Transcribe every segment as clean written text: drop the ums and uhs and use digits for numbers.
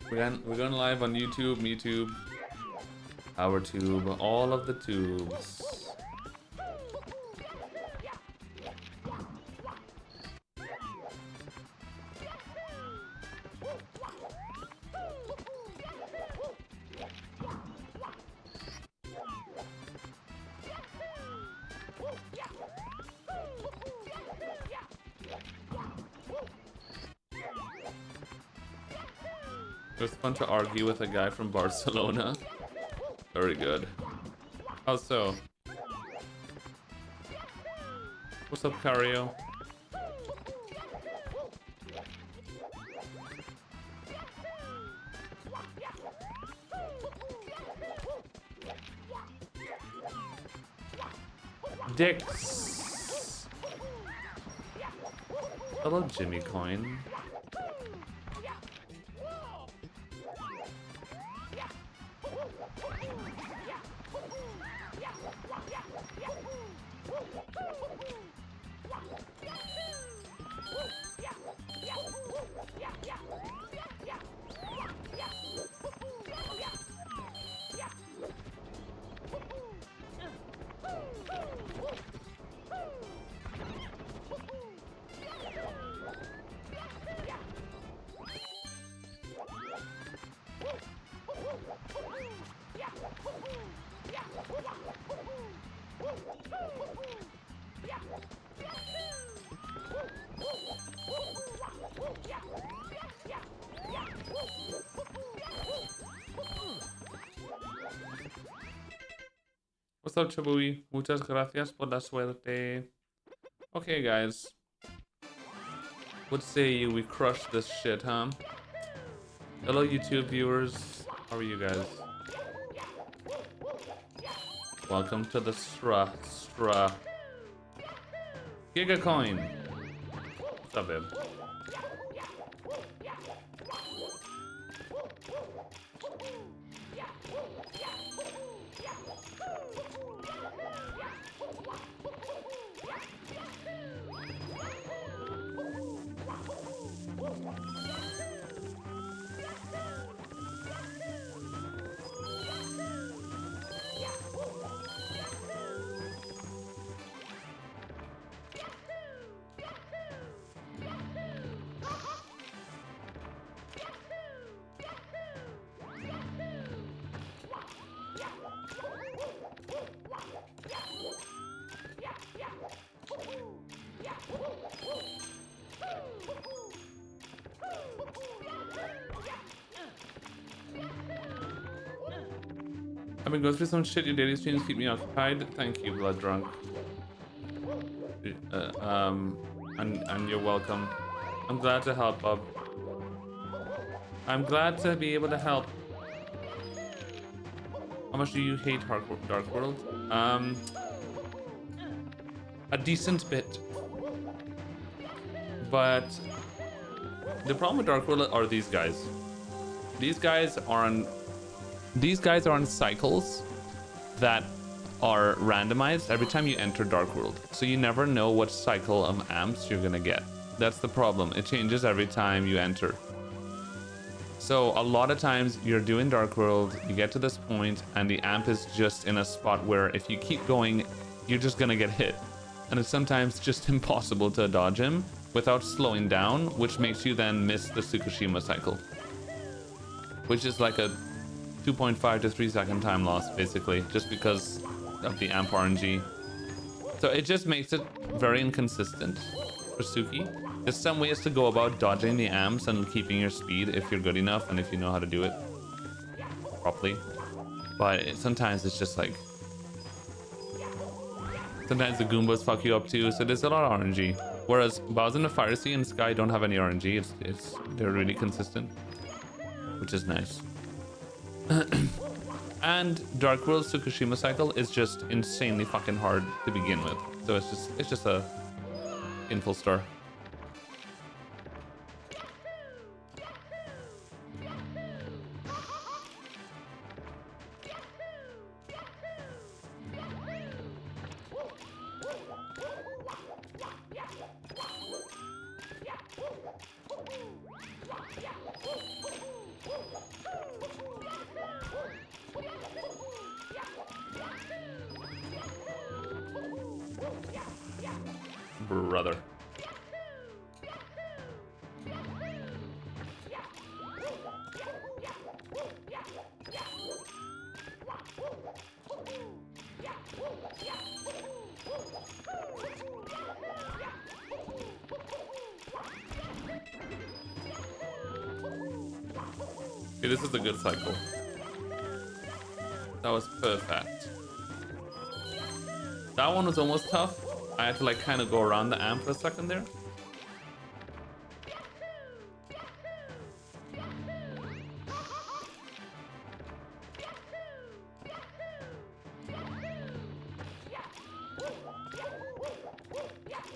We're going live on YouTube, MeTube, our tube, all of the tubes. It was fun to argue with a guy from Barcelona. Very good. How so? What's up, Cario? Dicks. Hello, Jimmy Coin. What's up, Chabui? Muchas gracias por la suerte. Okay, guys. What say we crush this shit, huh? Hello, YouTube viewers. How are you guys? Welcome to the Stra Gigacoin. What's up, babe? I've been going through some shit. Your daily streams keep me occupied. Thank you, Blood Drunk. And you're welcome. I'm glad to help, Bob. I'm glad to be able to help. How much do you hate Dark World? A decent bit. But the problem with Dark World are these guys. These guys are on cycles that are randomized every time you enter Dark World. So you never know what cycle of amps you're gonna get. That's the problem. It changes every time you enter. So a lot of times you're doing Dark World, you get to this point, and the amp is just in a spot where if you keep going, you're just gonna get hit. And it's sometimes just impossible to dodge him without slowing down, which makes you then miss the Tsukushima cycle. Which is like a 2.5 to 3 second time loss, basically, just because of the amp RNG. So it just makes it very inconsistent for Suki. There's some ways to go about dodging the amps and keeping your speed if you're good enough and if you know how to do it properly. But sometimes it's just like... Sometimes the Goombas fuck you up too, so there's a lot of RNG. Whereas Bowser and Fire Sea and Sky don't have any RNG, they're really consistent, which is nice. And Dark World Tsukushima cycle is just insanely fucking hard to begin with. So it's just a info star. brother. Okay, this is a good cycle. That was perfect. That one was almost tough. I had to like kind of go around the amp for a second there.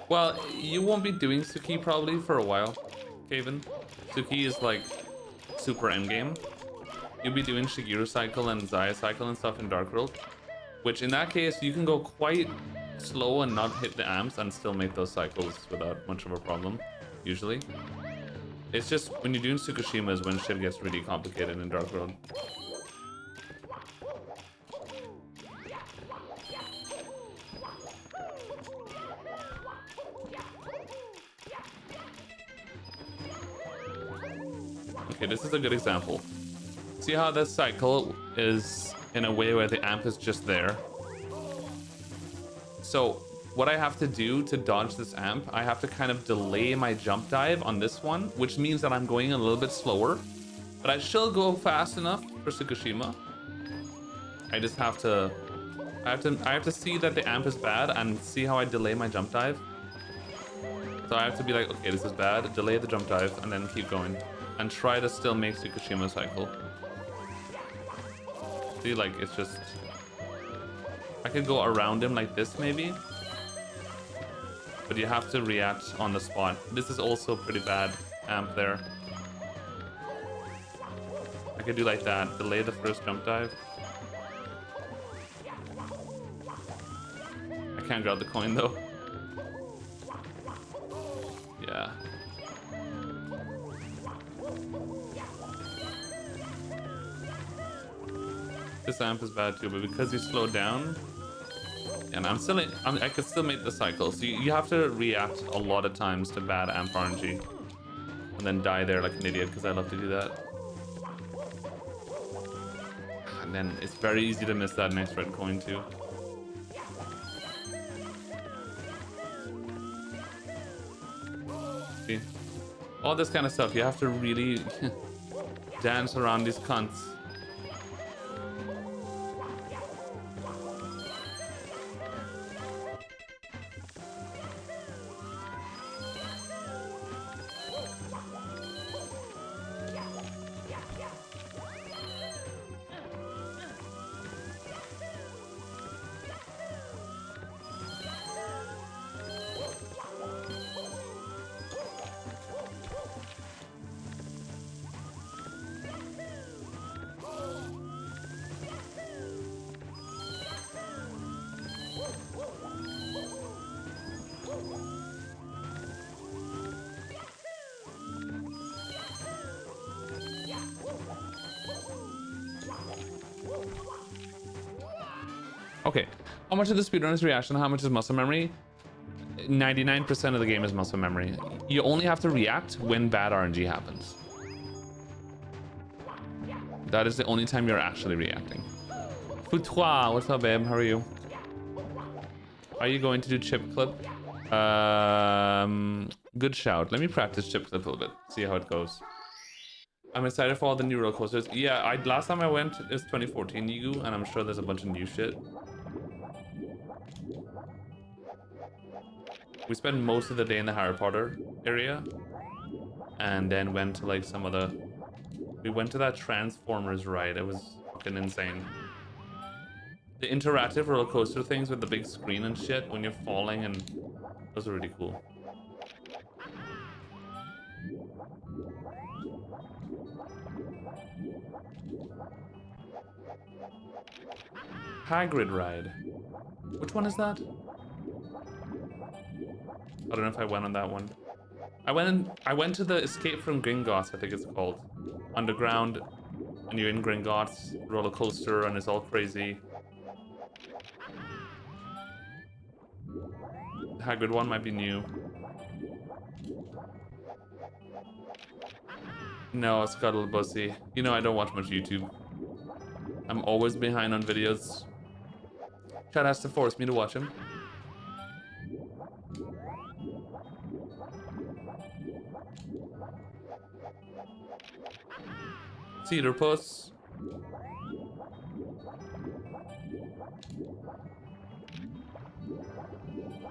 Well, you won't be doing Suki probably for a while, Kaven. Suki is like super endgame. You'll be doing Shigeru cycle and Zaya cycle and stuff in Dark World, which in that case you can go quite slow and not hit the amps and still make those cycles without much of a problem, usually. It's just when you're doing Tsukushima is when shit gets really complicated in Dark World. Okay, this is a good example. See how this cycle is in a way where the amp is just there? So what I have to do to dodge this amp, I have to kind of delay my jump dive on this one, which means that I'm going a little bit slower, but I still go fast enough for Tsukushima. I just have to, I have to see that the amp is bad and see how I delay my jump dive. So I have to be like, okay, this is bad, delay the jump dive, and then keep going. And try to still make Tsukushima cycle. See, like, it's just... I could go around him like this, maybe. But you have to react on the spot. This is also pretty bad amp there. I could do like that, delay the first jump dive. I can't grab the coin, though. Yeah. This amp is bad too, but because you slowed down, and I could still make the cycle. So you have to react a lot of times to bad amp RNG, and then die there like an idiot because I love to do that. And then it's very easy to miss that next red coin too. See, all this kind of stuff. You have to really dance around these cunts. Okay, how much of the speedrunner's reaction, how much is muscle memory? 99% of the game is muscle memory. You only have to react when bad RNG happens. That is the only time you're actually reacting. Foutois, what's up, babe? How are you? Are you going to do chip clip? Good shout. Let me practice chip clip a little bit, see how it goes. I'm excited for all the new roller coasters. Yeah, last time I went is 2014 Yigu, and I'm sure there's a bunch of new shit. We spent most of the day in the Harry Potter area, and then went to like some of the... We went to that Transformers ride. It was fucking insane. The interactive roller coaster things with the big screen and shit when you're falling, and those are really cool. Hagrid ride. Which one is that? I don't know if I went on that one. I went to the Escape from Gringotts, I think it's called. Underground, and you're in Gringotts roller coaster, and it's all crazy. Hagrid one might be new. No, Scuttlebussy. You know I don't watch much YouTube. I'm always behind on videos. Chad has to force me to watch him. Cedar Puss.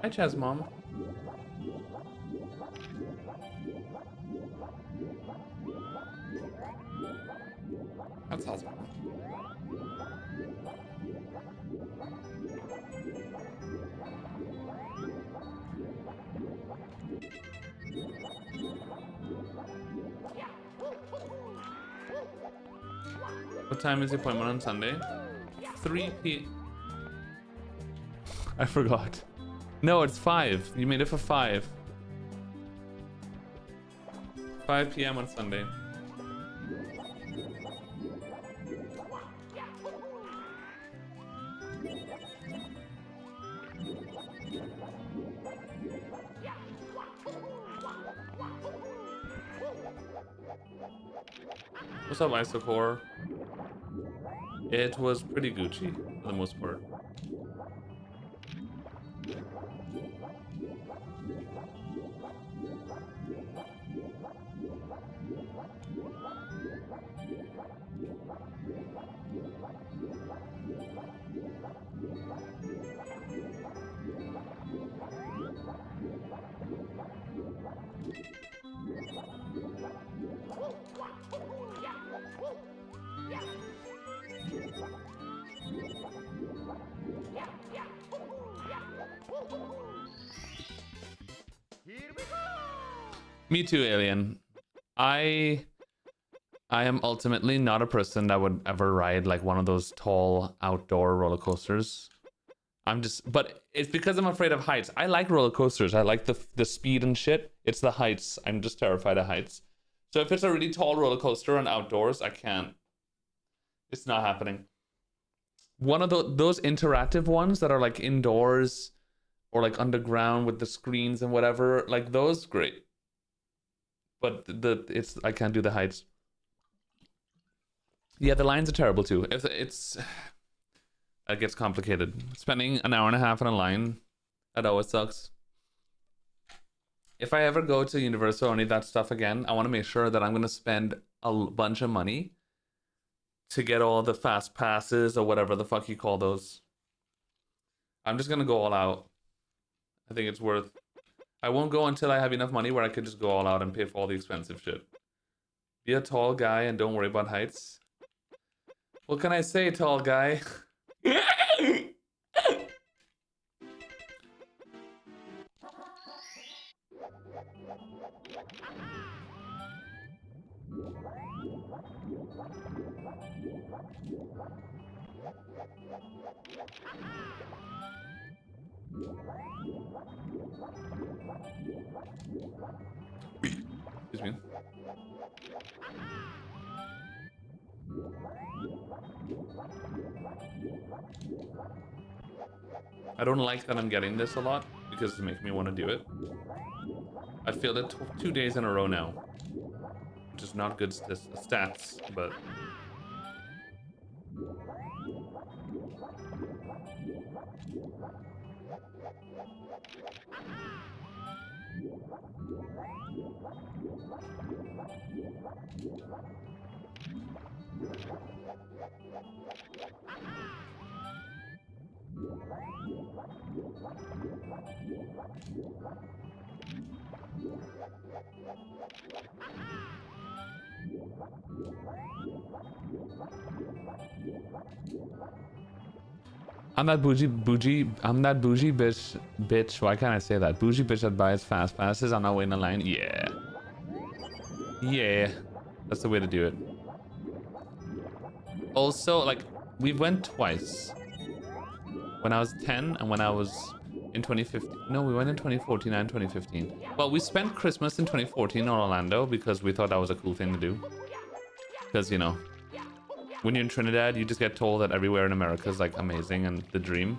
Hi, Chaz Mom. That's awesome. What time is the appointment on Sunday? 3 p.m. I forgot. No, it's 5. You made it for 5. 5 p.m. on Sunday. What's up, Isocore? It was pretty Gucci for the most part. Me too, Alien. I am ultimately not a person that would ever ride like one of those tall outdoor roller coasters. But it's because I'm afraid of heights. I like roller coasters. I like the speed and shit. It's the heights. I'm just terrified of heights. So if it's a really tall roller coaster and outdoors, I can't. It's not happening. One of those interactive ones that are like indoors or like underground with the screens and whatever, like those, great. But I can't do the heights. Yeah, the lines are terrible too. It gets complicated. Spending an hour and a half on a line, that always sucks. If I ever go to Universal or any of that stuff again, I want to make sure that I'm going to spend a bunch of money to get all the fast passes or whatever the fuck you call those. I'm just going to go all out. I think it's worth. I won't go until I have enough money where I could just go all out and pay for all the expensive shit. Be a tall guy and don't worry about heights. What can I say, tall guy? Excuse me. I don't like that I'm getting this a lot because it makes me want to do it. I failed it 2 days in a row now, which is not good stats, but I'm that bougie bitch. Why can't I say that? Bougie bitch that buys fast passes. I'm not waiting in line. Yeah. Yeah. That's the way to do it. Also, like, we went twice. When I was 10 and when I was in 2015. No, we went in 2014 and 2015. Well, we spent Christmas in 2014 in Orlando because we thought that was a cool thing to do. Because, you know, when you're in Trinidad, you just get told that everywhere in America is like amazing and the dream.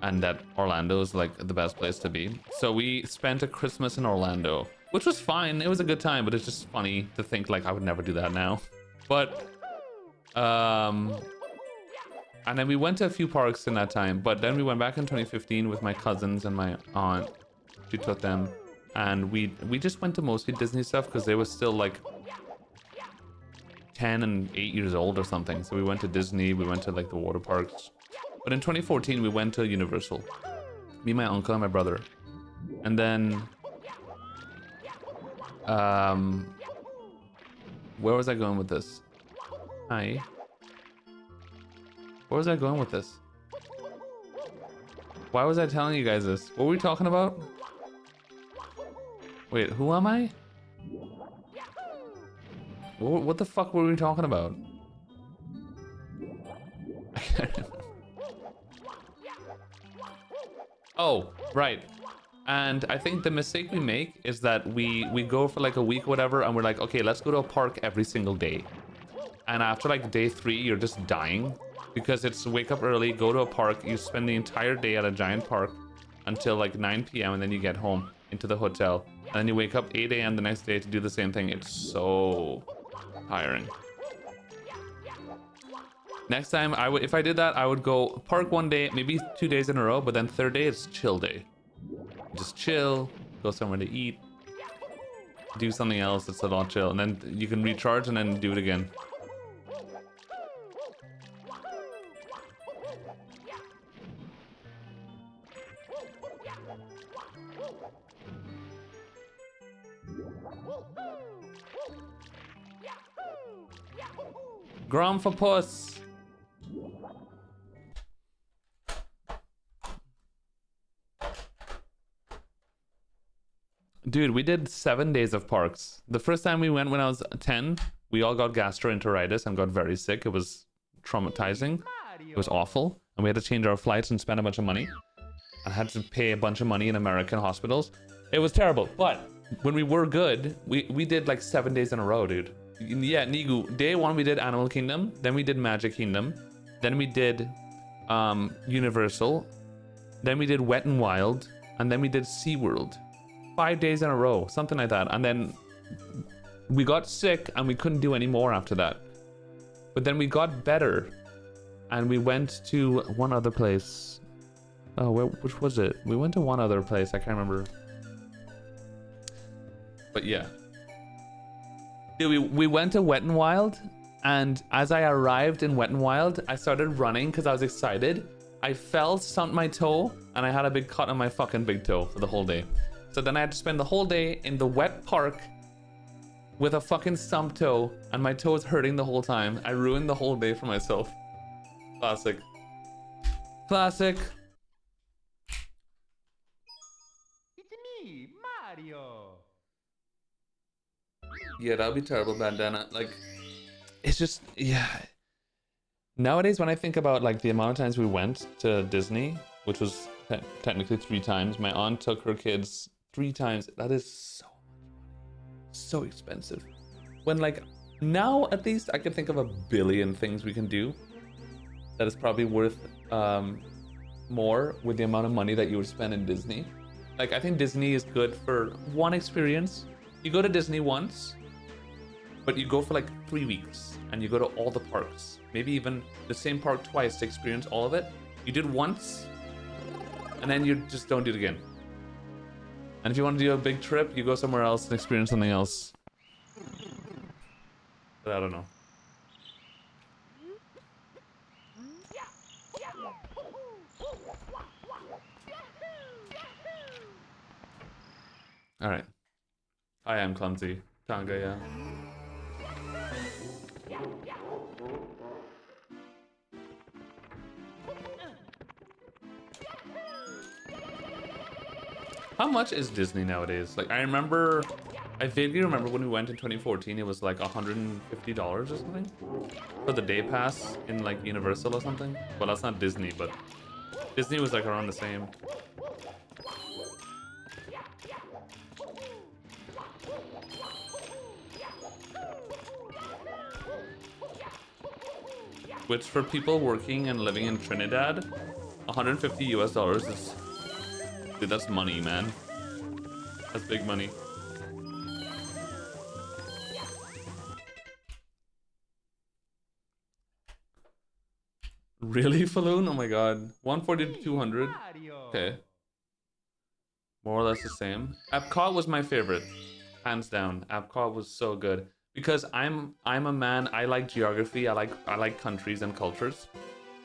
and that Orlando is like the best place to be. So we spent a Christmas in Orlando, which was fine. It was a good time, but it's just funny to think like I would never do that now. But and then we went to a few parks in that time, but then we went back in 2015 with my cousins and my aunt. She took them, and we just went to mostly Disney stuff because they were still like 10 and 8 years old or something. So we went to Disney, we went to like the water parks. But in 2014 we went to Universal. Me, my uncle, and my brother. And then where was I going with this? Hi. Where was I going with this? Why was I telling you guys this? What were we talking about? Wait, who am I? What the fuck were we talking about? I can't remember. Oh, right. And I think the mistake we make is that we go for like a week or whatever, and we're like, okay, let's go to a park every single day. And after like day 3, you're just dying. Because it's wake up early, go to a park, you spend the entire day at a giant park until like 9 p.m. and then you get home into the hotel. And then you wake up 8 a.m. the next day to do the same thing. It's so tiring. Next time, if I did that, I would go park one day, maybe 2 days in a row, but then third day, it's chill day. Just chill, go somewhere to eat, do something else that's a lot chill, and then you can recharge and then do it again. Grom for puss. Dude, we did 7 days of parks. The first time we went when I was 10, we all got gastroenteritis and got very sick. It was traumatizing. It was awful. And we had to change our flights and spend a bunch of money. I had to pay a bunch of money in American hospitals. It was terrible. But when we were good, we did like 7 days in a row, dude. Yeah, Nigu. Day 1 we did Animal Kingdom. Then we did Magic Kingdom. Then we did Universal. Then we did Wet n Wild. And then we did SeaWorld. 5 days in a row, something like that. And then we got sick and we couldn't do any more after that. But then we got better and we went to one other place. Oh, which was it? We went to one other place, I can't remember. But yeah. Dude, we went to Wet n Wild, and as I arrived in Wet n Wild, I started running because I was excited. I fell, stumped my toe, and I had a big cut on my fucking big toe for the whole day. So then I had to spend the whole day in the wet park with a fucking stumped toe, and my toe was hurting the whole time. I ruined the whole day for myself. Classic. Classic. It's me, Mario. Yeah, that'd be terrible, bandana. Like, it's just, yeah. Nowadays, when I think about like the amount of times we went to Disney, which was technically 3 times, my aunt took her kids 3 times. That is so much money. So expensive. When like, now at least I can think of a billion things we can do that is probably worth more with the amount of money that you would spend in Disney. Like, I think Disney is good for one experience. You go to Disney once, but you go for like 3 weeks and you go to all the parks. Maybe even the same park twice to experience all of it. You did once and then you just don't do it again. And if you want to do a big trip, you go somewhere else and experience something else. But I don't know. All right. I am clumsy. Tanga, yeah. How much is Disney nowadays? Like, I vaguely remember when we went in 2014, it was like $150 or something for the day pass in like Universal or something. Well, that's not Disney, but Disney was like around the same. Which for people working and living in Trinidad, 150 US dollars is... Dude, that's money, man. That's big money. Really, Falloon? Oh my god. 140 to 200. Okay. More or less the same. Epcot was my favorite. Hands down. Epcot was so good. Because I'm a man, I like geography, I like countries and cultures.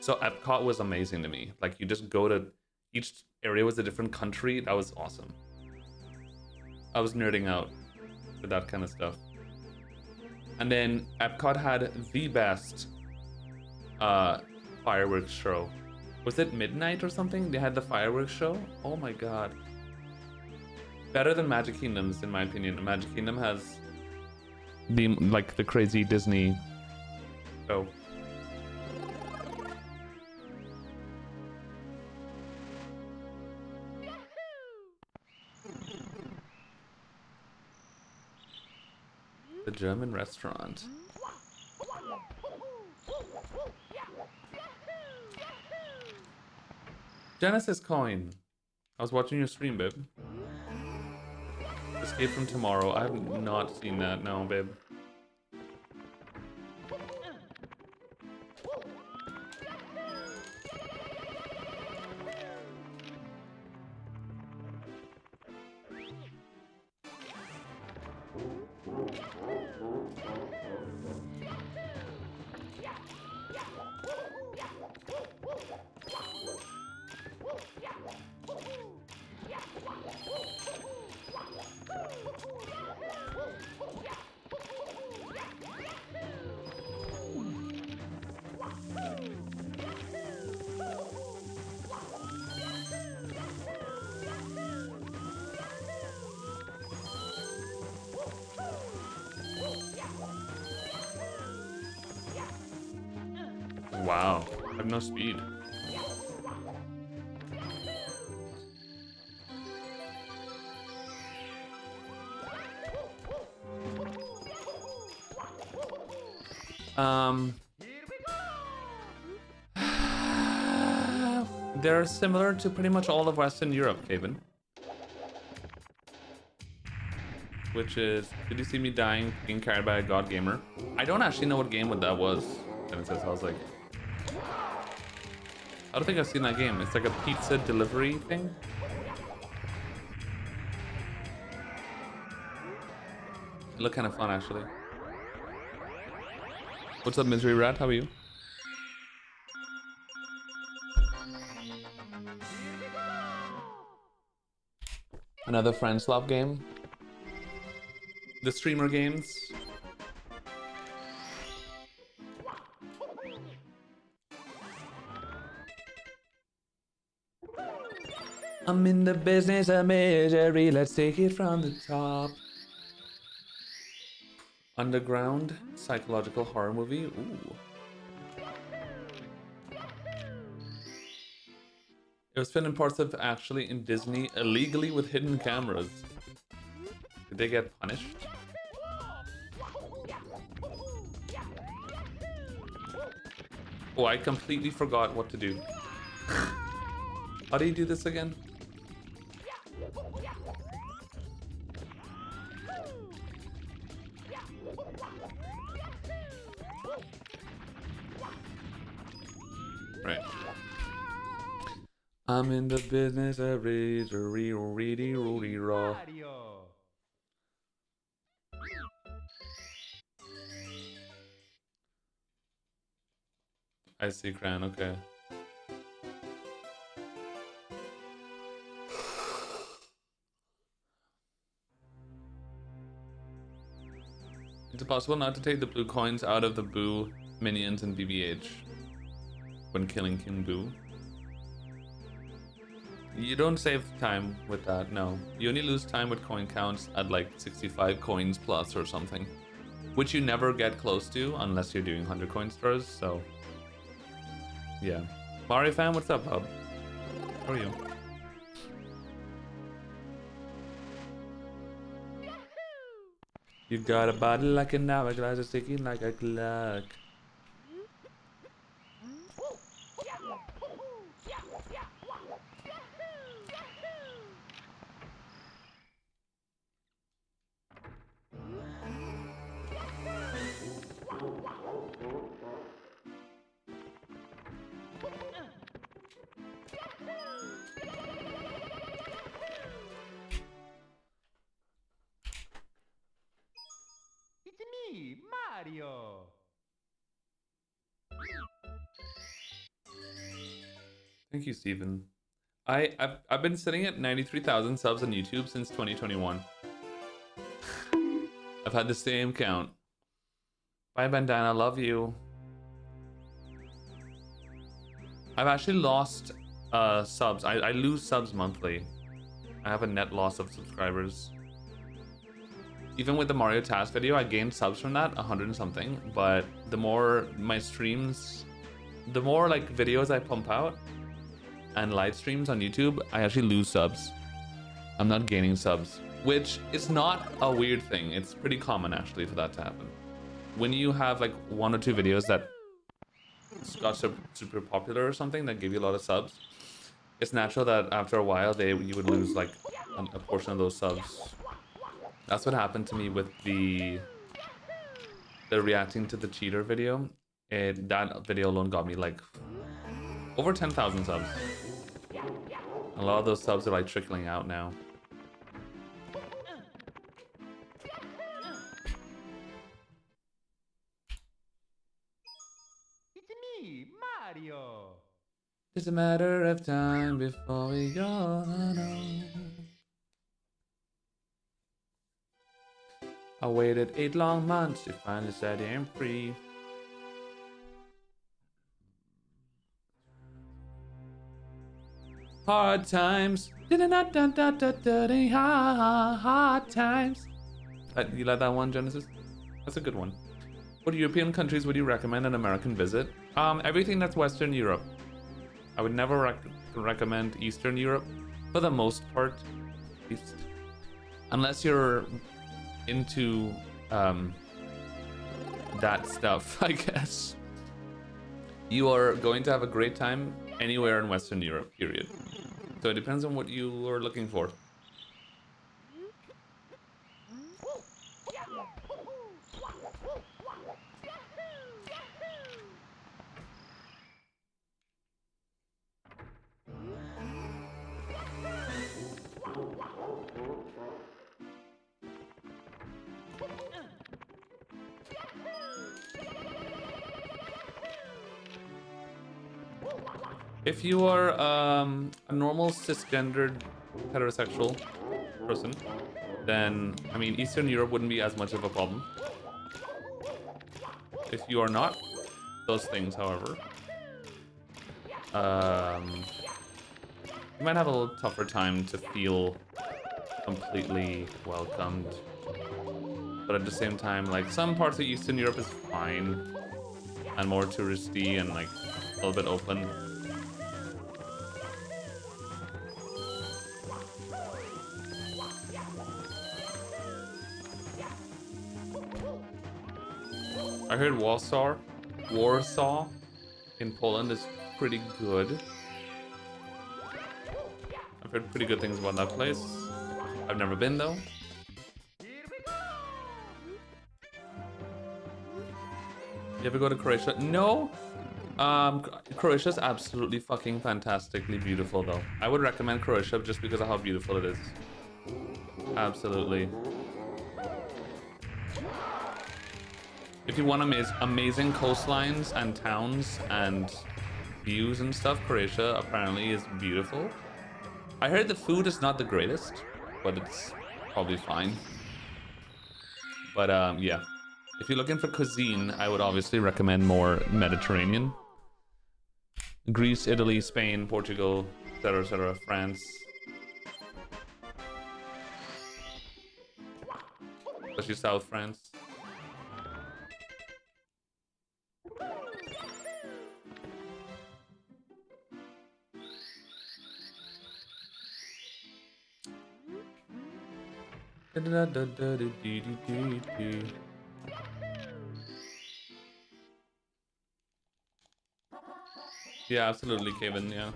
So Epcot was amazing to me. Like you just go to each area was a different country. That was awesome. I was nerding out for that kind of stuff. And then Epcot had the best fireworks show. Was it midnight or something? They had the fireworks show? Oh my god. Better than Magic Kingdoms in my opinion. Magic Kingdom has the crazy Disney show. The German restaurant. Genesis coin. I was watching your stream, babe. Escape from Tomorrow. I have not seen that. No, babe. Wow, I have no speed. They're similar to pretty much all of Western Europe, Kevin. Which is, did you see me dying being carried by a god gamer? I don't actually know what game that was. And it says, I was like, I don't think I've seen that game. It's like a pizza delivery thing. It looked kind of fun, actually. What's up, Misery Rat? How are you? Another Friends Love game. The streamer games. I'm in the business of misery, let's take it from the top. Underground psychological horror movie. Ooh. It was filmed in parts of actually in Disney illegally with hidden cameras. Did they get punished? Oh, I completely forgot what to do. How do you do this again? Right. I'm in the business of raw. I see, Cran, okay. Is it possible not to take the blue coins out of the Boo minions in BBH when killing King Boo? You don't save time with that, no. You only lose time with coin counts at like 65 coins plus or something, which you never get close to unless you're doing 100 coin stars, so yeah. Mario fan, what's up, Hub? How are you? You got a body like an hourglass, it's ticking like a clock. Mario. Thank you, Steven. I've been sitting at 93,000 subs on YouTube since 2021. I've had the same count. Bye, Bandana. Love you. I've actually lost subs. I lose subs monthly. I have a net loss of subscribers. Even with the Mario Task video, I gained subs from that, 100 and something. But the more my streams, the more like videos I pump out and live streams on YouTube, I actually lose subs. I'm not gaining subs, which is not a weird thing. It's pretty common actually for that to happen. When you have like 1 or 2 videos that got super popular or something that give you a lot of subs, it's natural that after a while you would lose like a portion of those subs. That's what happened to me with the reacting to the cheater video. That video alone got me like over 10,000 subs. A lot of those subs are like trickling out now. It's me, Mario. It's a matter of time before we all know. I waited 8 long months to finally set him free. Hard times. Hard times. You like that one, Genesis? That's a good one. What European countries would you recommend an American visit? Everything that's Western Europe. I would never recommend Eastern Europe, for the most part, at least. Unless you're into that stuff, I guess. You are going to have a great time anywhere in Western Europe, period. So it depends on what you are looking for. If you are a normal cisgendered heterosexual person, then I mean Eastern Europe wouldn't be as much of a problem. If you are not those things, however, you might have a little tougher time to feel completely welcomed. But at the same time, like some parts of Eastern Europe is fine and more touristy and like a little bit open. I heard Warsaw in Poland is pretty good. I've heard pretty good things about that place. I've never been though. You ever go to Croatia? No. Croatia's absolutely fucking fantastically beautiful though. I would recommend Croatia just because of how beautiful it is. Absolutely. If you want amazing coastlines and towns and views and stuff, Croatia apparently is beautiful. I heard the food is not the greatest, but it's probably fine. But yeah, if you're looking for cuisine, I would obviously recommend more Mediterranean. Greece, Italy, Spain, Portugal, etc., France. Especially South France. Yeah, absolutely, Kevin, yeah.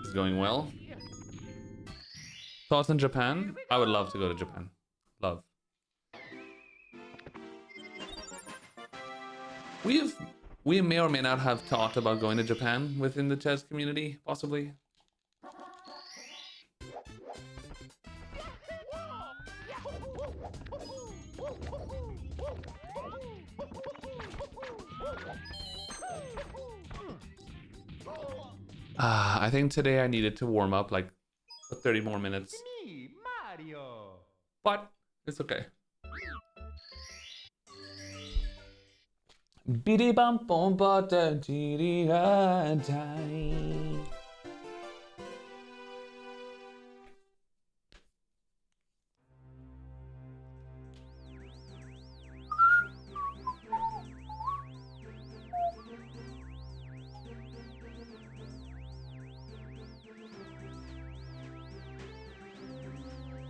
It's going well. Thoughts on Japan? I would love to go to Japan. Love. we may or may not have thought about going to Japan within the chess community, possibly. I think today I needed to warm up like 30 more minutes. Me, Mario. But it's okay. Biddy bum bum ba da dee dee da die.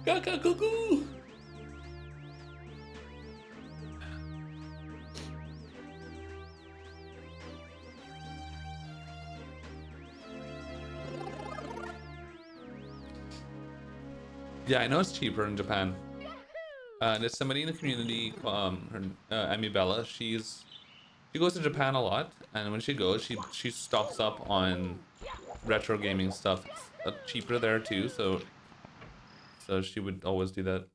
Gaga goo goo. Yeah, I know it's cheaper in Japan. There's somebody in the community, Amy Bella. She goes to Japan a lot, and when she goes, she stocks up on retro gaming stuff. It's cheaper there too, so she would always do that.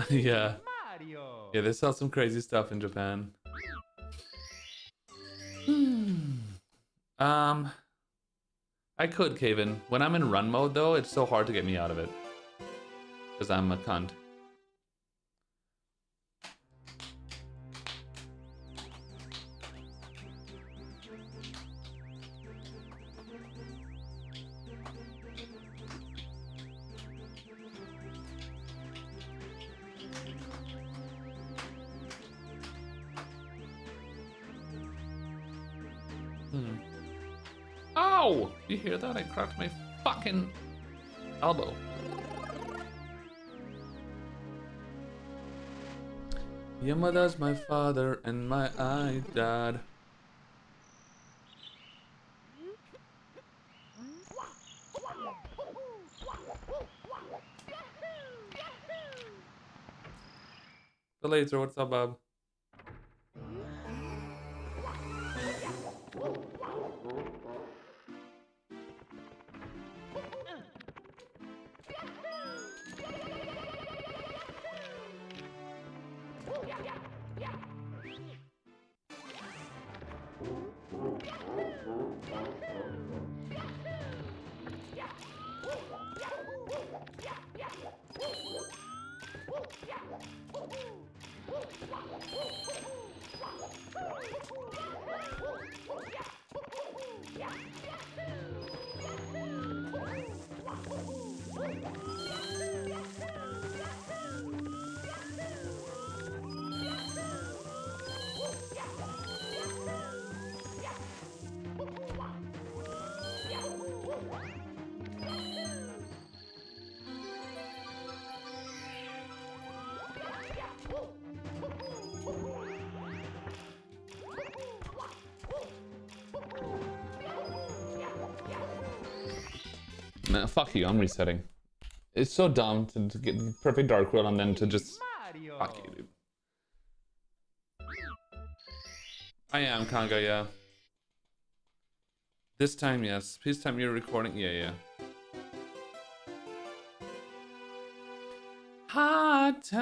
Yeah. Mario. Yeah, they sell some crazy stuff in Japan. I could cave in. When I'm in run mode though, it's so hard to get me out of it. Because I'm a cunt. Ow! You hear that? I cracked my fucking elbow. Your mother's my father and my dad. The laser, what's up, Bob? Nah, fuck you, I'm resetting. It's so dumb to get perfect dark roll and then to just... Mario. Fuck you, dude. I am, Kanga, yeah. This time, yes. Please tell me you're recording. Yeah. Hard times.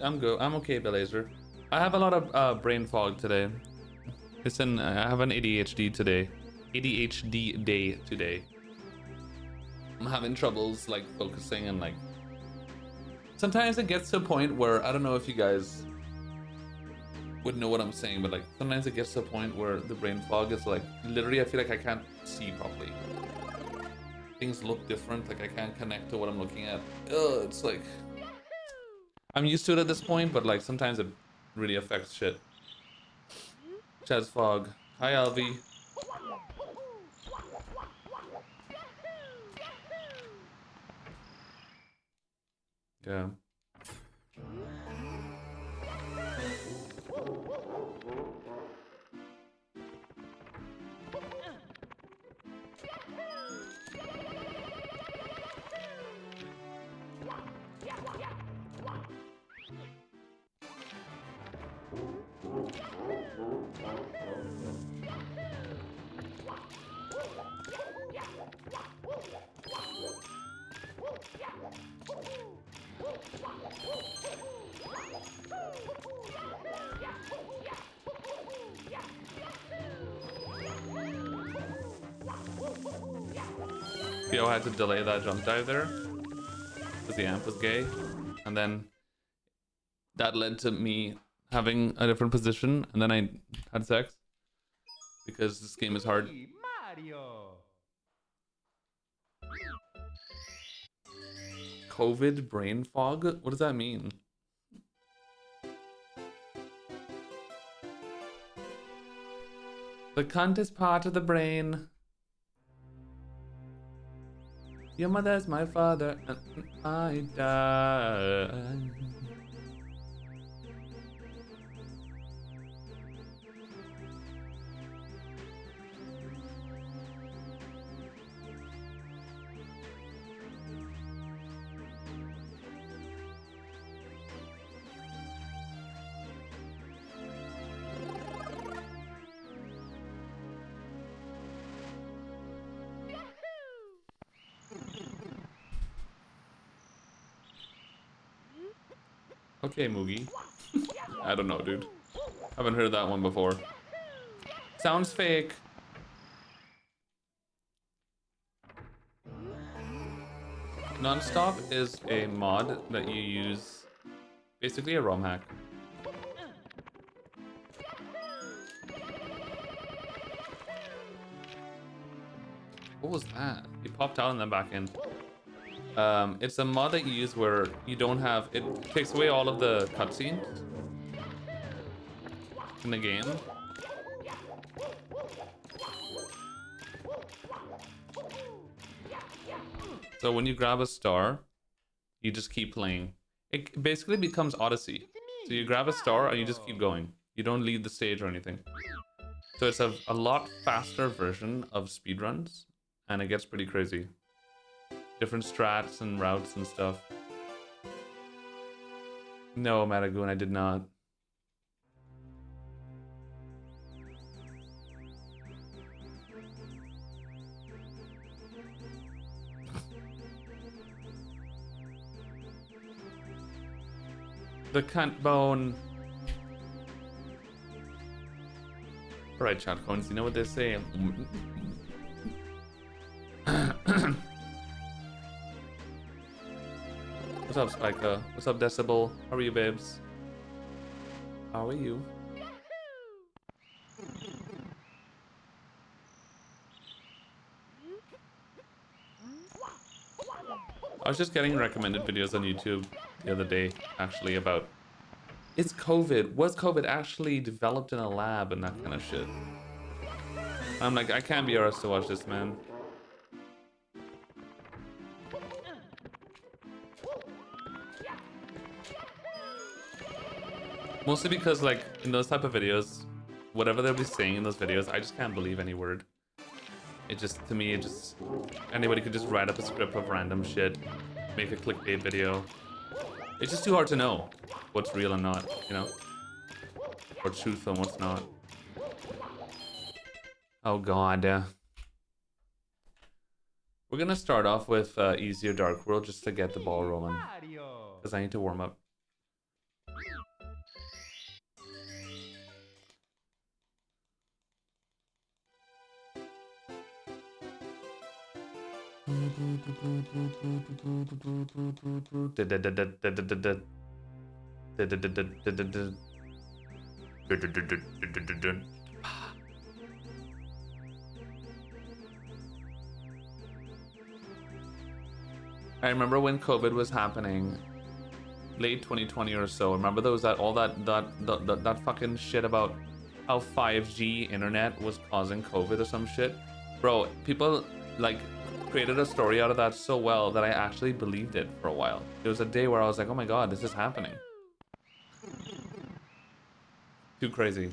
I'm good. I'm okay, Belazer. I have a lot of brain fog today. Listen, I have an ADHD today. ADHD day today. I'm having troubles like focusing and like sometimes it gets to a point where I don't know if you guys would know what I'm saying, but like sometimes it gets to a point where the brain fog is like literally I feel like I can't see properly. Things look different, like I can't connect to what I'm looking at. Ugh, it's like I'm used to it at this point, but like sometimes it really affects shit. Chaz Fog. Hi Alvi. Yeah. Theo had to delay that jump dive there because the amp was gay, and then that led to me having a different position, and then I had sex because this game is hard. Mario. COVID brain fog? What does that mean? The cunt is part of the brain. Your mother's my father, and I die. Okay, Moogie. I don't know, dude. Haven't heard that one before. Sounds fake. Nonstop is a mod that you use, basically a ROM hack. What was that? He popped out and then back in. It's a mod that you use where you don't have, it takes away all of the cutscenes in the game. So when you grab a star, you just keep playing. It basically becomes Odyssey. So you grab a star and you just keep going. You don't leave the stage or anything. So it's a lot faster version of speedruns, and it gets pretty crazy. Different strats and routes and stuff. No, Matagoon, I did not. The cunt bone. Alright, chat coins, you know what they say. What's up, Spiker? What's up, Decibel? How are you, babes? How are you? I was just getting recommended videos on YouTube the other day, actually, about is COVID, was COVID actually developed in a lab and that kind of shit. I'm like, I can't be arsed to watch this, man. Mostly because, like, in those type of videos, whatever they'll be saying in those videos, I just can't believe any word. It just, to me, it just, anybody could just write up a script of random shit, make a clickbait video. It's just too hard to know what's real and not, you know? Or truth and what's not. Oh god. We're gonna start off with easier Dark World just to get the ball rolling. Because I need to warm up. I remember when COVID was happening, late 2020 or so. Remember there was that fucking shit about how 5G internet was causing COVID or some shit? Bro, people like created a story out of that so well that I actually believed it for a while. There was a day where I was like, oh my god, this is happening. Too crazy.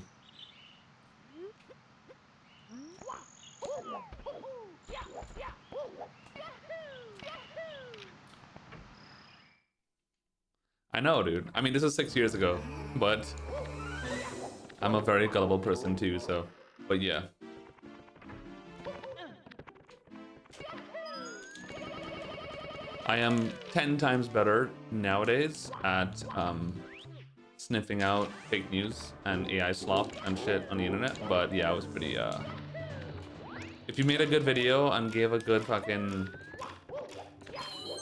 I know, dude. I mean, this is 6 years ago, but I'm a very gullible person too, so. But yeah. I am 10 times better nowadays at sniffing out fake news and AI slop and shit on the internet, but yeah, I was pretty, if you made a good video and gave a good fucking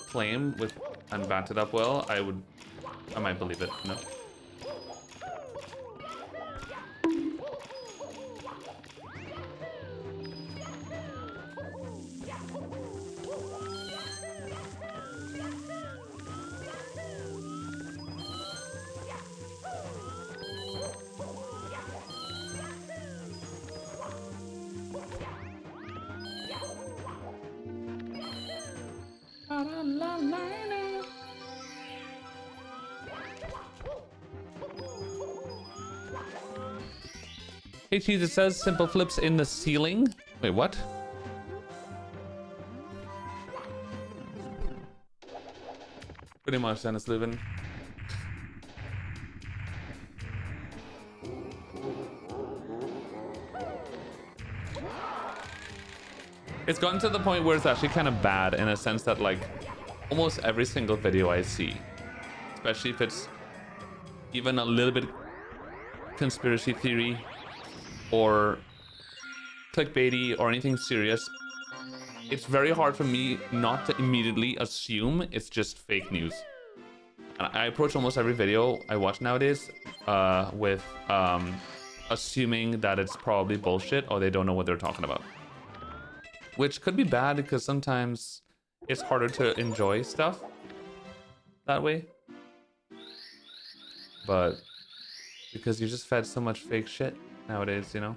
claim with and backed it up well, I might believe it, you know? Hey Cheese, it says simple flips in the ceiling. Wait, what? Pretty much, Dennis Lubin. It's gotten to the point where it's actually kind of bad in a sense that like almost every single video I see, especially if it's even a little bit conspiracy theory or clickbaity or anything serious, it's very hard for me not to immediately assume it's just fake news. And I approach almost every video I watch nowadays with assuming that it's probably bullshit or they don't know what they're talking about. Which could be bad because sometimes it's harder to enjoy stuff that way. But because you just fed so much fake shit nowadays, you know?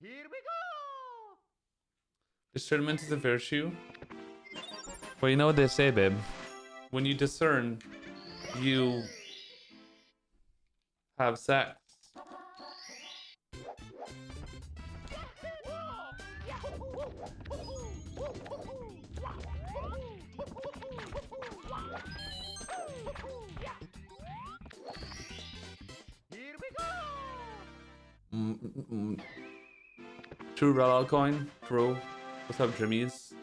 Here we go! Discernment is a virtue. Well, you know what they say, babe. When you discern, you have sex. Here we go! True Rel coin. True. What's up, Jimmy's?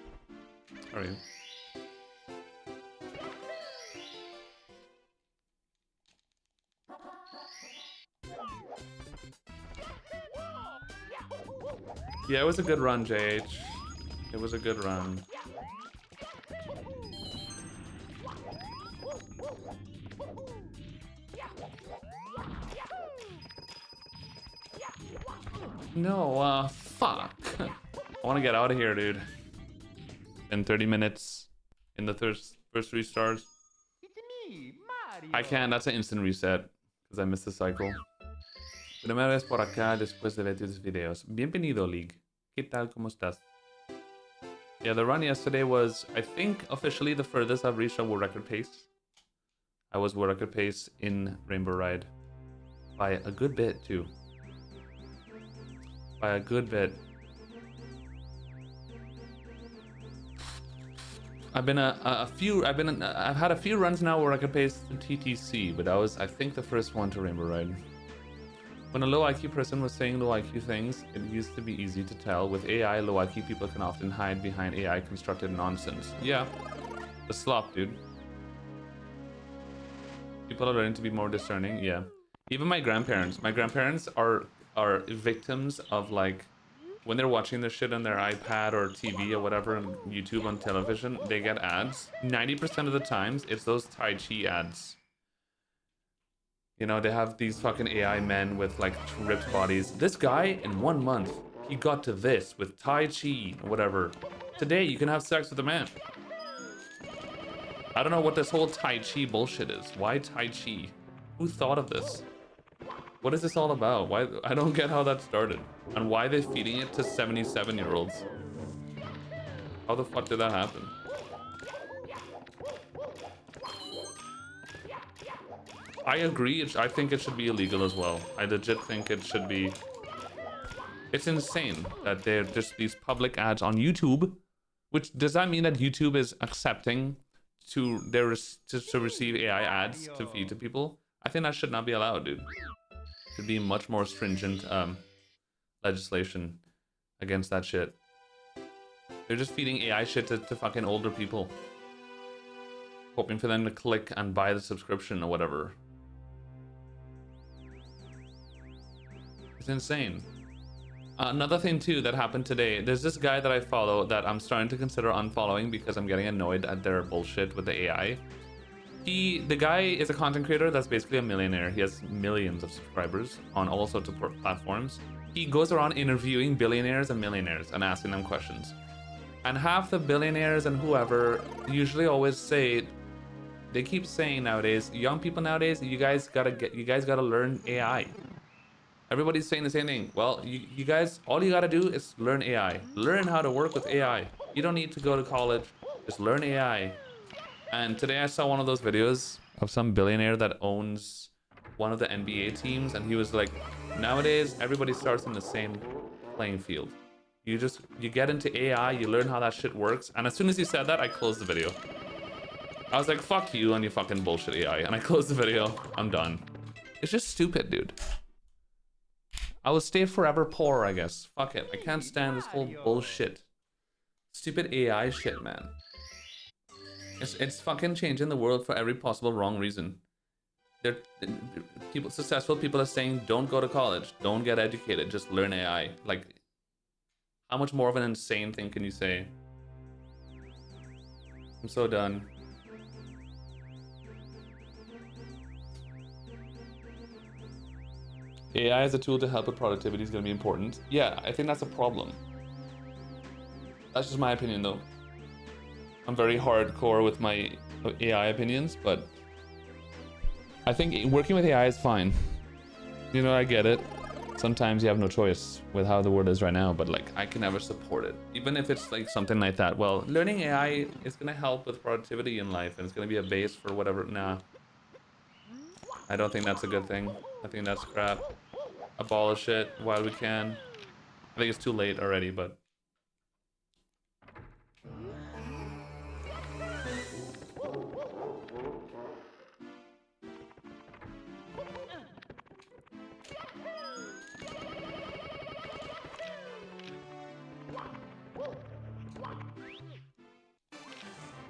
How are you? Yeah, it was a good run, JH. It was a good run. No, fuck. I want to get out of here, dude. In 30 minutes. In the first 3 stars. It's me, Mario! I can't, that's an instant reset. Because I missed the cycle. Primera vez por acá después de ver tus videos. Bienvenido, League. ¿Qué tal? ¿Cómo estás? Yeah, the run yesterday was, I think, officially the furthest I've reached a world record pace. I was world record pace in Rainbow Ride. By a good bit, too. By a good bit. I've had a few runs now where I could pace the TTC, but I was, I think, the first one to Rainbow Ride. When a low IQ person was saying low IQ things, it used to be easy to tell. With AI, low IQ people can often hide behind AI constructed nonsense. Yeah, the slop, dude. People are learning to be more discerning. Yeah, even my grandparents. My grandparents are victims of, like, when they're watching their shit on their iPad or TV or whatever, and YouTube on television, they get ads. 90% of the times, it's those Tai Chi ads. You know, they have these fucking AI men with like ripped bodies. This guy in 1 month, he got to this with Tai Chi or whatever. Today you can have sex with a man. I don't know what this whole Tai Chi bullshit is. Why Tai Chi? Who thought of this? What is this all about? Why? I don't get how that started. And why they're feeding it to 77-year-olds. How the fuck did that happen? I agree. I think it should be illegal as well. I legit think it should be. It's insane that they're just these public ads on YouTube. Which does that mean that YouTube is accepting to receive AI ads to feed to people? I think that should not be allowed, dude. Should be much more stringent legislation against that shit. They're just feeding AI shit to fucking older people, hoping for them to click and buy the subscription or whatever. It's insane. Another thing too that happened today, there's this guy that I follow that I'm starting to consider unfollowing because I'm getting annoyed at their bullshit with the AI. The guy is a content creator that's basically a millionaire. He has millions of subscribers on all sorts of platforms. He goes around interviewing billionaires and millionaires and asking them questions. And half the billionaires and whoever usually always say, they keep saying nowadays, young people nowadays, you guys gotta learn AI. Everybody's saying the same thing. Well, you guys, all you gotta do is learn AI. Learn how to work with AI. You don't need to go to college. Just learn AI. And today I saw one of those videos of some billionaire that owns one of the NBA teams, and he was like, nowadays everybody starts in the same playing field. You get into AI, you learn how that shit works, and as soon as he said that, I closed the video. I was like, fuck you and your fucking bullshit AI, and I closed the video. I'm done. It's just stupid, dude. I will stay forever poor, I guess. Fuck it. I can't stand this whole bullshit. Stupid AI shit, man. It's fucking changing the world for every possible wrong reason. Successful people are saying, don't go to college, don't get educated, just learn AI. Like, how much more of an insane thing can you say? I'm so done. AI as a tool to help with productivity is going to be important. Yeah, I think that's a problem. That's just my opinion, though. I'm very hardcore with my AI opinions, but I think working with AI is fine. You know, I get it. Sometimes you have no choice with how the world is right now, but like, I can never support it. Even if it's like something like that. Well, learning AI is going to help with productivity in life, and it's going to be a base for whatever. Nah. I don't think that's a good thing. I think that's crap. Abolish it while we can. I think it's too late already, but...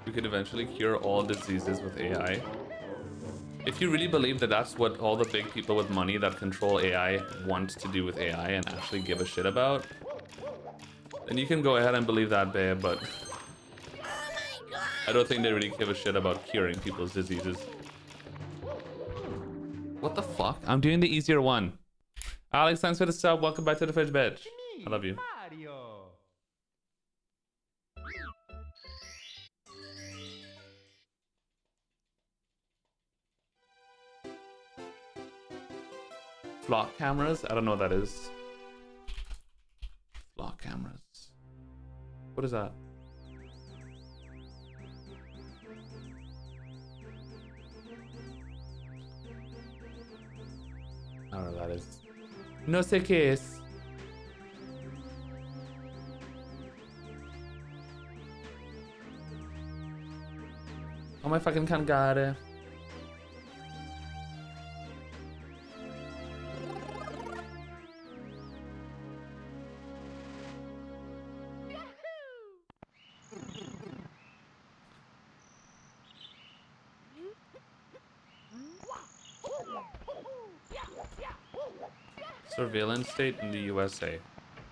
we could eventually cure all diseases with AI. If you really believe that that's what all the big people with money that control AI want to do with AI and actually give a shit about, then you can go ahead and believe that, babe, but I don't think they really give a shit about curing people's diseases. What the fuck? I'm doing the easier one. Alex, thanks for the sub. Welcome back to the fridge, bitch. I love you. Flock cameras? I don't know what that is. Flock cameras. What is that? I don't know what that is. No sé qué es. Oh my fucking cangare. Surveillance state in the USA.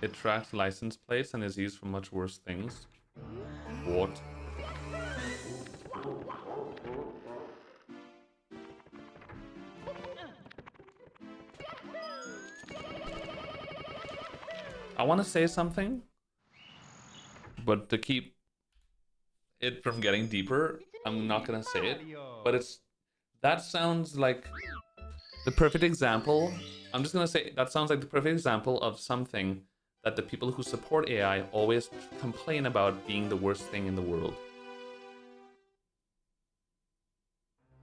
It tracks license plates and is used for much worse things. What? I want to say something, but to keep it from getting deeper, I'm not gonna say it. But that sounds like the perfect example. I'm just gonna say that sounds like the perfect example of something that the people who support AI always complain about being the worst thing in the world.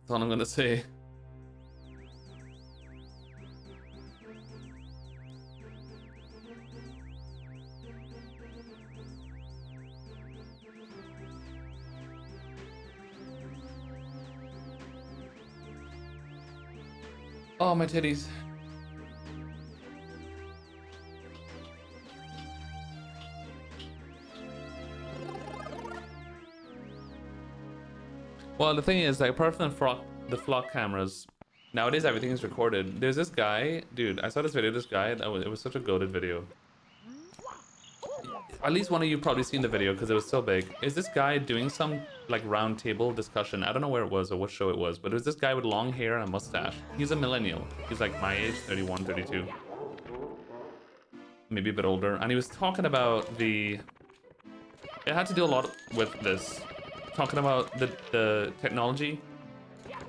That's all I'm gonna say. Oh, my titties. Well, the thing is, like, apart from the flock cameras, nowadays everything is recorded. There's this guy, dude, I saw this video of this guy, it was such a goated video. At least one of you probably seen the video because it was so big. Is this guy doing some, like, round table discussion? I don't know where it was or what show it was, but it was this guy with long hair and a mustache. He's a millennial. He's like my age, 31, 32. Maybe a bit older. And he was talking about it had to do a lot with this. Talking about the technology,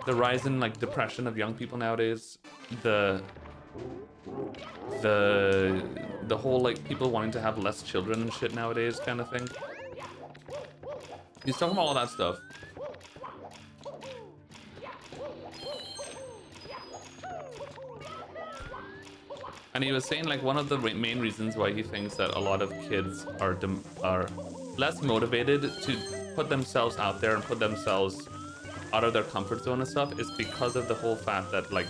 the rise in, like, depression of young people nowadays, the whole, like, people wanting to have less children and shit nowadays kind of thing. He's talking about all that stuff. And he was saying, like, one of the main reasons why he thinks that a lot of kids are less motivated to put themselves out there and put themselves out of their comfort zone and stuff is because of the whole fact that, like,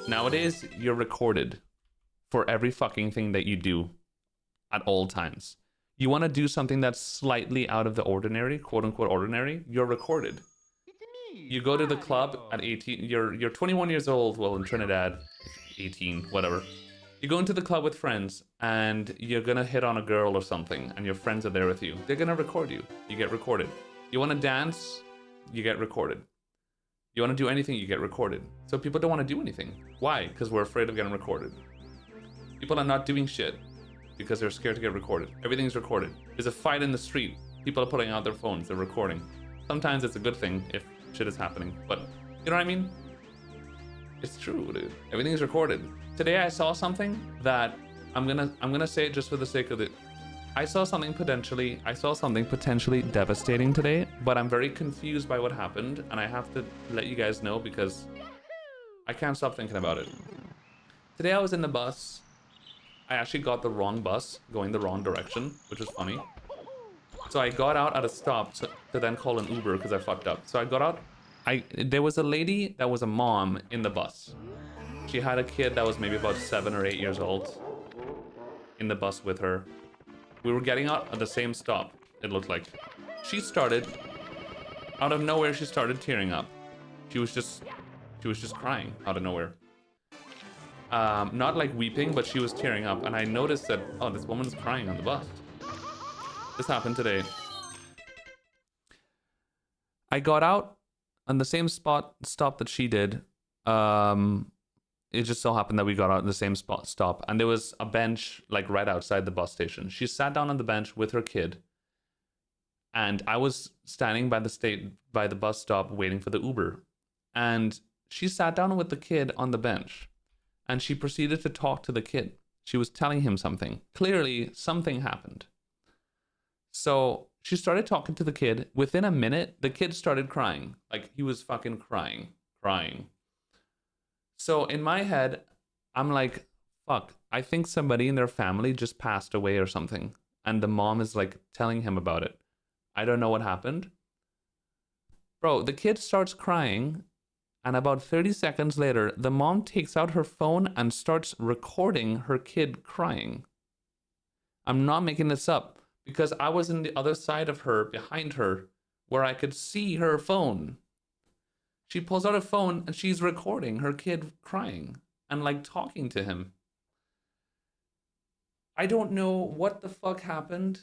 nowadays you're recorded for every fucking thing that you do at all times. You want to do something that's slightly out of the ordinary, quote unquote ordinary, you're recorded. You go to the club at 18, you're 21 years old, well, in Trinidad, 18, whatever. You go into the club with friends and you're gonna hit on a girl or something and your friends are there with you. They're gonna record you. You get recorded. You wanna dance, you get recorded. You wanna do anything, you get recorded. So people don't wanna do anything. Why? Because we're afraid of getting recorded. People are not doing shit because they're scared to get recorded. Everything's recorded. There's a fight in the street. People are putting out their phones, they're recording. Sometimes it's a good thing if shit is happening, but you know what I mean? It's true, dude. Everything's recorded. Today I saw something that I'm gonna say it just for the sake of it. I saw something potentially devastating today, but I'm very confused by what happened, and I have to let you guys know because I can't stop thinking about it. Today I was in the bus. I actually got the wrong bus, going the wrong direction, which was funny. So I got out at a stop to then call an Uber because I fucked up. So I got out. There was a lady that was a mom in the bus. She had a kid that was maybe about 7 or 8 years old in the bus with her. We were getting out at the same stop, it looked like. She started, out of nowhere, she started tearing up. She was just crying out of nowhere. Not like weeping, but she was tearing up. And I noticed that, oh, this woman's crying on the bus. This happened today. I got out on the same stop that she did. It just so happened that we got out in the same stop, and there was a bench like right outside the bus station. She sat down on the bench with her kid, and I was standing by the bus stop waiting for the Uber, and she sat down with the kid on the bench, and she proceeded to talk to the kid. She was telling him something. Clearly, something happened. So she started talking to the kid. Within a minute, the kid started crying. Like, he was fucking crying. So in my head, I'm like, fuck, I think somebody in their family just passed away or something. And the mom is like telling him about it. I don't know what happened. Bro, the kid starts crying. And about 30 seconds later, the mom takes out her phone and starts recording her kid crying. I'm not making this up because I was in the other side of her, behind her, where I could see her phone. She pulls out her phone and she's recording her kid crying and like talking to him. I don't know what the fuck happened.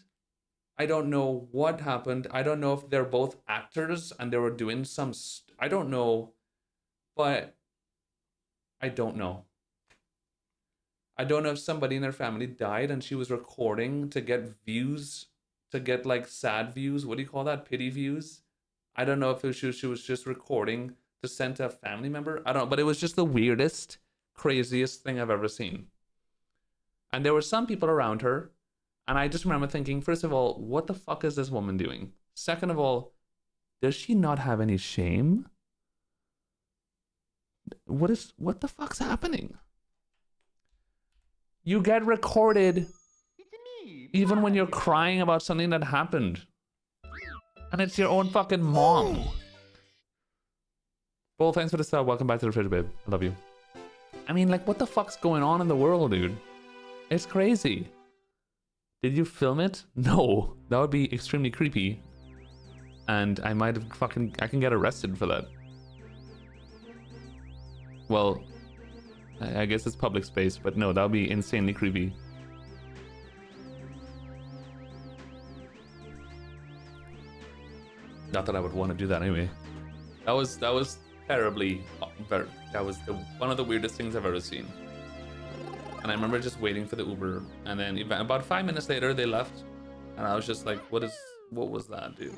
I don't know what happened. I don't know if they're both actors and they were doing some... I don't know. But I don't know. I don't know if somebody in her family died and she was recording to get views, to get like sad views. What do you call that? Pity views? I don't know if she was just recording to send to a family member. I don't know, but it was just the weirdest, craziest thing I've ever seen. And there were some people around her, and I just remember thinking, first of all, what the fuck is this woman doing? Second of all, does she not have any shame? What the fuck's happening? You get recorded even when you're crying about something that happened. And it's your own fucking mom. Well, thanks for the sub. Welcome back to the fridge, babe. I love you. I mean, like, what the fuck's going on in the world, dude? It's crazy. Did you film it? No. That would be extremely creepy. And I might have I can get arrested for that. Well, I guess it's public space, but no, that would be insanely creepy. Not that I would want to do that anyway. That was terribly, that was one of the weirdest things I've ever seen. And I remember just waiting for the Uber, and then about 5 minutes later they left, and I was just like, what was that, dude?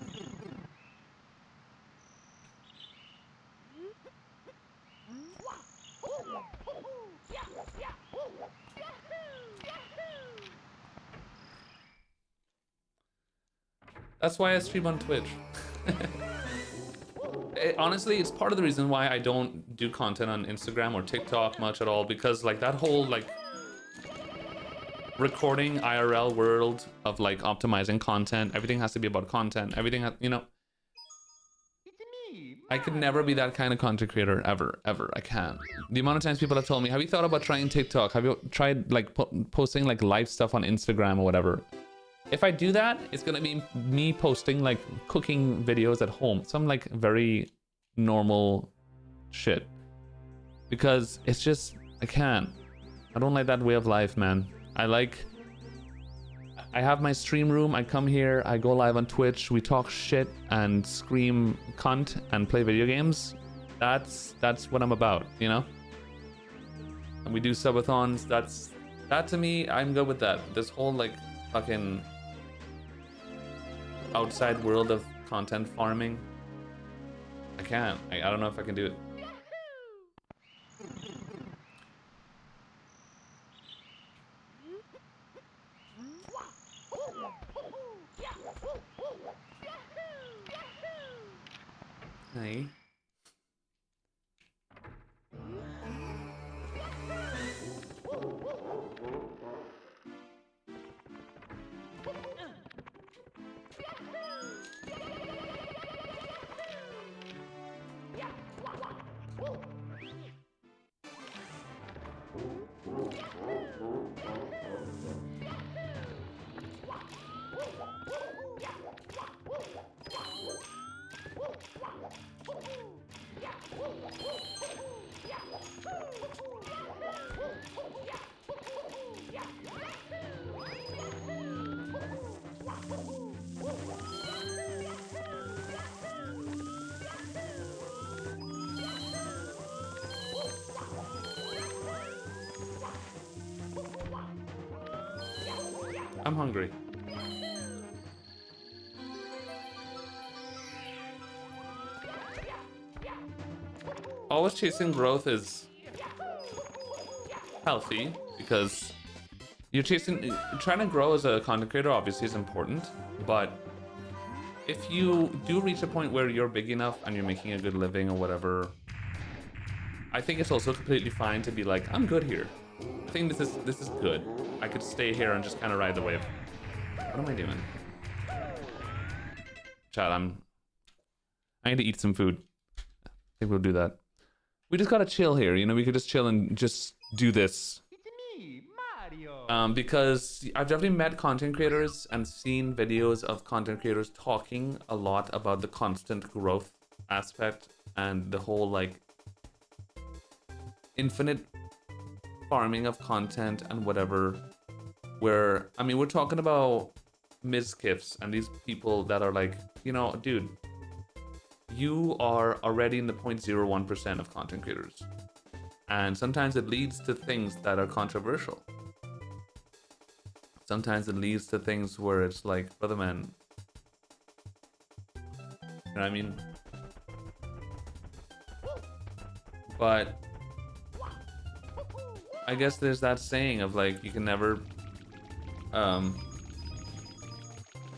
That's why I stream on Twitch. Honestly, it's part of the reason why I don't do content on Instagram or TikTok much at all, because like that whole like recording IRL world of like optimizing content, everything has to be about content, everything has, you know, I could never be that kind of content creator ever. I can't. The amount of times people have told me, have you thought about trying TikTok? Have you tried like posting like live stuff on Instagram or whatever? If I do that, it's gonna be me posting like cooking videos at home. Some like very normal shit. Because it's just, I can't. I don't like that way of life, man. I have my stream room, I come here, I go live on Twitch, we talk shit and scream cunt and play video games. That's what I'm about, you know? And we do subathons, that to me, I'm good with that. This whole like fucking outside world of content farming, I can't. I don't know if I can do it. Hey. I'm hungry. Always chasing growth is healthy because trying to grow as a content creator obviously is important, but if you do reach a point where you're big enough and you're making a good living or whatever, I think it's also completely fine to be like, I'm good here. I think this is good. I could stay here and just kind of ride the wave. What am I doing? Chat, I need to eat some food. I think we'll do that. We just gotta chill here, you know, we could just chill and just do this. It's me, Mario. Because I've definitely met content creators and seen videos of content creators talking a lot about the constant growth aspect and the whole like infinite farming of content and whatever, where, I mean, we're talking about Mizkifs and these people that are like, you know, dude, you are already in the 0.01% of content creators. And sometimes it leads to things that are controversial. sometimes it leads to things where it's like, brother man, you know what I mean? But I guess there's that saying of like, you can never, I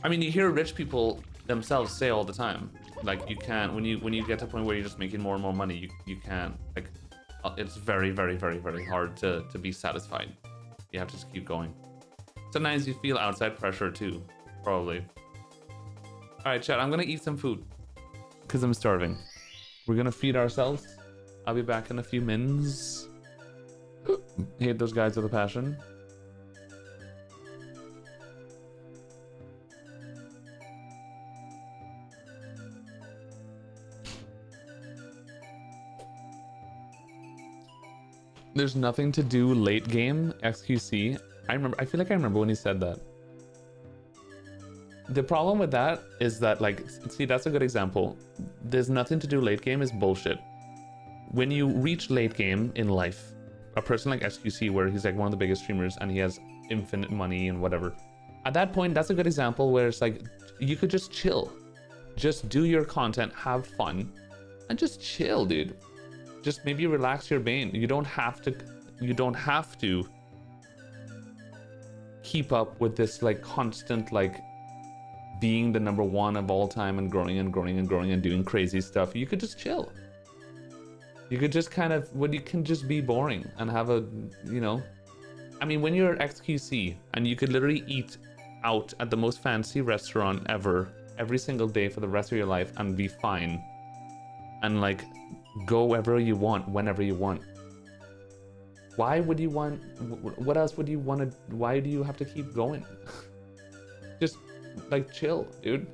mean, you hear rich people themselves say all the time, like you can't, when you get to a point where you're just making more and more money, you can't, like, it's very, very, very, very hard to be satisfied. You have to just keep going. Sometimes you feel outside pressure too, probably. All right, chat, I'm gonna eat some food because I'm starving. We're gonna feed ourselves. I'll be back in a few minutes. Hate those guys with a passion. There's nothing to do late game, XQC. I feel like I remember when he said that. The problem with that is that, like, see, that's a good example. There's nothing to do late game is bullshit. When you reach late game in life, a person like XQC, where he's like one of the biggest streamers and he has infinite money and whatever, at that point, that's a good example where it's like, you could just chill. Just do your content, have fun, and just chill, dude. Just maybe relax your brain. You don't have to keep up with this like constant like being the #1 of all time and growing and growing and growing and doing crazy stuff. You could just chill. You could just kind of, you can just be boring and have a, you know, I mean, when you're XQC and you could literally eat out at the most fancy restaurant ever every single day for the rest of your life and be fine and like go wherever you want, whenever you want. Why would you want, what else would you want to, why do you have to keep going? Just like chill, dude.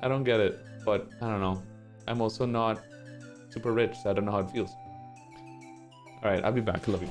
I don't get it, but I don't know. I'm also not super rich, so I don't know how it feels. All right, I'll be back. Love you.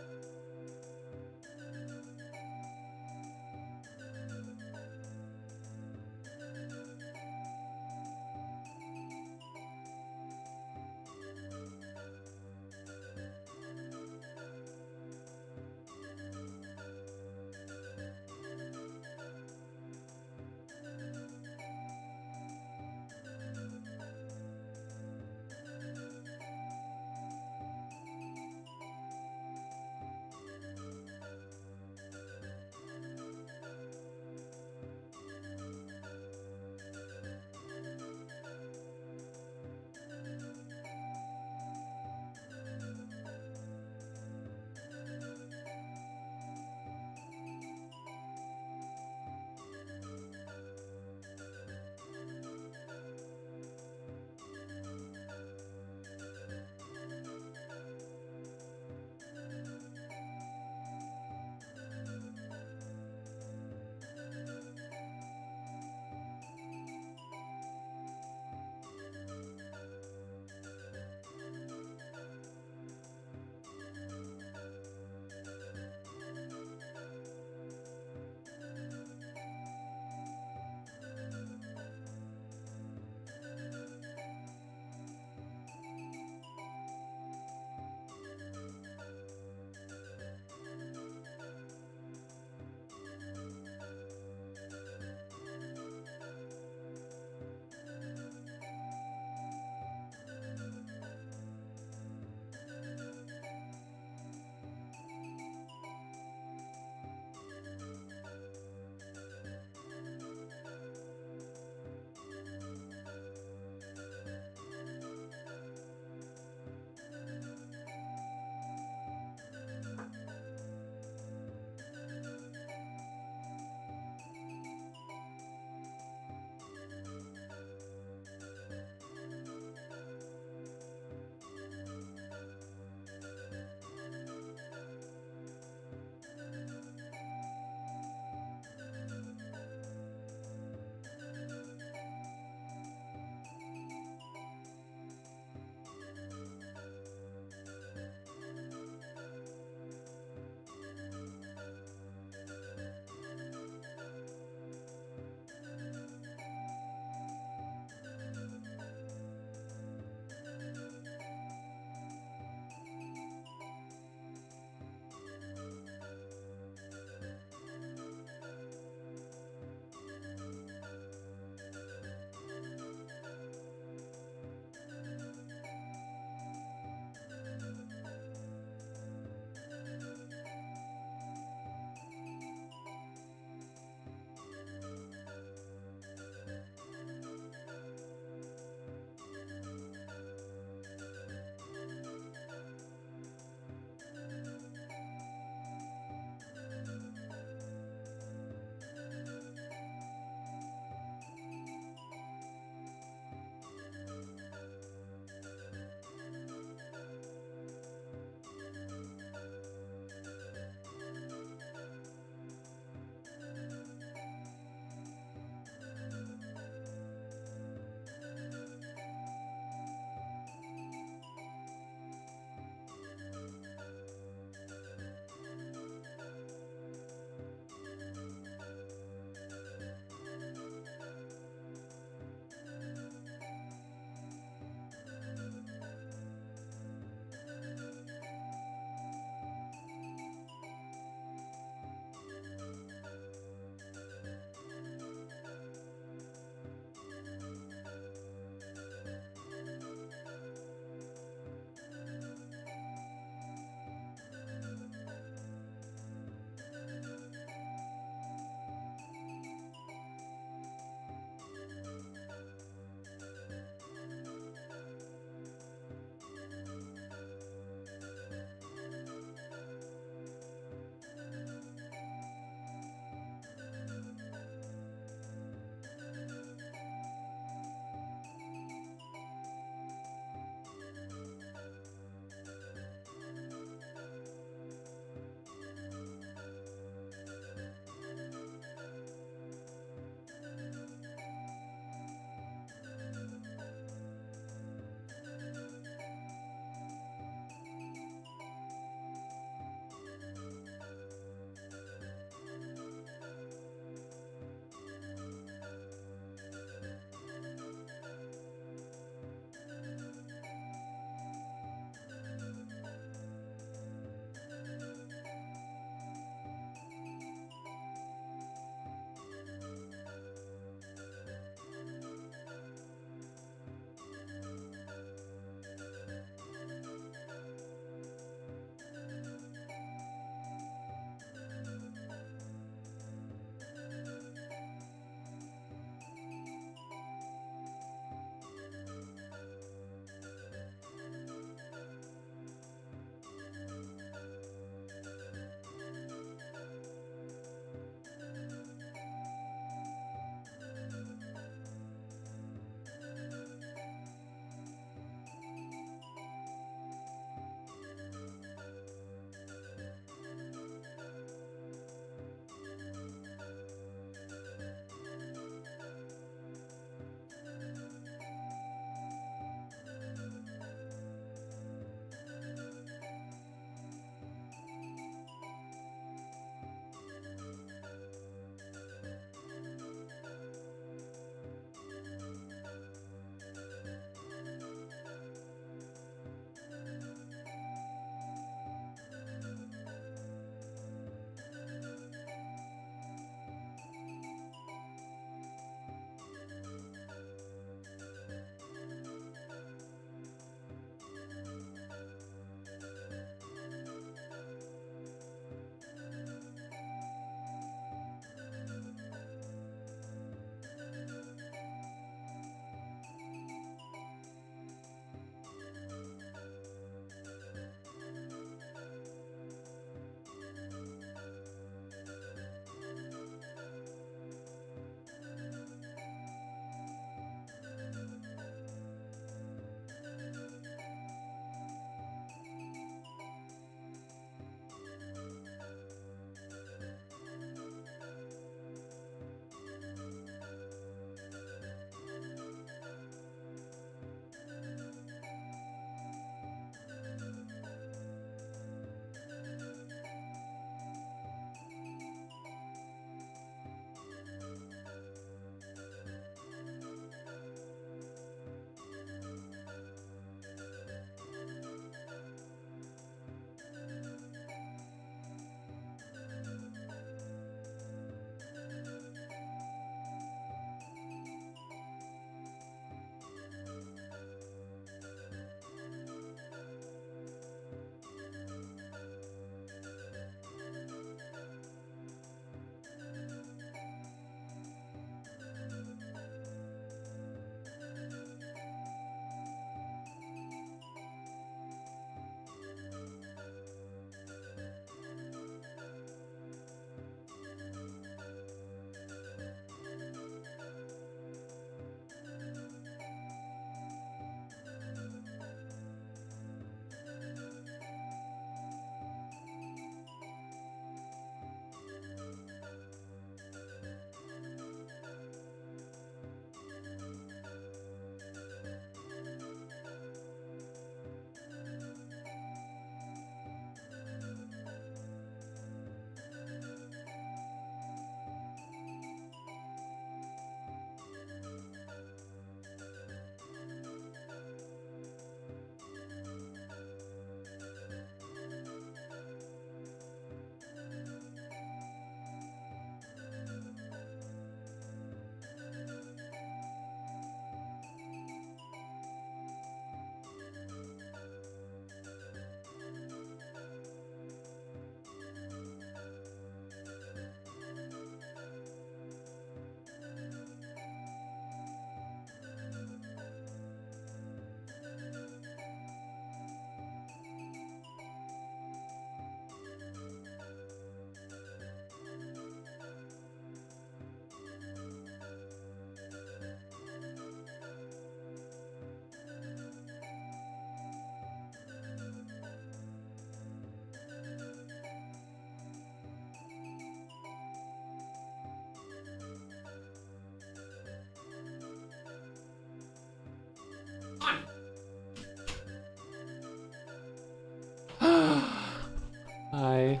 Hi.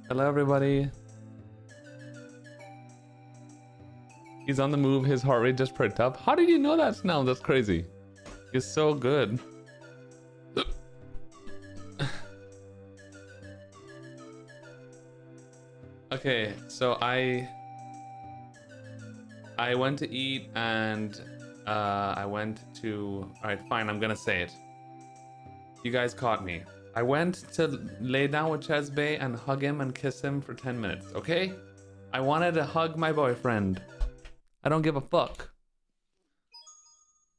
Hello, everybody. He's on the move. His heart rate just perked up. How did you know that, Snell? That's crazy. He's so good. Okay, so I went to eat and I went to... Alright, fine, I'm gonna say it. You guys caught me. I went to lay down with Chesbey and hug him and kiss him for 10 minutes, okay? I wanted to hug my boyfriend. I don't give a fuck.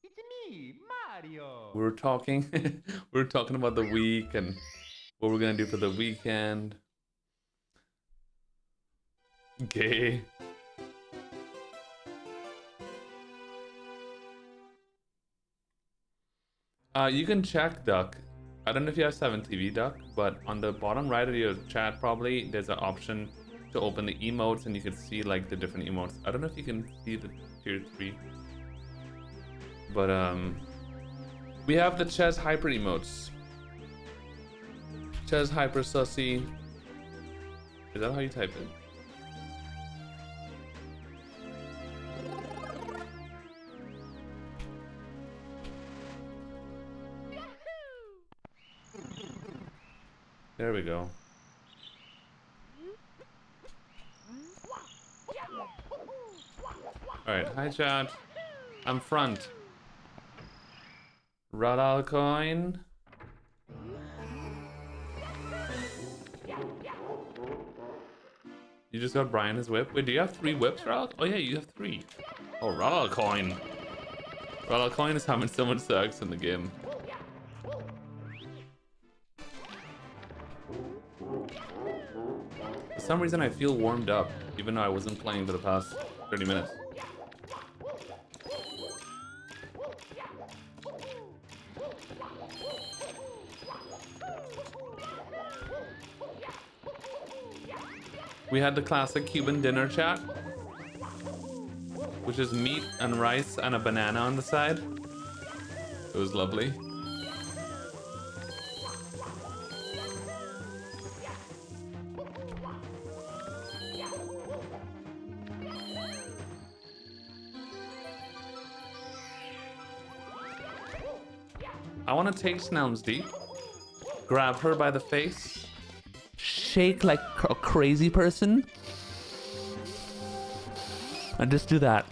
It's me, Mario. We were talking we were talking about the week and what we're gonna do for the weekend. Gay. You can check, Duck. I don't know if you have 7TV, Duck, but on the bottom right of your chat, probably there's an option to open the emotes, and you can see like the different emotes. I don't know if you can see the tier 3, but we have the Ches Hyper emotes. Ches Hyper Sussy. Is that how you type it? There we go. Alright, hi chat. I'm front. Radal coin. You just got Brian his whip. Wait, do you have 3 whips, Radal? Oh yeah, you have 3. Oh, Radal coin. Radal coin is having so much sex in the game. For some reason I feel warmed up, even though I wasn't playing for the past 30 minutes. We had the classic Cuban dinner chat, which is meat and rice and a banana on the side. It was lovely. I want to take Snelmsdy, grab her by the face, shake like a crazy person, and just do that.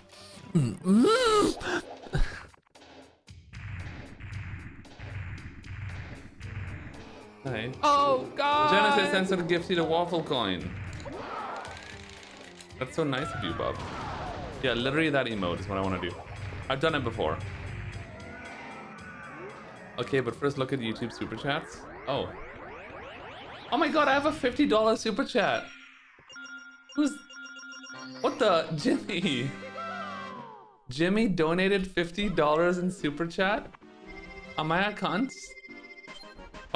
Hi. Oh god! Genesis sends a gift to waffle coin. That's so nice of you, Bob. Yeah, literally that emote is what I want to do. I've done it before. Okay, but first look at YouTube super chats. Oh. Oh my god, I have a $50 super chat. Who's... What the... Jimmy? Jimmy donated $50 in super chat? Am I a cunt?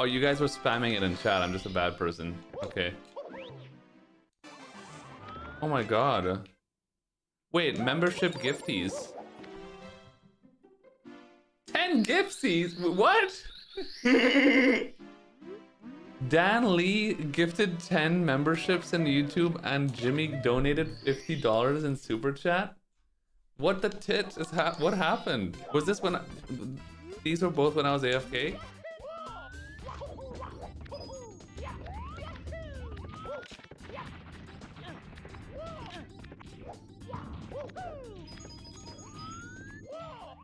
Oh, you guys were spamming it in chat. I'm just a bad person. Okay. Oh my god. Wait, membership gifties. 10 gifties? What? Dan Lee gifted 10 memberships in YouTube and Jimmy donated $50 in super chat? What the tit is what happened? Was this when these were both when I was AFK?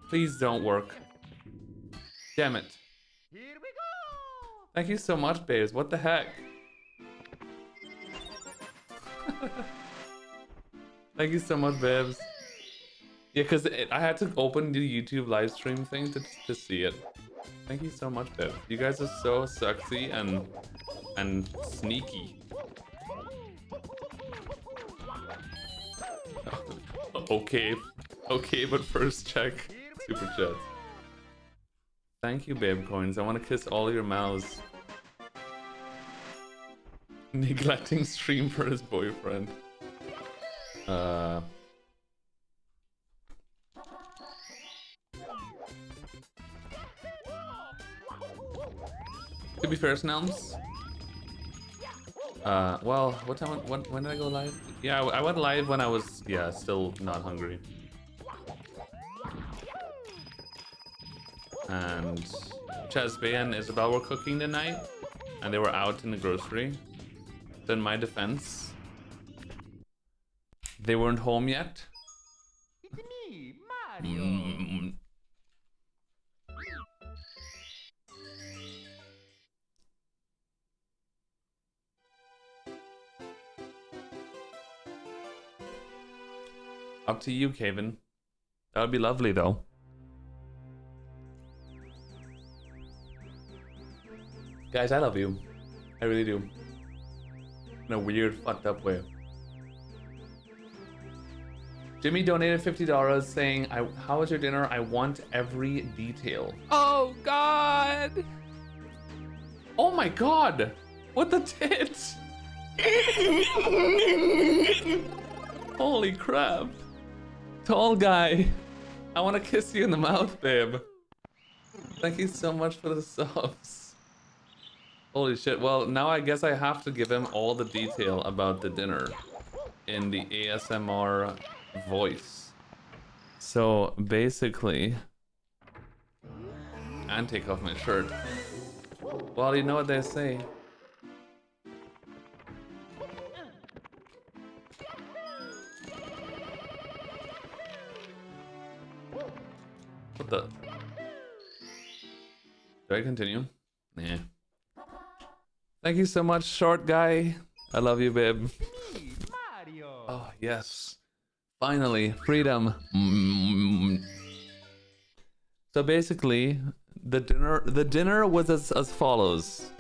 Please don't work. Damn it. Here we go. Thank you so much, babes. What the heck? Thank you so much, babes. Yeah, because I had to open the YouTube live stream thing to see it. Thank you so much, babes. You guys are so sexy and sneaky. Okay, okay, but first check super chats. Thank you, babe coins. I want to kiss all your mouths. Neglecting stream for his boyfriend. To be fair, Snelms. Well, what time? When did I go live? Yeah, I went live when I was still not hungry. And Chesbey and Isabel were cooking tonight, and they were out in the grocery. So in my defense, they weren't home yet. It's me, Mario. Up to you, Kevin. That would be lovely, though. Guys, I love you. I really do. In a weird, fucked up way. Jimmy donated $50 saying, how was your dinner? I want every detail. Oh, God. Oh, my God. What the tits? Holy crap. Tall guy. I want to kiss you in the mouth, babe. Thank you so much for the subs. Holy shit. Well, now I guess I have to give him all the detail about the dinner in the ASMR voice. So basically, and take off my shirt. Well, you know what they say. What the? Do I continue? Nah. Thank you so much, short guy. I love you, babe. Me, Mario. Oh, yes. Finally, freedom. So basically, the dinner was as follows.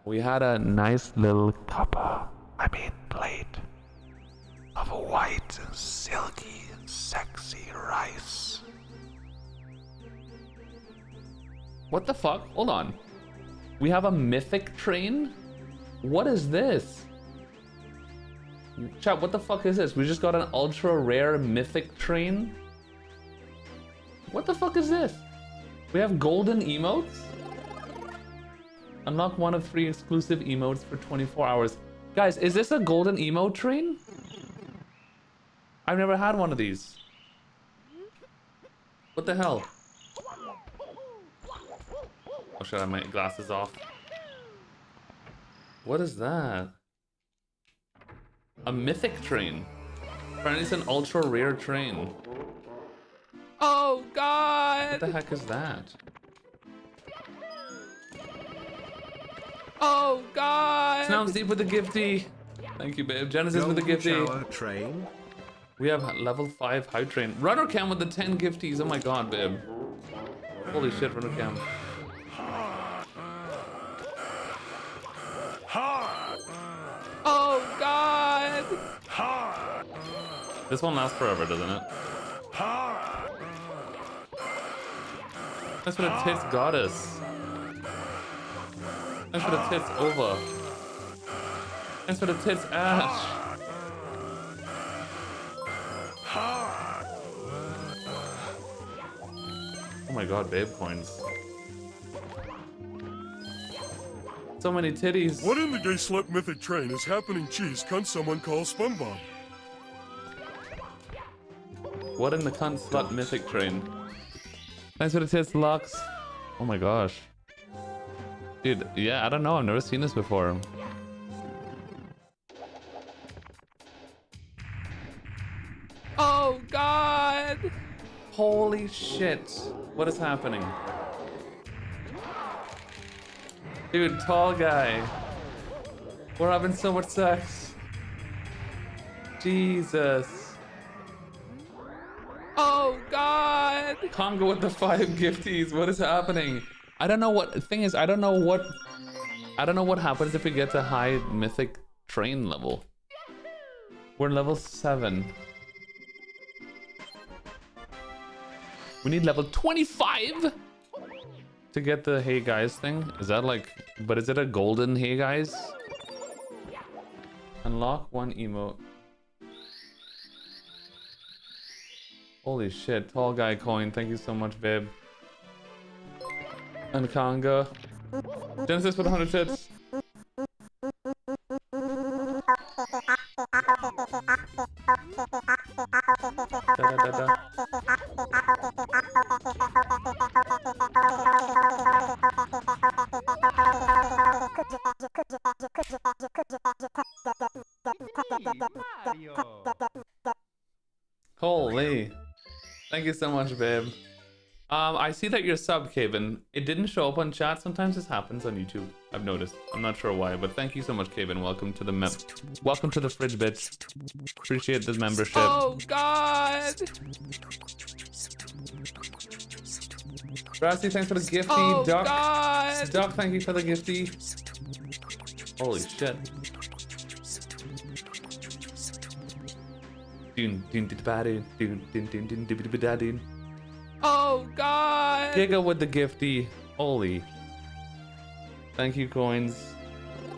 We had a nice little plate of white, silky, sexy rice. What the fuck? Hold on. We have a mythic train? What is this? Chat, what the fuck is this? We just got an ultra rare mythic train? What the fuck is this? We have golden emotes? Unlock one of 3 exclusive emotes for 24 hours. Guys, is this a golden emote train? I've never had one of these. What the hell? Oh shit, I have my glasses off. What is that? A mythic train. Apparently it's an ultra rare train. Oh god! What the heck is that? Oh god! Snow's deep with the gifty. Thank you, babe. Genesis with the gifty. Train. We have level 5 high train. Runner cam with the 10 gifties. Oh my god, babe. Holy shit, runner cam. Oh god! This one lasts forever, doesn't it? That's what a tits goddess. That's what a tits over. That's what a tits ash. Oh my god, babe coins. So many titties. What in the gay slut mythic train is happening, cheese? Cunt someone call SpongeBob. What in the cunt slut mythic train? Thanks for the tits, Lux. Oh my gosh. Dude, yeah, I don't know. I've never seen this before. Oh god! Holy shit. What is happening? Dude, tall guy. We're having so much sex. Jesus. Oh god! Congo with the 5 gifties. What is happening? I don't know what the thing is. I don't know what happens if we get to high mythic train level. We're level 7. We need level 25 to get the hey guys thing. Is that like, but is it a golden hey guys? Unlock 1 emote. Holy shit, tall guy coin. Thank you so much, babe. And Conga. Genesis with 100 hits. Da, da, da, da. Mario. Holy. Thank you so much, babe. I see that you're sub, Kaven. It didn't show up on chat. Sometimes this happens on YouTube. I've noticed. I'm not sure why, but thank you so much, Kaven. Welcome to the welcome to the fridge, bitch. Appreciate the membership. Oh God! Grassy, thanks for the gifty. Oh, Duck. God. Duck, thank you for the gifty. Holy shit. Oh God! Giga with the gifty. Holy. Thank you, coins.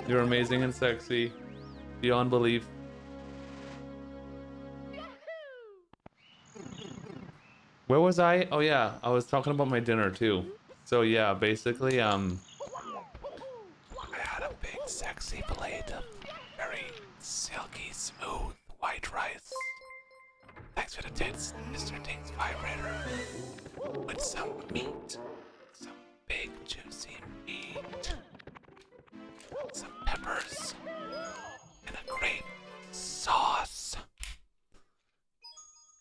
You're amazing and sexy. Beyond belief. Where was I? Oh yeah, I was talking about my dinner too. So yeah, basically, I had a big sexy plate of very silky, smooth white rice. Thanks for the tits, Mr. Ding's vibrator. With some meat. Some big juicy meat. Some peppers. And a great sauce.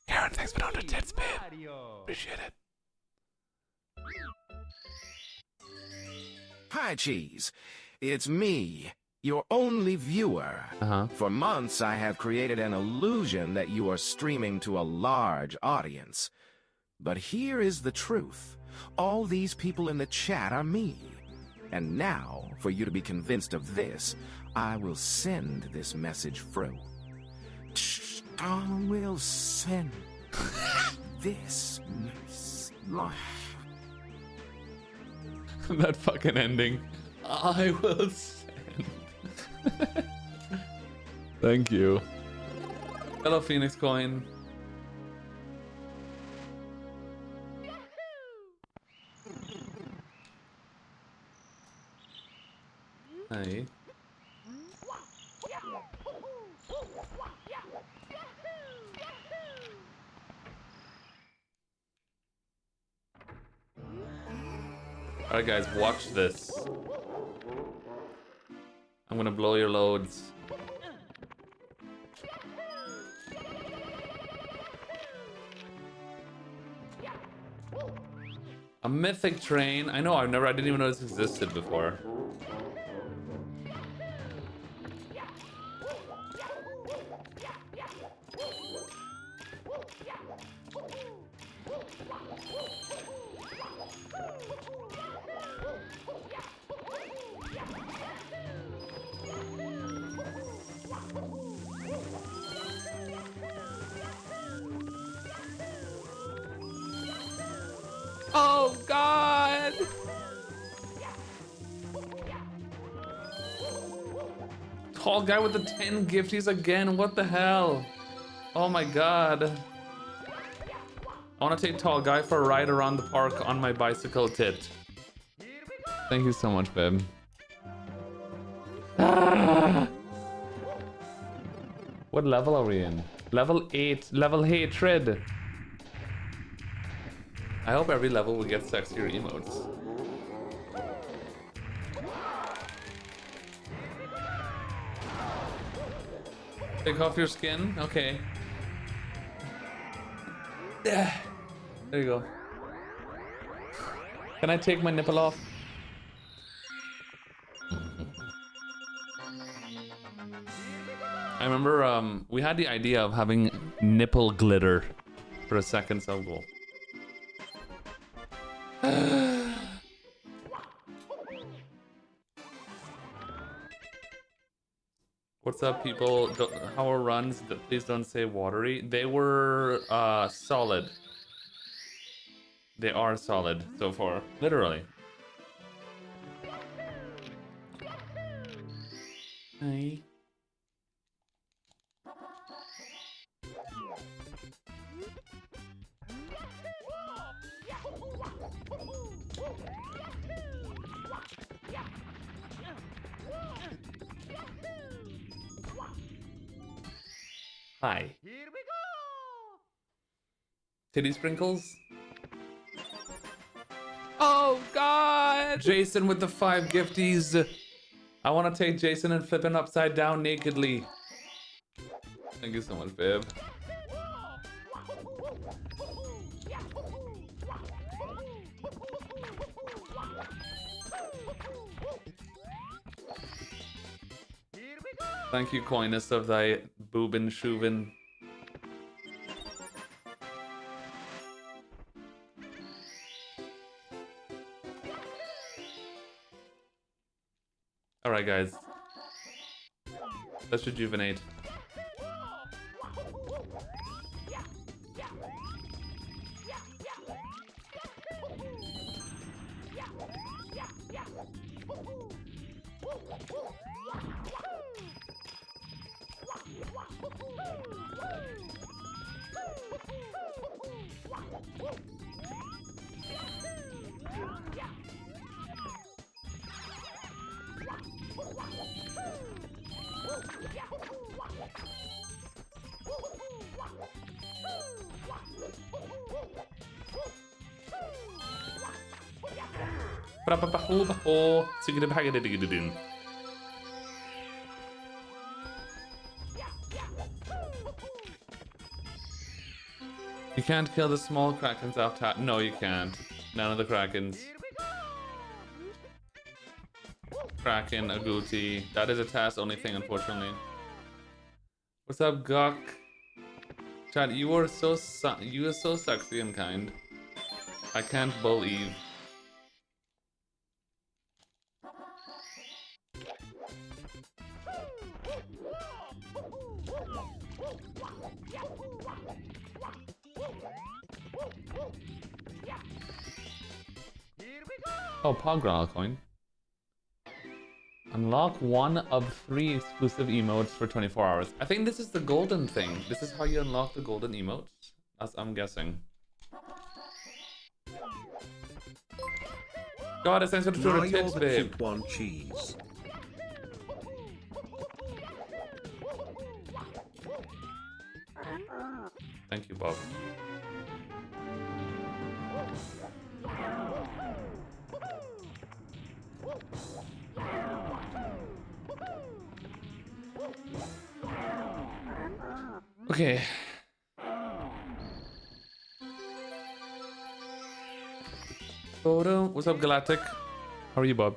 Karen, thanks for the 100 tits, babe. Appreciate it. Hi, Cheese. It's me, your only viewer. For months, I have created an illusion that you are streaming to a large audience. But here is the truth. All these people in the chat are me. And now, for you to be convinced of this, I will send this message through. I will send this message. That fucking ending. I will send. Thank you. Hello, Phoenix Coin. Hi. Alright guys, watch this. I'm gonna blow your loads. A mythic train. I know, I didn't even know this existed before. Oh God! Tall guy with the 10 gifties again, what the hell? Oh my God. I wanna take tall guy for a ride around the park on my bicycle tit. Thank you so much, babe. Ah! What level are we in? Level 8, level hatred. I hope every level will get sexier emotes. Take off your skin? Okay. There you go. Can I take my nipple off? I remember we had the idea of having nipple glitter for a second sub goal. What's up, people? How are runs? Please don't say watery. They were solid. They are solid so far, literally. Hi. Hi. Here we go. Titty sprinkles? Oh god! Jason with the 5 gifties. I want to take Jason and flip him upside down nakedly. Thank you so much, babe. Thank you, coyness of thy boobin shoovin. Alright, guys. Let's rejuvenate. You can't kill the small krakens off top. No, you can't. None of the krakens. Kraken, agouti. That is a task only thing, unfortunately. What's up, Gok? Chad, you are so sexy and kind. I can't believe. Oh, Pogral coin. Unlock 1 of 3 exclusive emotes for 24 hours. I think this is the golden thing. This is how you unlock the golden emotes. As I'm guessing. God, it's nice to throw the tips, babe. One cheese. Thank you, Bob. Okay. What's up, Galactic? How are you, Bob?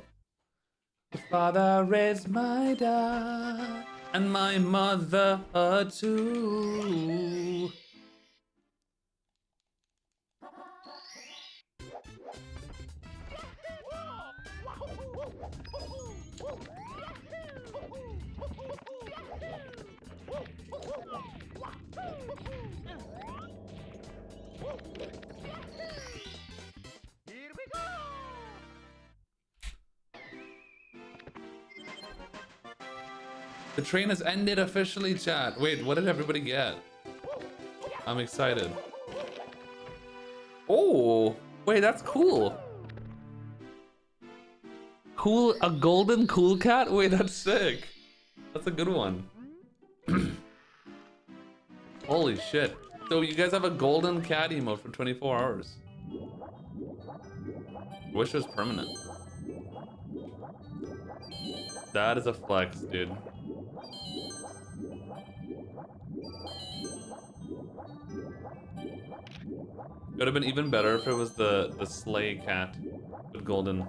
Your father is my dad, and my mother too. The train has ended officially, chat. Wait, what did everybody get? I'm excited. Oh, wait, that's cool. Cool, a golden cool cat? Wait, that's sick. That's a good one. Holy shit. So you guys have a golden cat emote for 24 hours. Wish was permanent. That is a flex, dude. It would have been even better if it was the sleigh cat with golden.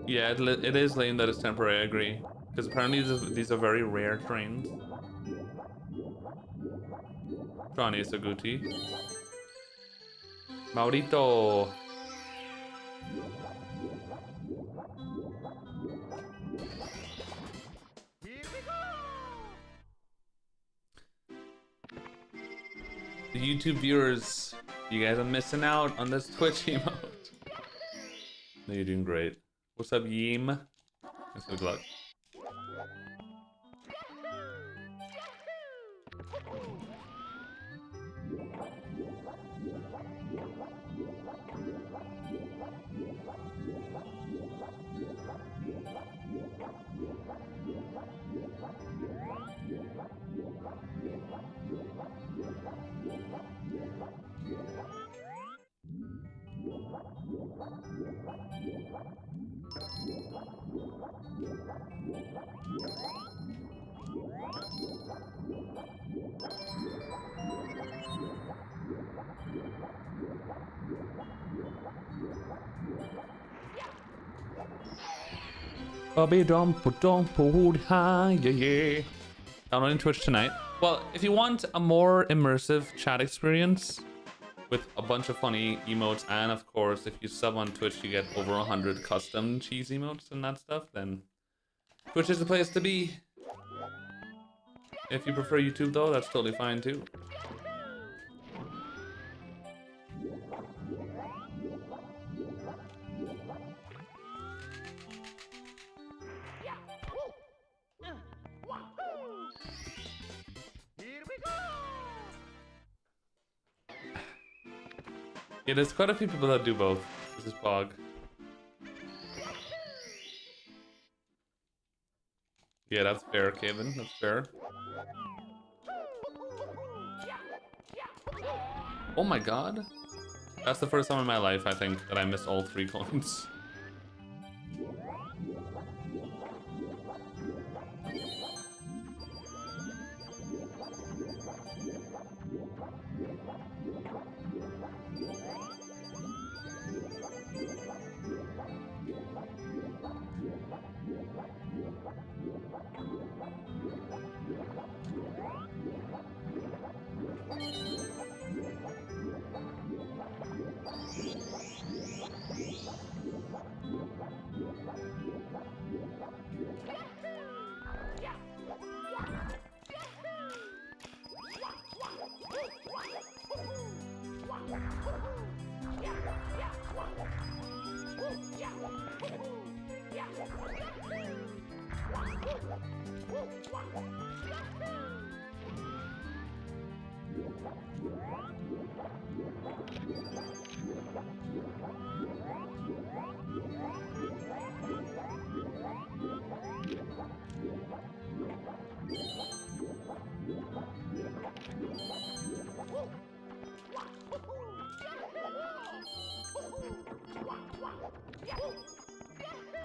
Yeah, it is lame that it's temporary, I agree. Because apparently these are very rare trains. Johnny Saguti. Maurito. The YouTube viewers, you guys are missing out on this Twitch emote. No, you're doing great. What's up, Yim? Thanks for the luck. Bobby don't hold high, yeah. Downloading Twitch tonight. Well, if you want a more immersive chat experience with a bunch of funny emotes, and of course, if you sub on Twitch, you get over 100 custom cheese emotes and that stuff, then Twitch is the place to be. If you prefer YouTube though, that's totally fine too. Yeah, there's quite a few people that do both. This is Pog. Yeah, that's fair, Kevin. That's fair. Oh my god. That's the first time in my life, I think, that I missed all 3 coins.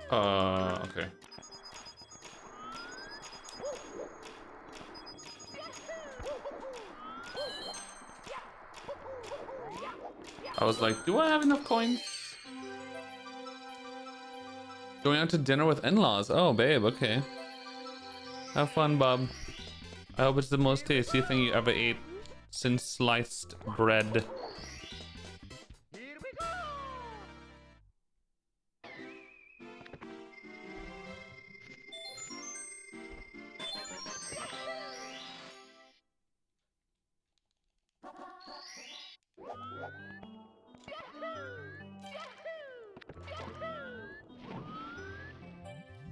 Okay. I was like, do I have enough coins? Going out to dinner with in-laws. Oh, babe, okay. Have fun, Bob. I hope it's the most tasty thing you ever ate since sliced bread.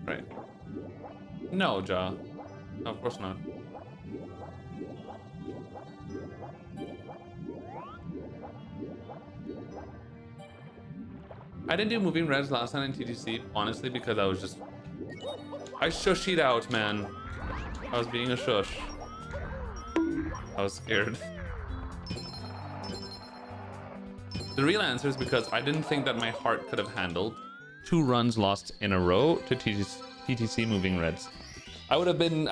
Right. No, Ja. No, of course not. I didn't do moving reds last night in TTC, honestly, because I was just... I shushied out, man. I was being a shush. I was scared. The real answer is because I didn't think that my heart could have handled 2 runs lost in a row to TTC moving reds. I would have been...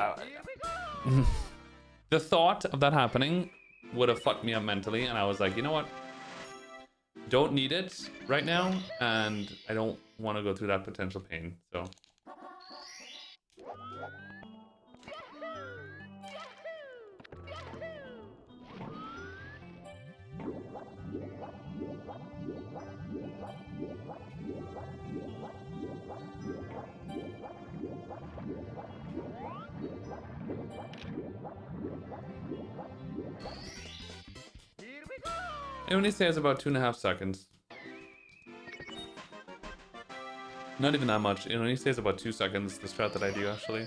the thought of that happening would have fucked me up mentally, and I was like, you know what? Don't need it right now, and I don't want to go through that potential pain, so... It only says about 2.5 seconds. Not even that much. It only stays about 2 seconds, the strat that I do, actually.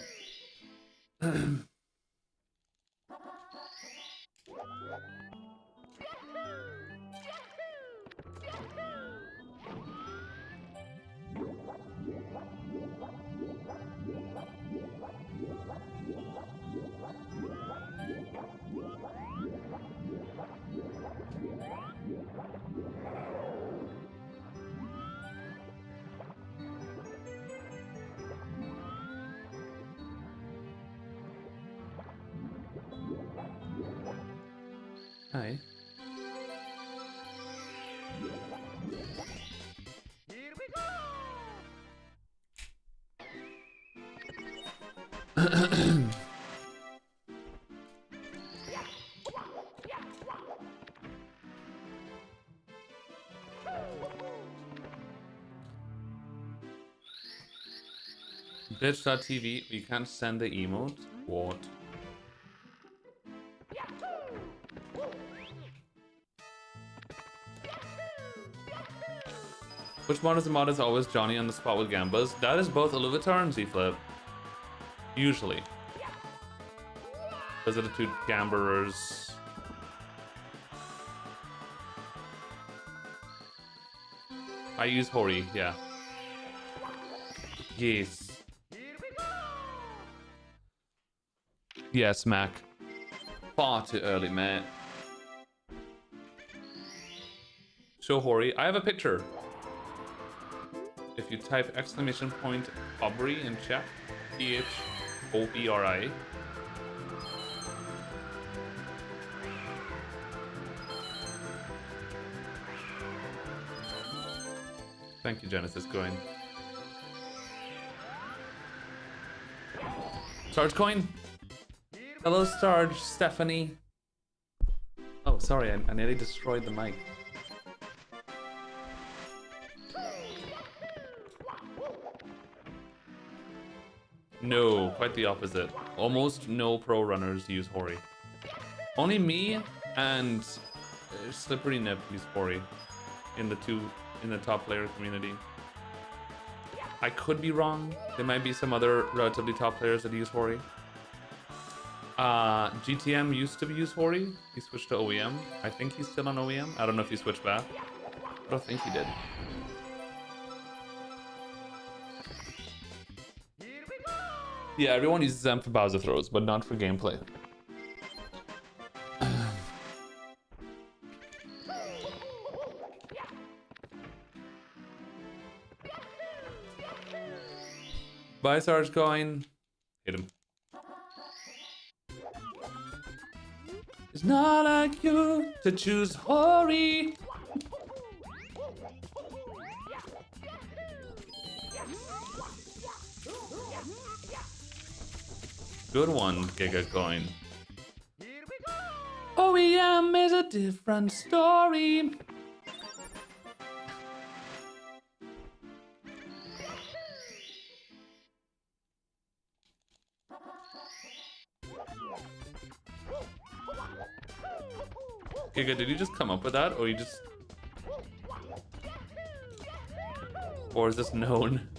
Hi. Here we go. Bitch.tv, we can't send the emote. What? Which mod is the mod is always Johnny on the spot with Gambas? That is both Iluvatar and Z-Flip. Usually. Those are the two Gamberers. I use Hori, yeah. Yes. Yes, Mac. Far too early, man. Show Hori. I have a picture. If you type exclamation point Aubrey in chat, Thobri. Thank you, Genesis Coin. Sarge Coin. Hello, Sarge, Stephanie. Oh, sorry, I nearly destroyed the mic. No, quite the opposite. Almost no pro runners use Hori. Only me and Slippery Nip use Hori in the top player community. I could be wrong. There might be some other relatively top players that use Hori. GTM used to use Hori. He switched to OEM. I think he's still on OEM. I don't know if he switched back. I don't think he did. Yeah, everyone uses them for Bowser throws, but not for gameplay. Bye, Sarge Coin. Hit him. It's not like you to choose Hori. Good one, Giga Coin. OEM is a different story. Giga, did you just come up with that, or you just... Or is this known?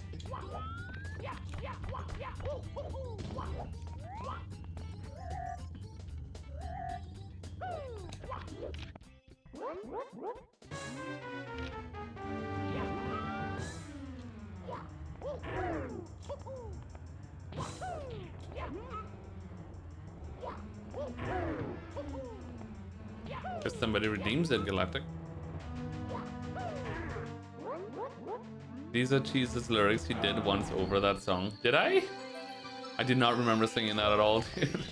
If somebody redeems it, Galactic. These are Cheese's lyrics he did once over that song. Did I? I did not remember singing that at all, dude.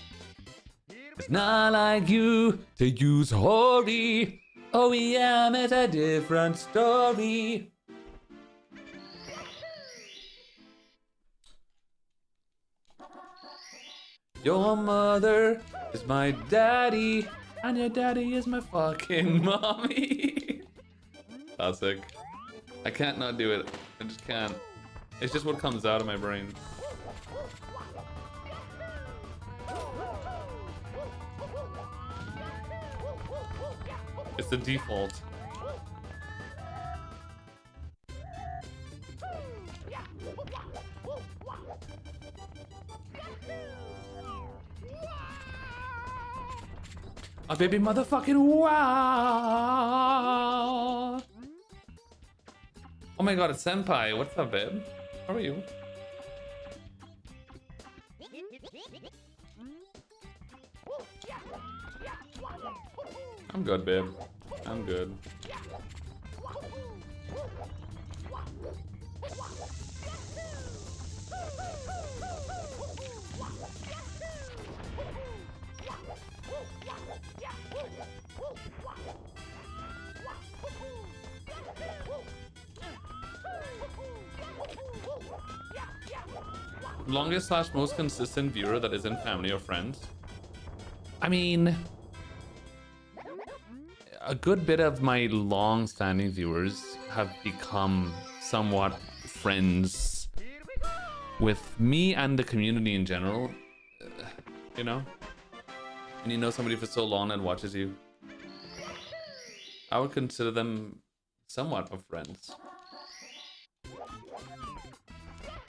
It's not like you to use Hori. OEM is a different story. Your mother is my daddy, and your daddy is my fucking mommy. Classic. I can't not do it. I just can't. It's just what comes out of my brain. It's the default. A baby motherfucking wow! Oh my god, it's Senpai. What's up, babe? How are you? I'm good, babe. I'm good. Longest slash most consistent viewer that isn't family or friends. I mean, a good bit of my long-standing viewers have become somewhat friends with me and the community in general. You know? And you know somebody for so long and watches you. I would consider them somewhat of friends.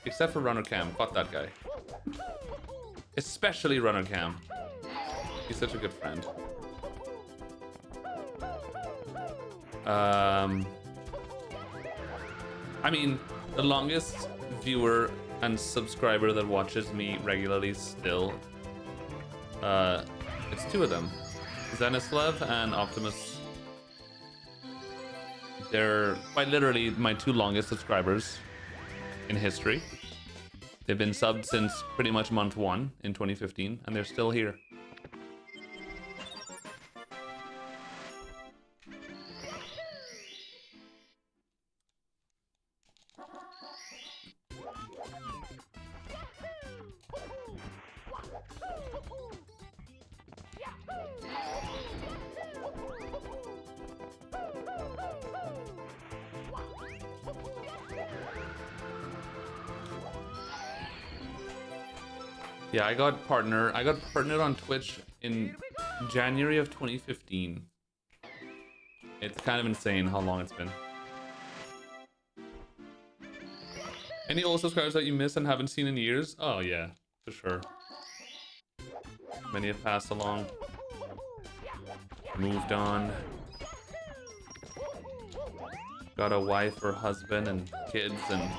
Except for Runner Cam. Fuck that guy. Especially Runner Cam. He's such a good friend. I mean, the longest viewer and subscriber that watches me regularly still, it's two of them. Zenislav and Optimus. They're quite literally my two longest subscribers in history. They've been subbed since pretty much month 1 in 2015, and they're still here. Yeah, I got partnered on Twitch in January of 2015. It's kind of insane how long it's been. Any old subscribers that you miss and haven't seen in years? Oh yeah, for sure. Many have passed along, moved on, got a wife or husband and kids and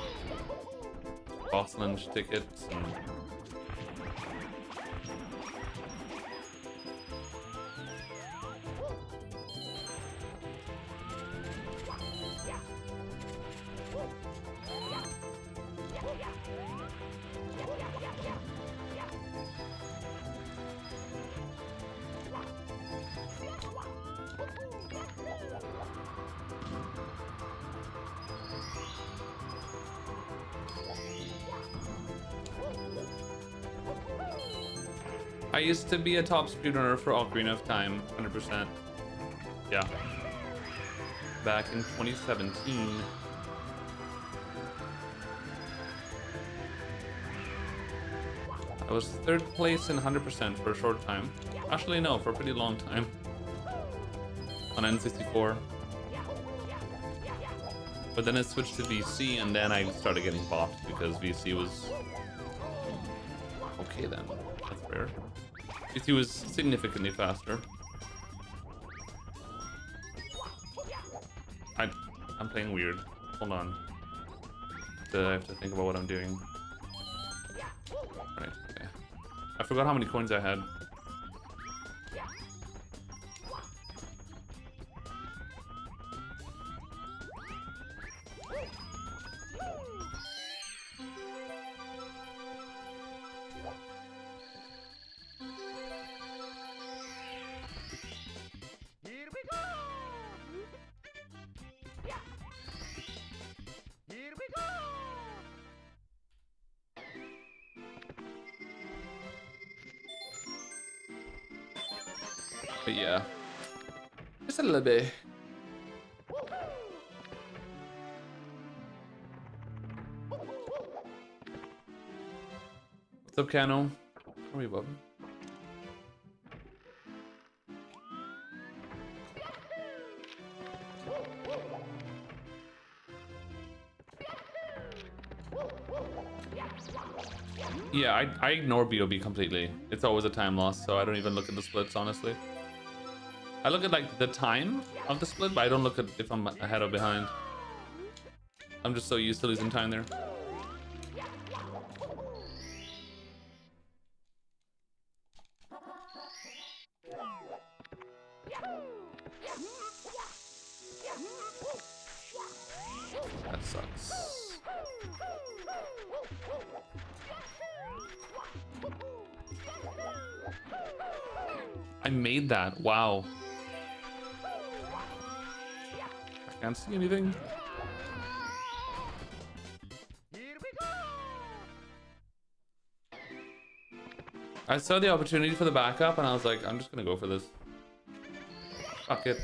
Boston tickets and I used to be a top speedrunner for Ocarina of Time, 100%. Yeah. Back in 2017. I was 3rd place in 100% for a short time. Actually, no, for a pretty long time. On N64. But then I switched to VC, and then I started getting bopped because VC was... Okay then, that's rare. VC was significantly faster. I'm playing weird. Hold on. I have to think about what I'm doing. Right, okay. I forgot how many coins I had. But yeah, just a little bit. What's up, Cano? How are you, bub? Yeah, I ignore BOB completely. It's always a time loss, so I don't even look at the splits, honestly. I look at like the time of the split, but I don't look at if I'm ahead or behind. I'm just so used to losing time there. That sucks. I made that. Wow. I can't see anything. I saw the opportunity for the backup and I was like, I'm just gonna go for this. Fuck it.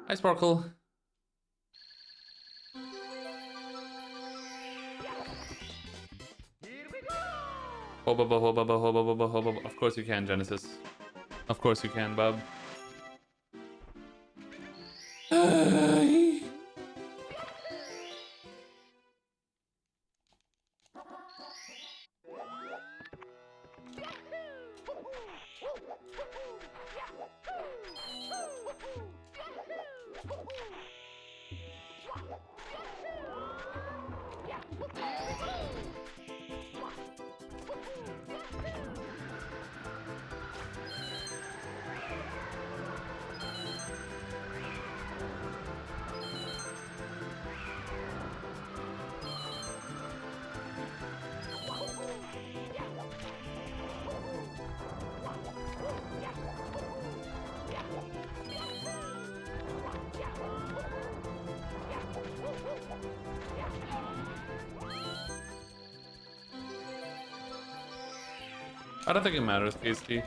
Hi, Sparkle. Of course you can, Genesis. Of course you can, bub. I don't think it matters, KST.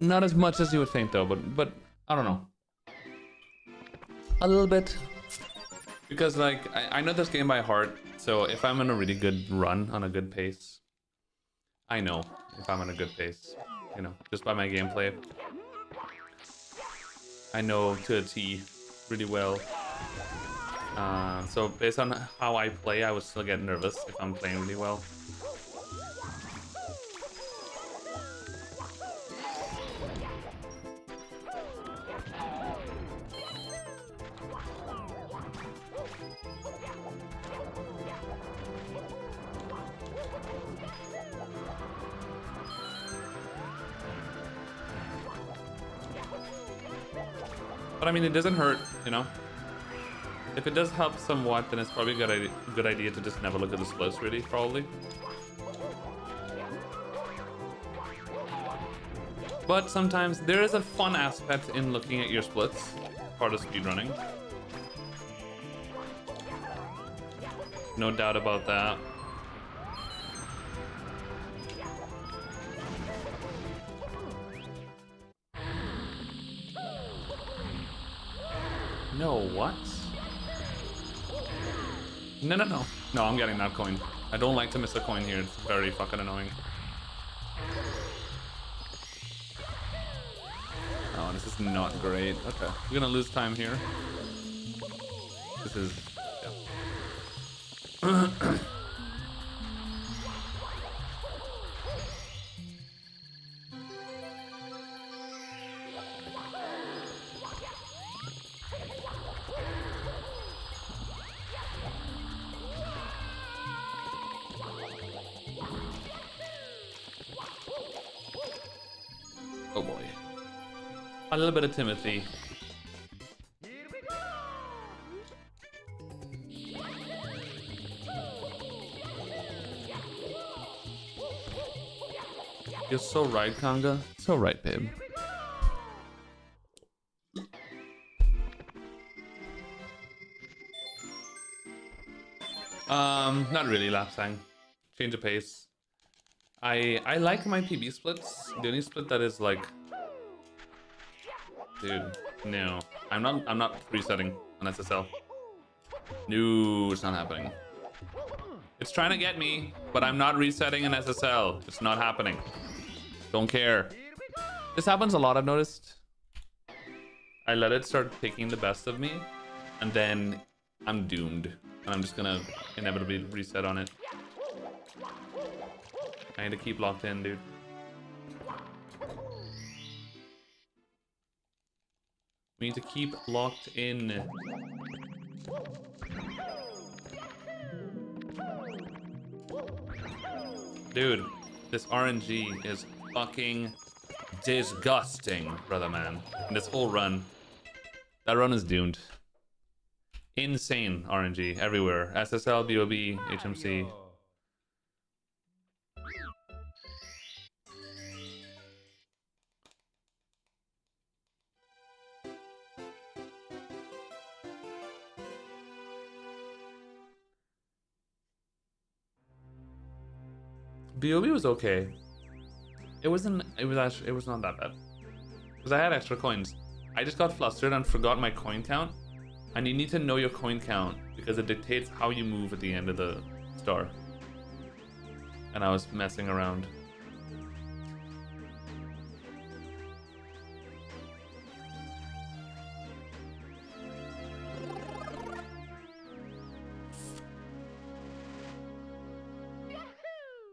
Not as much as you would think, though, but I don't know. A little bit. Because, like, I know this game by heart, so if I'm in a really good run, on a good pace, I know if I'm on a good pace, you know, just by my gameplay. I know to a T really well. So based on how I play, I would still get nervous if I'm playing really well. But I mean, it doesn't hurt, you know? If it does help somewhat, then it's probably a good idea to just never look at the splits, really, probably. But sometimes there is a fun aspect in looking at your splits, part of speedrunning. No doubt about that. No, what? No, no, no. No, I'm getting that coin. I don't like to miss a coin here. It's very fucking annoying. Oh, this is not great. Okay, we're gonna lose time here. This is... yeah. Oh boy. A little bit of Timothy. You're so right, Kanga. So right, babe. Not really, Lapsang. Change of pace. I like my PB splits. The only split that is like, dude, no, I'm not resetting on SSL. No, it's not happening. It's trying to get me, but I'm not resetting an SSL. It's not happening. Don't care. This happens a lot, I've noticed. I let it start taking the best of me, and then I'm doomed. And I'm just gonna inevitably reset on it. I need to keep locked in, dude. We need to keep locked in. Dude, this RNG is fucking disgusting, brother man. And this whole run. That run is doomed. Insane RNG everywhere. SSL, BOB, HMC. BOB was okay. It was not that bad. Because I had extra coins. I just got flustered and forgot my coin count. And you need to know your coin count because it dictates how you move at the end of the star. And I was messing around.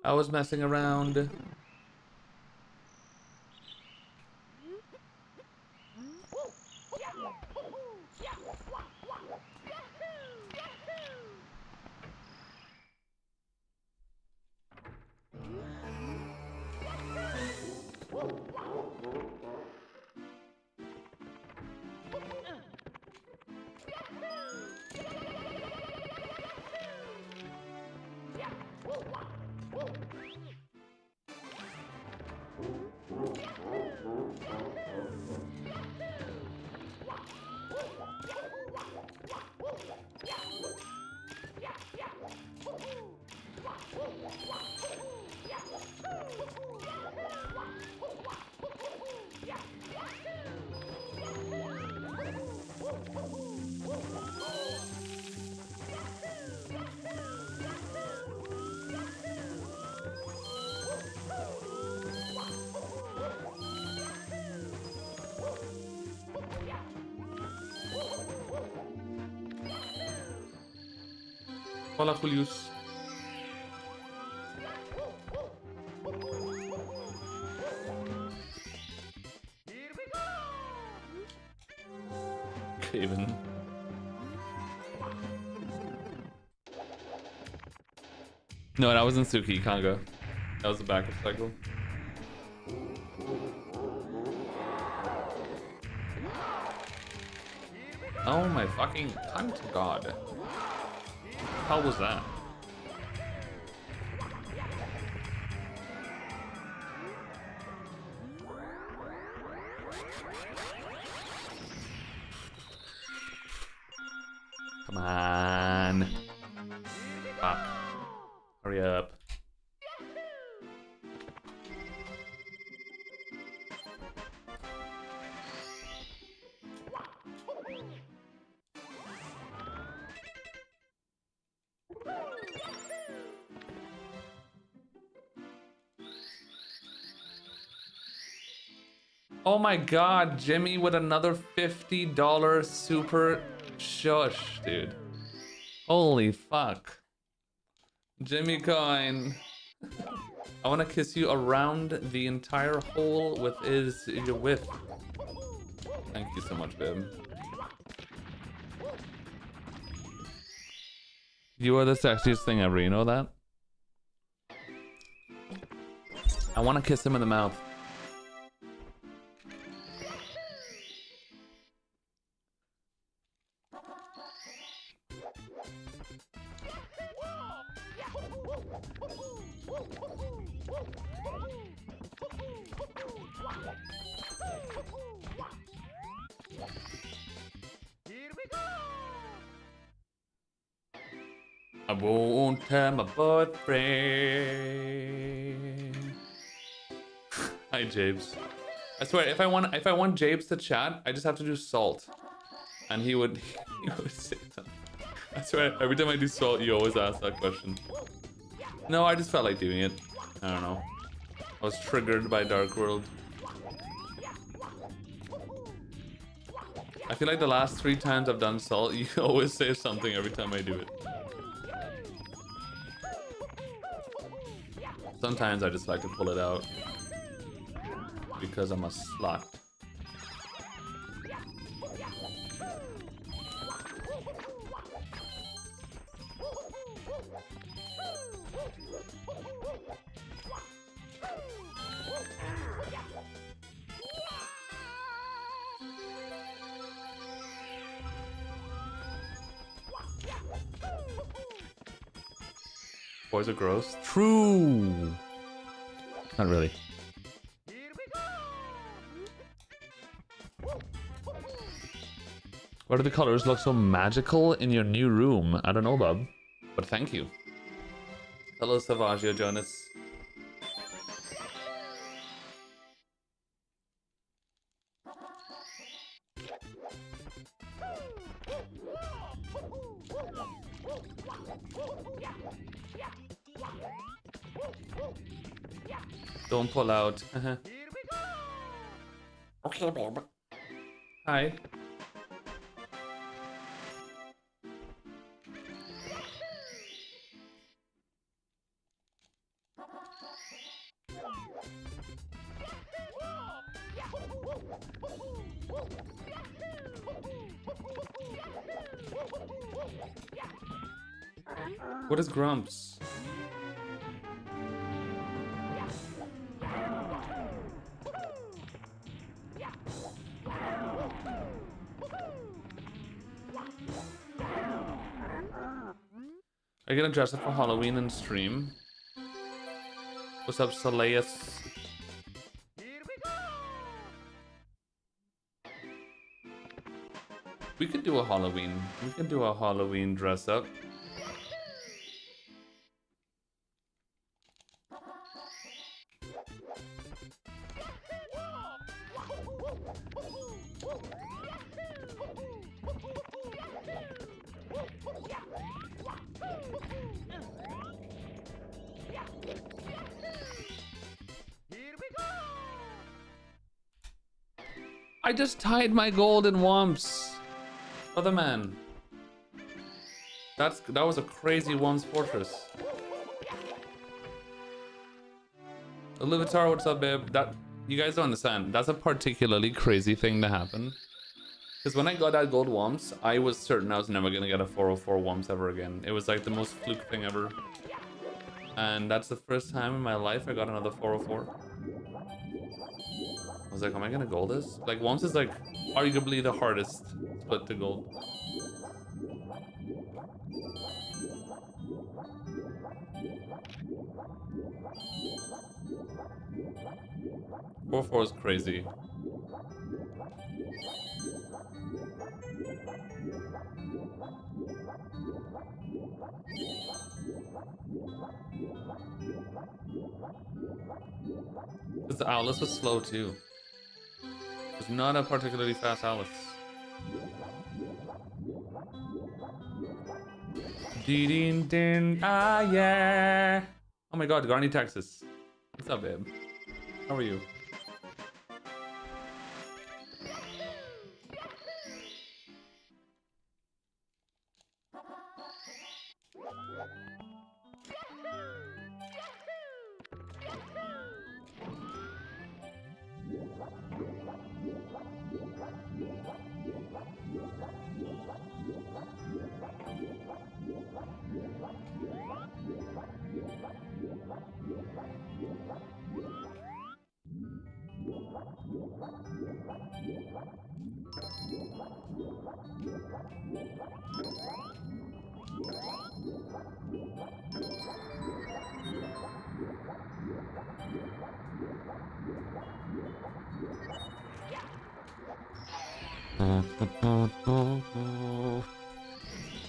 I was messing around. Hola, Julius. Kevin. No, that wasn't Suki, Congo. That was the backup cycle. Oh my fucking cunt god. How was that? Come on. Fuck. Hurry up. Oh my god, Jimmy with another $50 super shush, dude. Holy fuck. Jimmy coin. I want to kiss you around the entire hole with your whip. Thank you so much, babe. You are the sexiest thing ever, you know that? I want to kiss him in the mouth. I won't tell my boyfriend. Hi, Jabes. I swear, if I want Jabes to chat, I just have to do salt, and he would say something. I swear, every time I do salt, you always ask that question. No, I just felt like doing it. I don't know. I was triggered by Dark World. I feel like the last 3 times I've done salt, you always say something every time I do it. Sometimes I just like to pull it out because I'm a slut. Boys are gross. True. Not really. Why do the colors look so magical in your new room? I don't know, bub. But thank you. Hello, Savaggio Jonas. Don't pull out. Okay, babe. Hi. What is Grumps? Are you gonna dress up for Halloween and stream? What's up, Soleus? We could do a Halloween. We could do a Halloween dress up. I just tied my gold in Wumps. Other man. That was a crazy Wumps fortress. Olivitar, what's up, babe? You guys don't understand. That's a particularly crazy thing to happen. Because when I got that gold Wumps, I was certain I was never gonna get a 404 Wumps ever again. It was like the most fluke thing ever. And that's the first time in my life I got another 404. I was like, am I gonna gold this? Like, Wumps is like arguably the hardest split to gold. Four is crazy. Because the Owlus was slow too. It was not a particularly fast Owlus. Ah yeah. Oh my god, Garni, Texas. What's up, babe? How are you?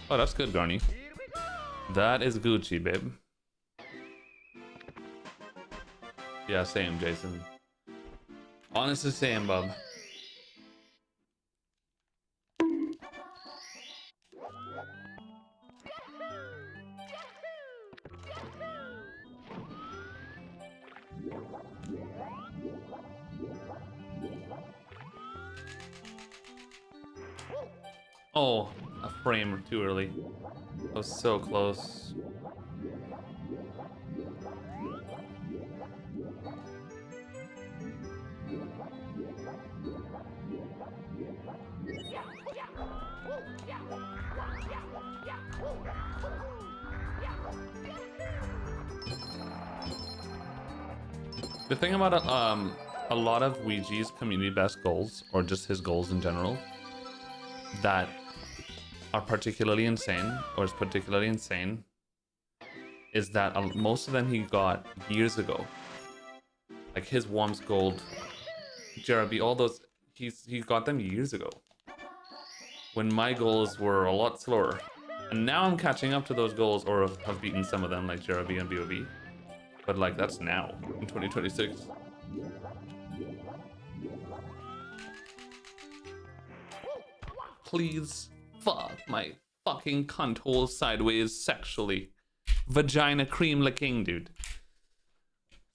Oh, that's good, Garni. That is Gucci, babe. Yeah, same, Jason. Honestly saying, bub. Oh, a frame too early. That was so close. The thing about a lot of Ouija's community best goals, or just his goals in general, that are particularly insane, or is particularly insane, is that most of them he got years ago. Like his Worms Gold, Jeremy, all those, he got them years ago. When my goals were a lot slower. And now I'm catching up to those goals, or have beaten some of them, like Jeremy and BOB. But like, that's now, in 2026. Please fuck my fucking cunt hole sideways sexually. Vagina cream licking, dude.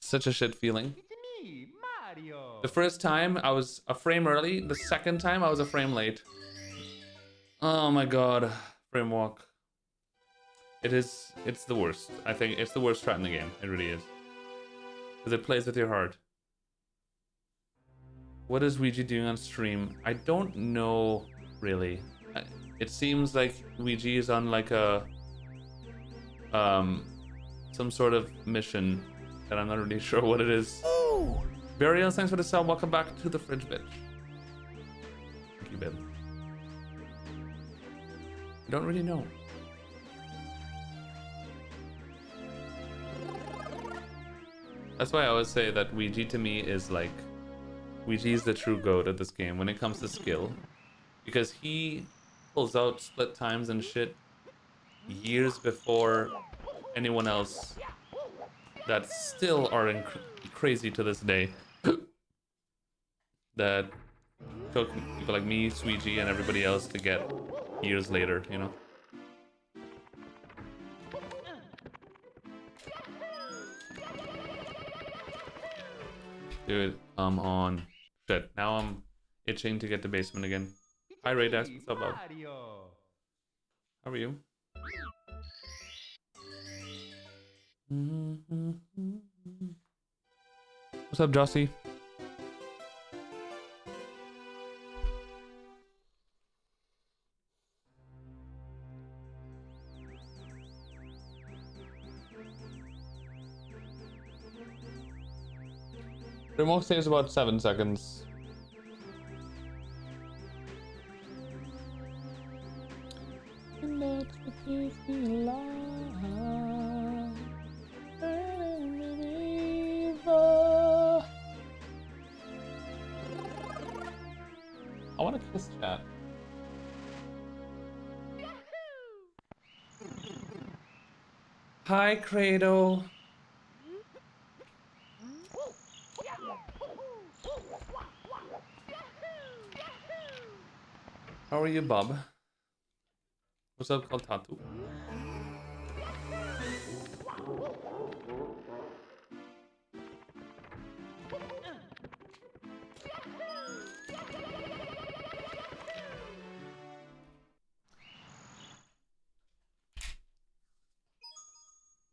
Such a shit feeling. It's me, Mario. The first time I was a frame early, the second time I was a frame late. Oh my god, frame walk. It's the worst. I think it's the worst strat in the game. It really is. Because it plays with your heart. What is Ouija doing on stream? I don't know, really. It seems like Ouija is on like a some sort of mission that I'm not really sure what it is. Oh! Burial, thanks for the sub. Welcome back to the fridge, bitch. Thank you, babe. I don't really know. That's why I always say that Ouija to me is like, Ouija is the true GOAT at this game when it comes to skill. Because he pulls out split times and shit years before anyone else that still are crazy to this day. That took people like me, Sweegie, and everybody else to get years later, you know? Dude, come on. Shit, now I'm itching to get to basement again. Hi, Raydax. What's up, bub? How are you? What's up, Jossie? Remote stays about 7 seconds. And that's what keeps me alive. I want to kiss chat. Hi, Credo. How are you, Bob? What's up, called Tattoo?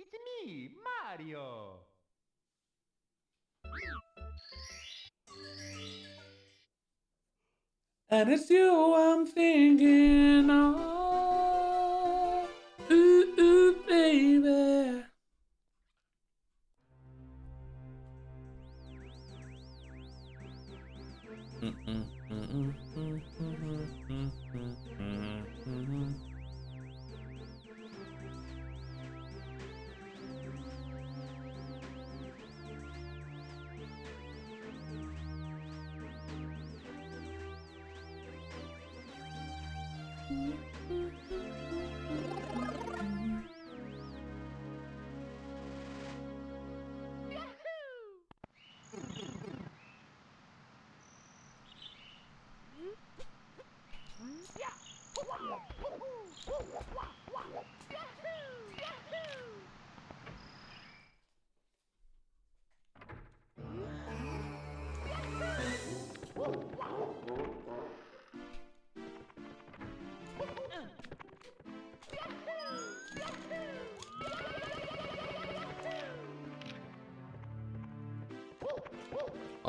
It's me, Mario. And it's you I'm thinking of. Ooh, ooh, baby.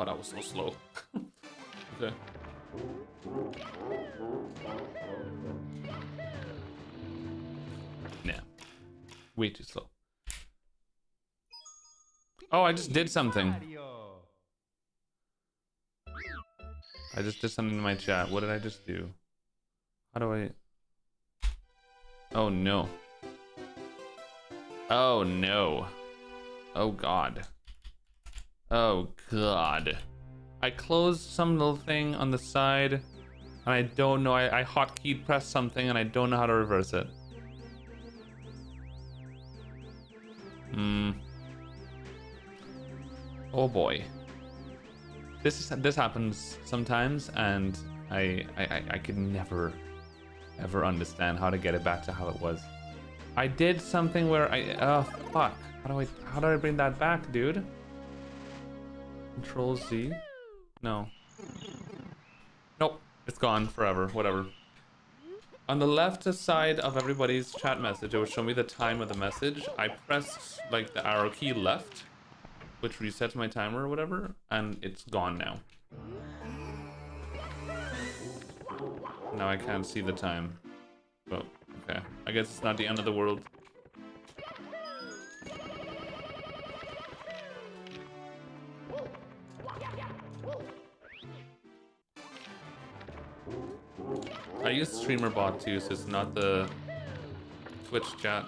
Oh, that was so slow. Okay. Nah. Way too slow. Oh, I just did something. Mario. I just did something in my chat. What did I just do? How do I... Oh, no. Oh, no. Oh, God. Oh, God. I closed some little thing on the side, and I don't know. I hotkey pressed something, and I don't know how to reverse it. Oh, boy. This happens sometimes, and I could never ever understand how to get it back to how it was. I did something where oh fuck. How do I bring that back, dude? Control Z? No. Nope. It's gone forever. Whatever. On the left side of everybody's chat message, it will show me the time of the message. I pressed like the arrow key left, which resets my timer or whatever, and it's gone now. Now I can't see the time. Well, okay. I guess it's not the end of the world. I use streamer bot too, so it's not the Twitch chat.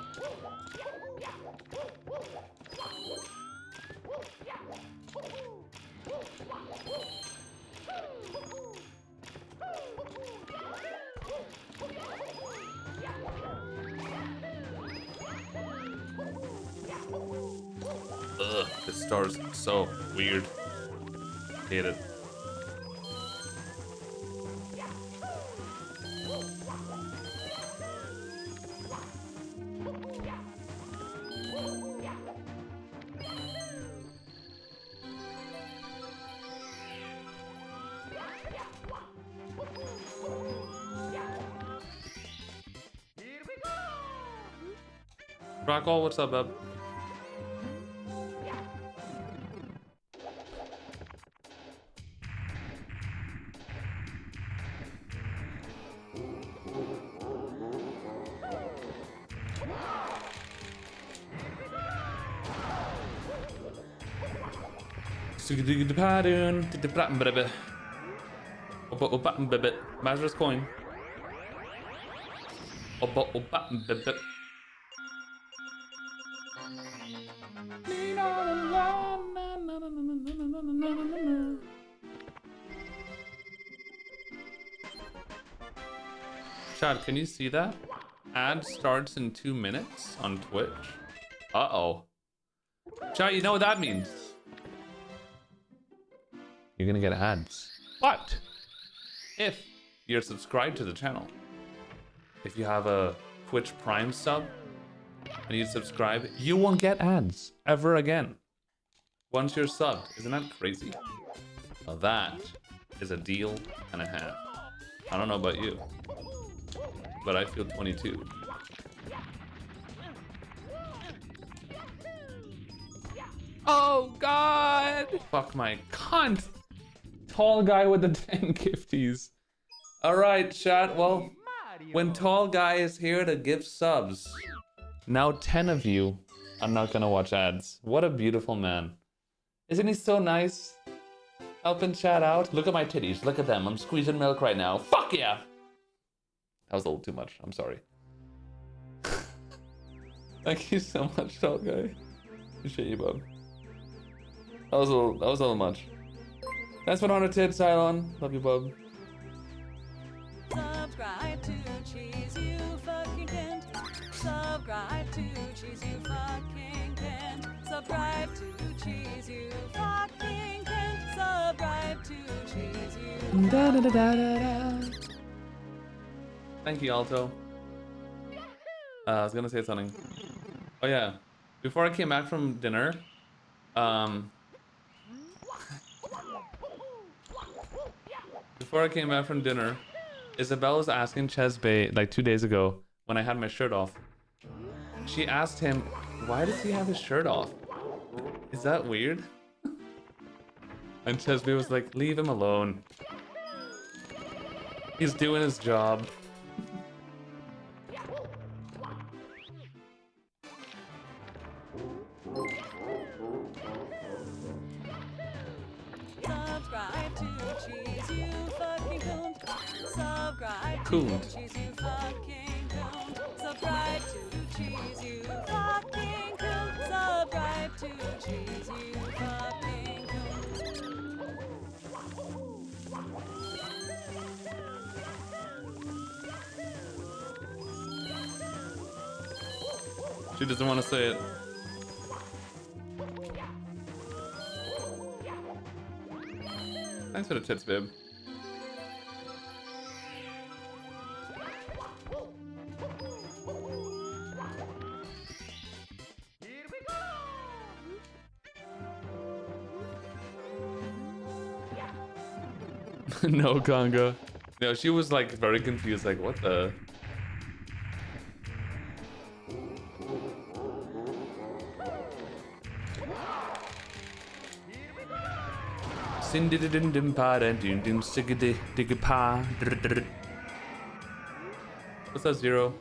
Ugh, this star's so weird. Hate it. Rockall, what's up, bub? Mazra's coin. Chad, can you see that? Ad starts in 2 minutes on Twitch. Uh-oh. Chad, you know what that means? You're gonna get ads. But if you're subscribed to the channel, if you have a Twitch Prime sub and you subscribe, you won't get ads ever again once you're subbed. Isn't that crazy? Now that is a deal and a half. I don't know about you, but I feel 22. Oh God! Fuck my cunt! Tall guy with the 10 gifties. Alright, chat, well, when Tall Guy is here to give subs, now 10 of you are not gonna watch ads. What a beautiful man. Isn't he so nice? Helping chat out. Look at my titties, look at them. I'm squeezing milk right now. Fuck yeah! That was a little too much, I'm sorry. Thank you so much, Tall Guy. Appreciate you, bub. That was a little much. Thanks for 100 tits, Cylon. Love you, bub. Subscribe to Cheese, you fucking can't. Subscribe to Cheese, you fucking can't. Subscribe to Cheese, you fucking can't. Subscribe to Cheese, you. Da, da, da, da, da, da. Thank you, Alto. I was gonna say something. Oh yeah, before I came back from dinner, Isabel was asking Chesbey like 2 days ago when I had my shirt off. She asked him, why does he have his shirt off? Is that weird? And Chesby was like, leave him alone. He's doing his job. Subscribe to Cheese, you fucking coon. Subscribe to Coon. Cheese, you fucking coon. Subscribe to Cheese, you fucking coon. Subscribe to Cheese, you fucking coon. She doesn't want to say it. Thanks for the tits, babe. Here we go! No, Conga. No, she was like very confused, like, what the? What's that, Zero?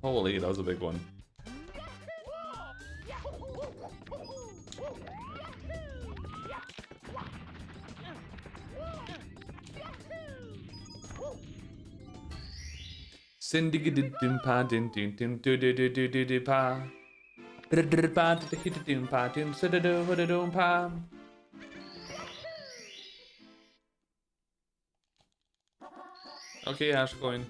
Holy, that was a big one. Sindigididim-pa, din-din-dim, do-do-do-do-do-do-pa. Di-di-di-pa, di-di-di-dim-pa, dim-si-di-do-ho-di-dum-pa. Okay, Ash coin.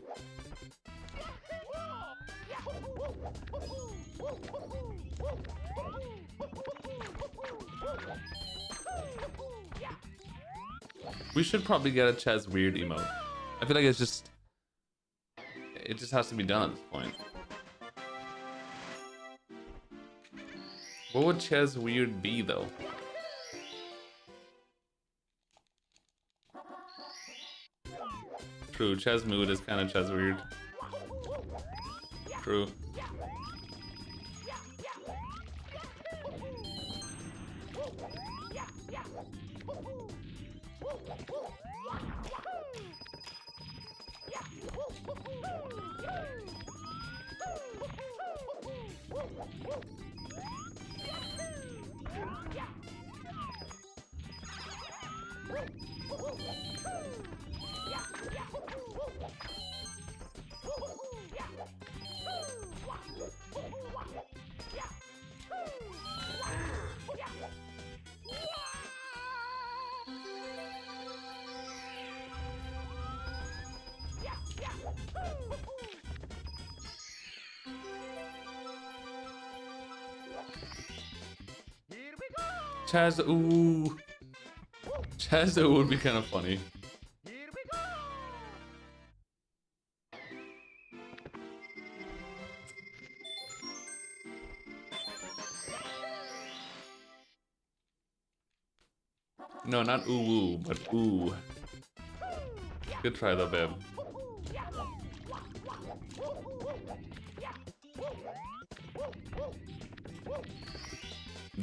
We should probably get a Chaz Weird emote. I feel like it just has to be done at this point. What would Chaz Weird be though? True, Chaz Mood is kind of Chaz Weird. True. Chaz, ooh. Chaz, ooh would be kind of funny. Here we go! No, not ooh woo, but ooh. Good try though, babe.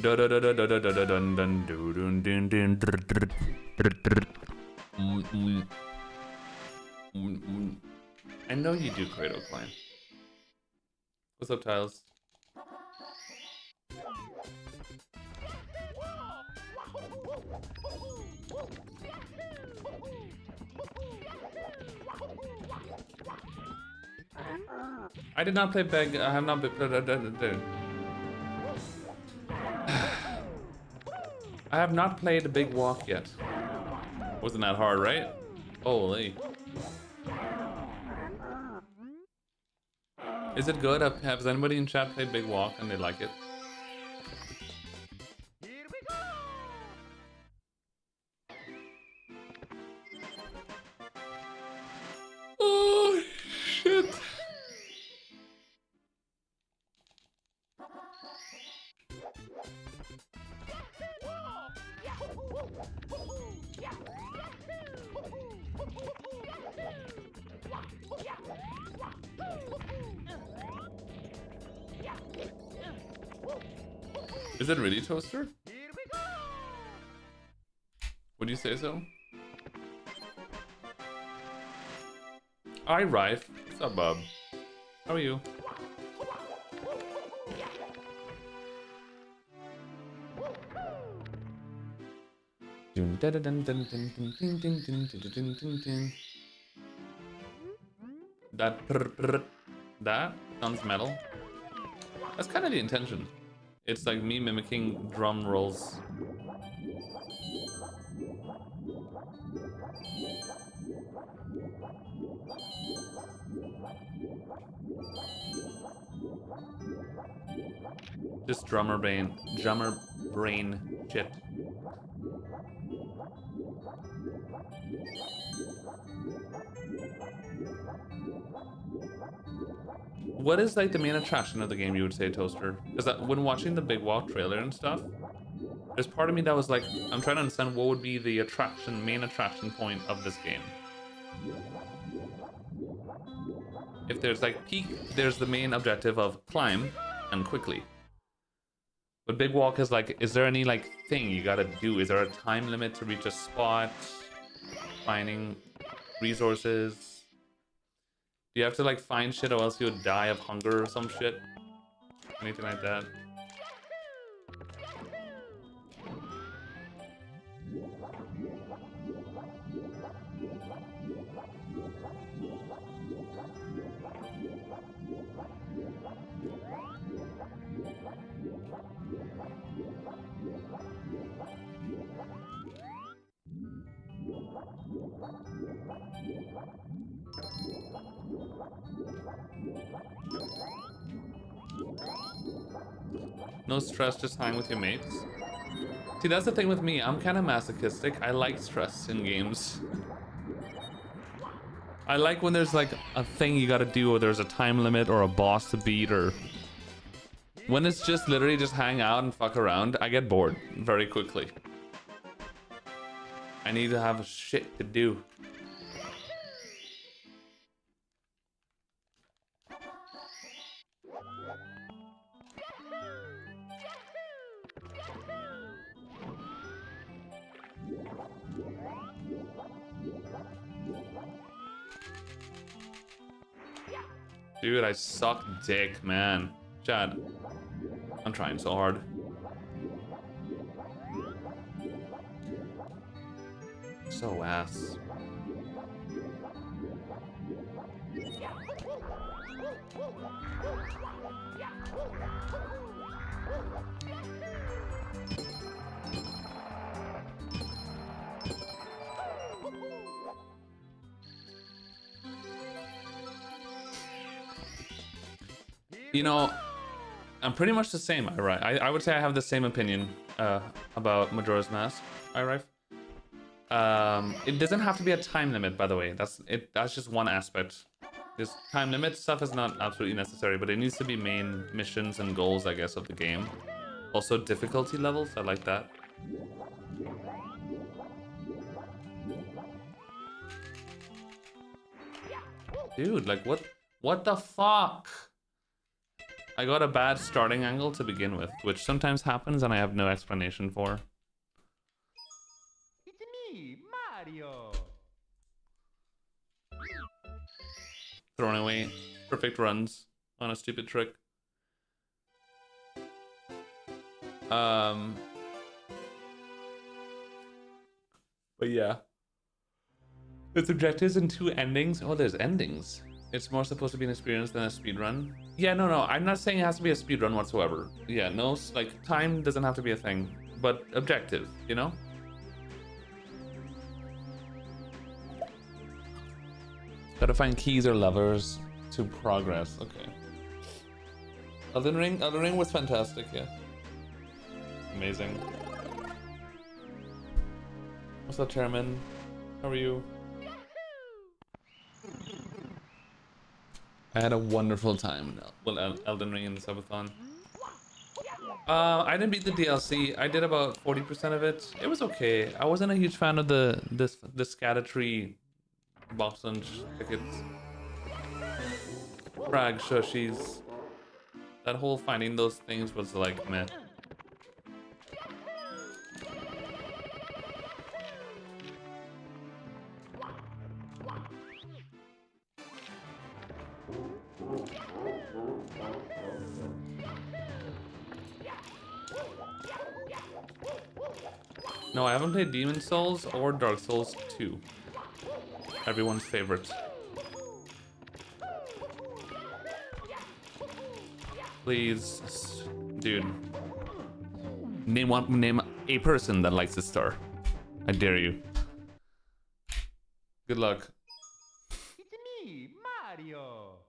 Da da da da da da da da dun dun dun dun dun dun. I know you do, Cradle Climb. What's up, Tiles? I did not play Beg. I have not been. I have not played a Big Walk yet. Wasn't that hard, right? Holy. Is it good? Has anybody in chat played Big Walk and they like it? Here we go! Oh, shit. Is it really Toaster? Here we go! Would you say so? Hi, Rife. What's up, bub? How are you? That sounds metal. That's kind of the intention. It's like me mimicking drum rolls. Just drummer brain shit. What is like the main attraction of the game, you would say, Toaster? Because when watching the Big Walk trailer and stuff, there's part of me that was like, I'm trying to understand what would be the main attraction point of this game. If there's like peak, there's the main objective of climb and quickly. But Big Walk is like, is there any like thing you gotta do? Is there a time limit to reach a spot? Finding resources? Do you have to like find shit or else you would die of hunger or some shit? Anything like that? No stress, just hang with your mates. See, that's the thing with me. I'm kind of masochistic. I like stress in games. I like when there's like a thing you gotta do, or there's a time limit or a boss to beat, or when it's just literally just hang out and fuck around, I get bored very quickly. I need to have shit to do. Dude, I suck dick, man. Chad, I'm trying so hard. So ass. You know, I'm pretty much the same, I would say I have the same opinion about Majora's Mask, Rife. It doesn't have to be a time limit, by the way. That's just one aspect. This time limit stuff is not absolutely necessary, but it needs to be main missions and goals, I guess, of the game. Also difficulty levels, I like that. Dude, like what the fuck? I got a bad starting angle to begin with, which sometimes happens and I have no explanation for. It's me, Mario! Throwing away perfect runs on a stupid trick. But yeah. It's objectives and 2 endings. Oh, there's endings. It's more supposed to be an experience than a speedrun. Yeah, no, I'm not saying it has to be a speedrun whatsoever. Yeah, no, like, time doesn't have to be a thing. But objective, you know? Gotta find keys or levers to progress. Okay. Elden Ring was fantastic, yeah. Amazing. What's up, Chairman? How are you? I had a wonderful time. Well, Elden Ring and Subathon. I didn't beat the DLC. I did about 40% of it. It was okay. I wasn't a huge fan of the scatter-tree box lunch tickets. Frag shushies. That whole finding those things was like meh. No, I haven't played Demon Souls or Dark Souls 2. Everyone's favorite. Please, dude. Name a person that likes this star. I dare you. Good luck. It's me, Mario.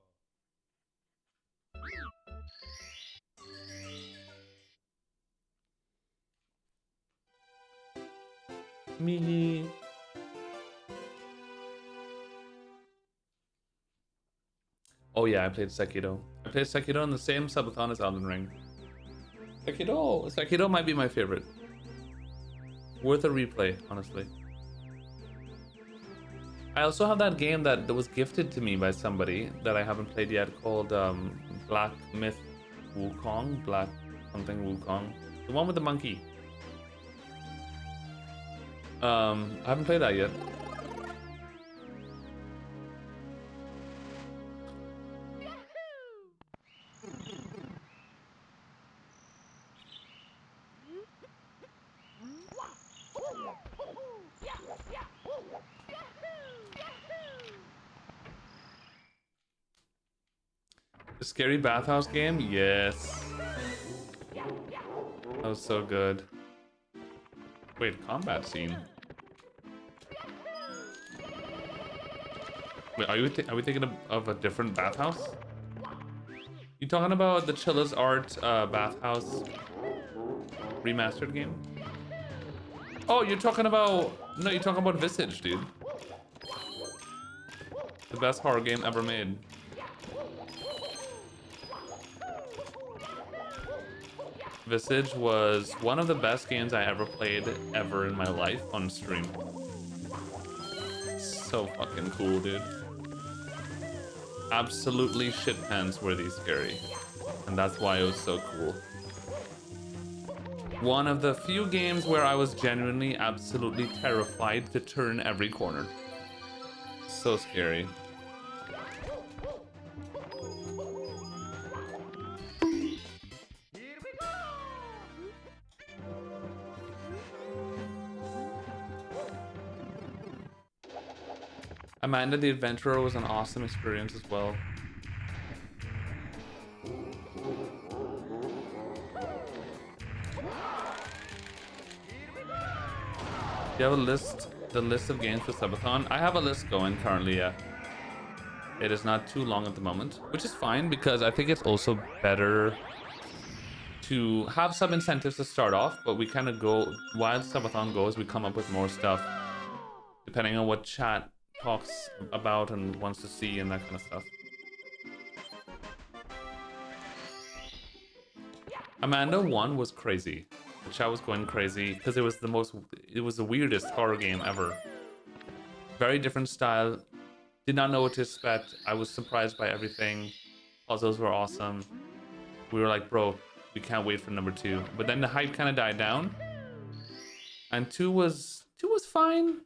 Me. Oh yeah, I played Sekiro. I played Sekiro in the same subathon as Elden Ring. Sekiro might be my favorite. Worth a replay, honestly. I also have that game that was gifted to me by somebody that I haven't played yet called Black Myth Wukong? Black something Wukong. The one with the monkey. I haven't played that yet. The scary bathhouse game? Yes. That was so good. Wait, combat scene. Wait, are we thinking of a different bathhouse? You talking about the Chilla's Art bathhouse remastered game? Oh, you're talking about... No, you're talking about Visage, dude. The best horror game ever made. Visage was one of the best games I ever played ever in my life on stream. So fucking cool, dude. Absolutely shit pants worthy scary. And that's why it was so cool. One of the few games where I was genuinely absolutely terrified to turn every corner. So scary. Amanda the Adventurer was an awesome experience as well. You have a list, the list of games for Subathon? I have a list going currently, yeah. It is not too long at the moment, which is fine because I think it's also better to have some incentives to start off, but we kind of go, while Subathon goes, we come up with more stuff depending on what chat talks about and wants to see and that kind of stuff. Amanda 1 was crazy. The chat was going crazy because it was the weirdest horror game ever. Very different style. Did not know what to expect. I was surprised by everything. Puzzles were awesome. We were like, bro, we can't wait for number 2. But then the hype kind of died down. And 2 was fine.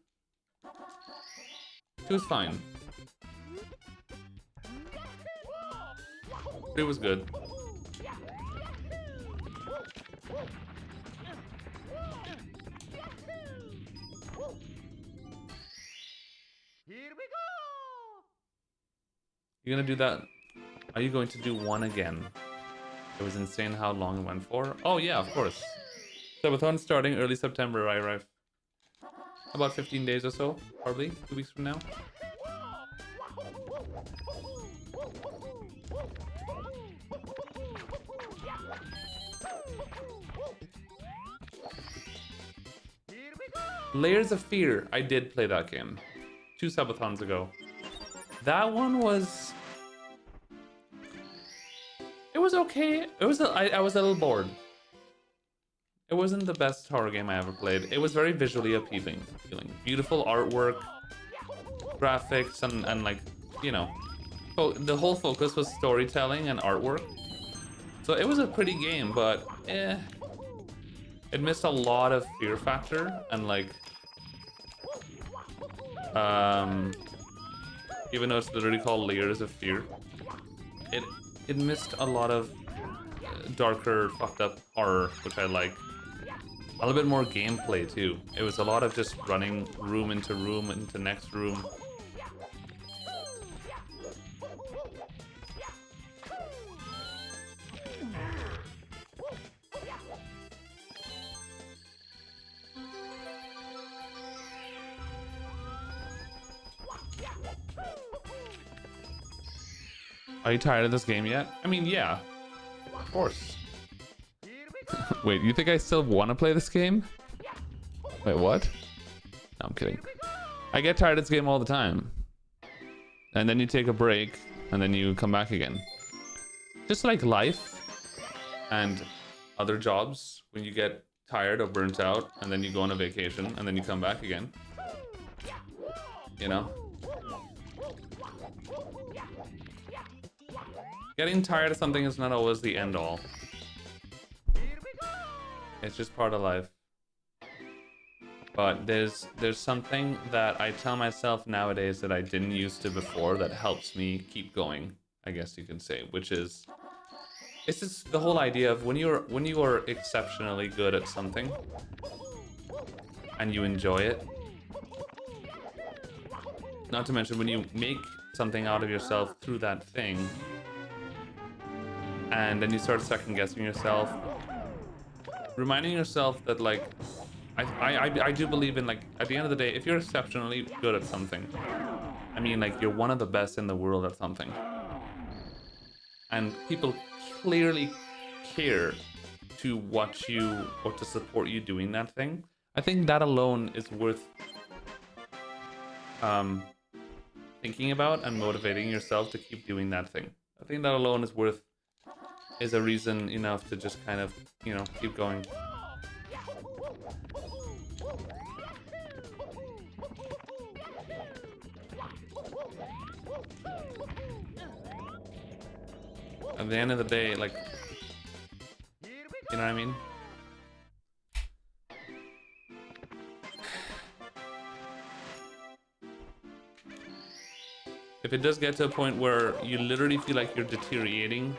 2 was fine. 3 was good. Here we go. You're gonna do that? Are you going to do 1 again? It was insane how long it went for. Oh yeah, of course. Subathon starting early September, I arrive. About 15 days or so, probably 2 weeks from now. Layers of Fear. I did play that game 2 subathons ago. That one was... It was okay. It was I was a little bored. It wasn't the best horror game I ever played. It was very visually appealing. Beautiful artwork, graphics, and like, you know, the whole focus was storytelling and artwork. So it was a pretty game, but it missed a lot of fear factor and like, even though it's literally called Layers of Fear, it missed a lot of darker, fucked up horror, which I like. A little bit more gameplay too. It was a lot of just running room into next room. Are you tired of this game yet? I mean, yeah, of course. Wait, you think I still want to play this game? Wait, what? No, I'm kidding. I get tired of this game all the time. And then you take a break, and then you come back again. Just like life and other jobs, when you get tired or burnt out, and then you go on a vacation, and then you come back again. You know? Getting tired of something is not always the end all. It's just part of life. But there's something that I tell myself nowadays that I didn't used to before that helps me keep going, I guess you can say, which is it's just the whole idea of when you are exceptionally good at something and you enjoy it. Not to mention when you make something out of yourself through that thing and then you start second guessing yourself, reminding yourself that like I do believe in, like, at the end of the day, if you're exceptionally good at something, I mean, like, you're one of the best in the world at something, and people clearly care to watch you or to support you doing that thing, I think that alone is worth thinking about and motivating yourself to keep doing that thing. I think that alone is a reason enough to just kind of, you know, keep going. At the end of the day, like, you know what I mean? If it does get to a point where you literally feel like you're deteriorating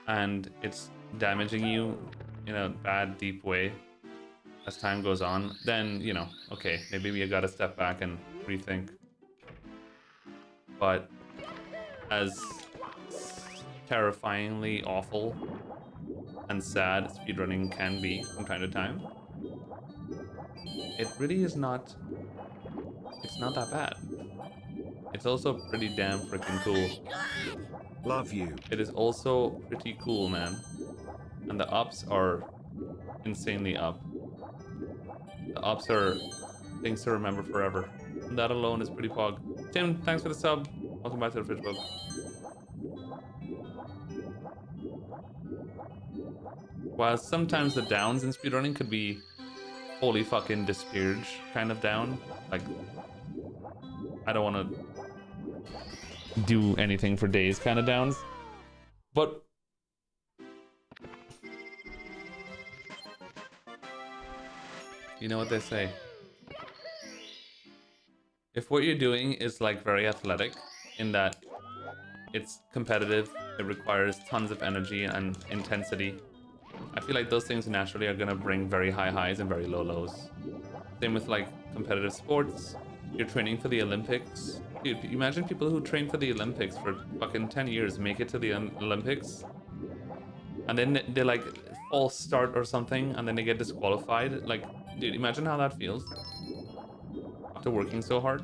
and it's damaging you in a bad, deep way as time goes on, then, you know, okay, maybe we gotta step back and rethink. But as terrifyingly awful and sad speedrunning can be from time to time, it really is not, it's not that bad. It's also pretty damn freaking cool. Love you. It is also pretty cool, man. And the ups are insanely up. The ups are things to remember forever. And that alone is pretty pog. Tim, thanks for the sub. Welcome back to the Fridge Book. While sometimes the downs in speedrunning could be holy fucking disparage kind of down. Like, I don't want to do anything for days kind of downs. But you know what they say. If what you're doing is like very athletic in that it's competitive, it requires tons of energy and intensity, I feel like those things naturally are gonna bring very high highs and very low lows. Same with like competitive sports. You're training for the Olympics. Dude, imagine people who train for the Olympics for fucking 10 years, make it to the Olympics, and then they like false start or something, and then they get disqualified. Like, dude, imagine how that feels after working so hard.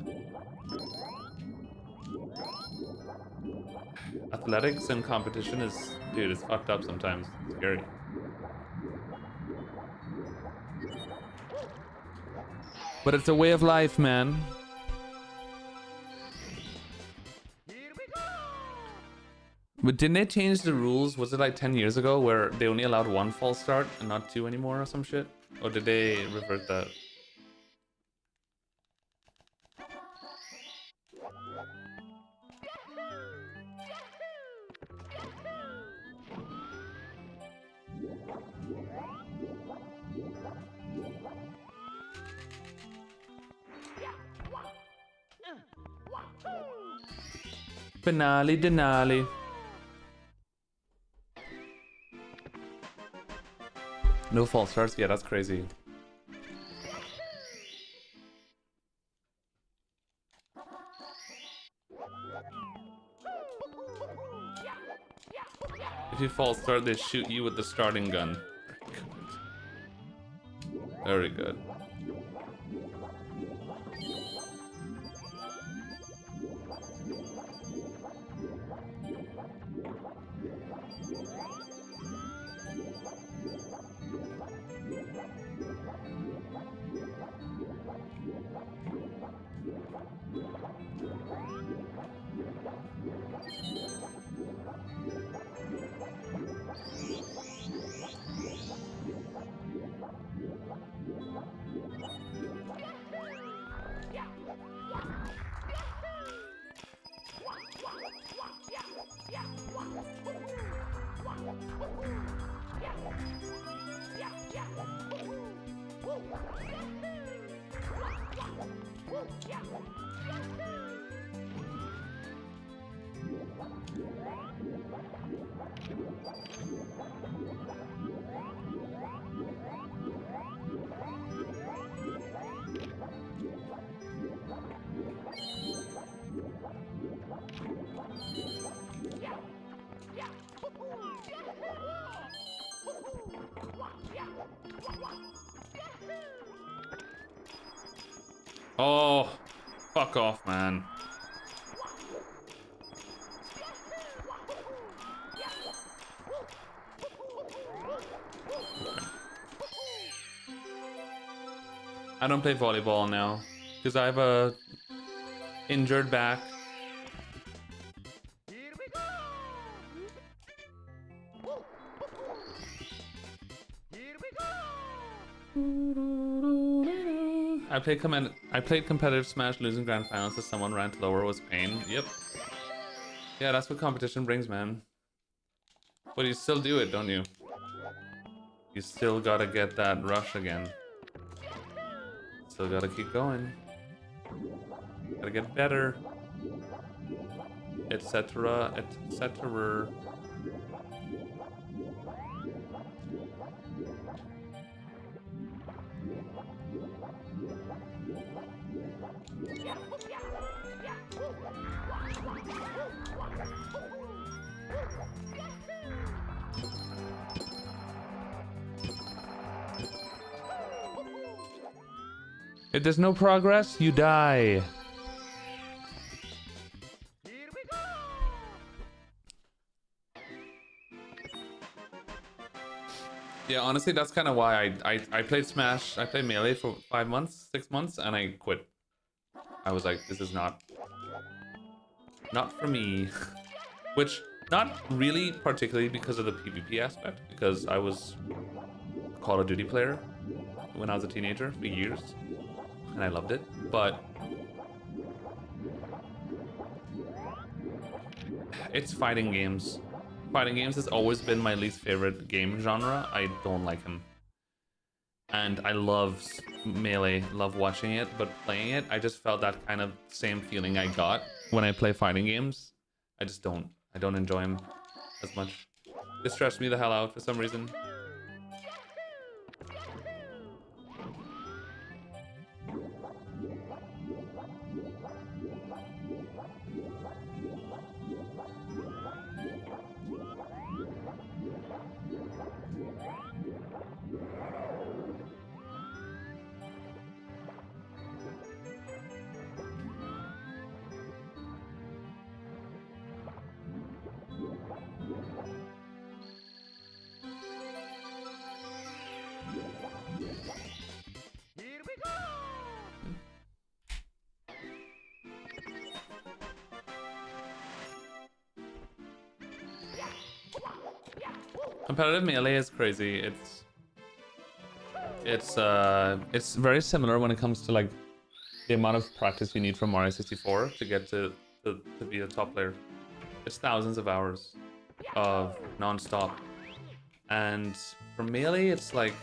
Athletics and competition is, dude, it's fucked up sometimes. It's scary. But it's a way of life, man. But didn't they change the rules? Was it like 10 years ago where they only allowed 1 false start and not 2 anymore or some shit? Or did they revert that? Finale, Denali. No false starts? Yeah, that's crazy. If you false start, they shoot you with the starting gun. Very good. Oh, fuck off, man. I don't play volleyball now because I have a injured back. I played competitive Smash, losing grand finals to someone ranked lower was pain. Yep. Yeah, that's what competition brings, man. But you still do it, don't you? You still gotta get that rush again. Still gotta keep going. Gotta get better. Etc. Etc. If there's no progress, you die. Yeah, honestly, that's kind of why I played Smash. I played Melee for 5 months, 6 months, and I quit. I was like, this is not for me. Which, not really particularly because of the PvP aspect, because I was a Call of Duty player when I was a teenager for years, and I loved it, but it's fighting games. Fighting games has always been my least favorite game genre. I don't like them. And I love Melee, love watching it, but playing it, I just felt that kind of same feeling I got when I play fighting games. I don't enjoy them as much. It stressed me the hell out for some reason. Competitive melee is crazy. It's very similar when it comes to like the amount of practice you need from Mario 64 to get to be a top player. It's thousands of hours of non-stop. And for melee, it's like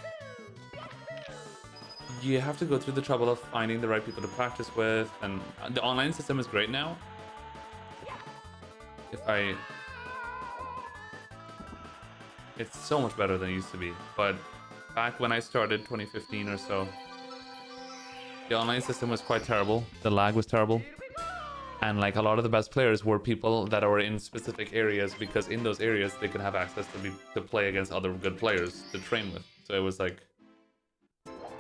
you have to go through the trouble of finding the right people to practice with, and the online system is great now. It's so much better than it used to be, but back when I started 2015 or so, the online system was quite terrible. The lag was terrible. And like a lot of the best players were people that are in specific areas, because in those areas they could have access to play against other good players to train with. So it was like,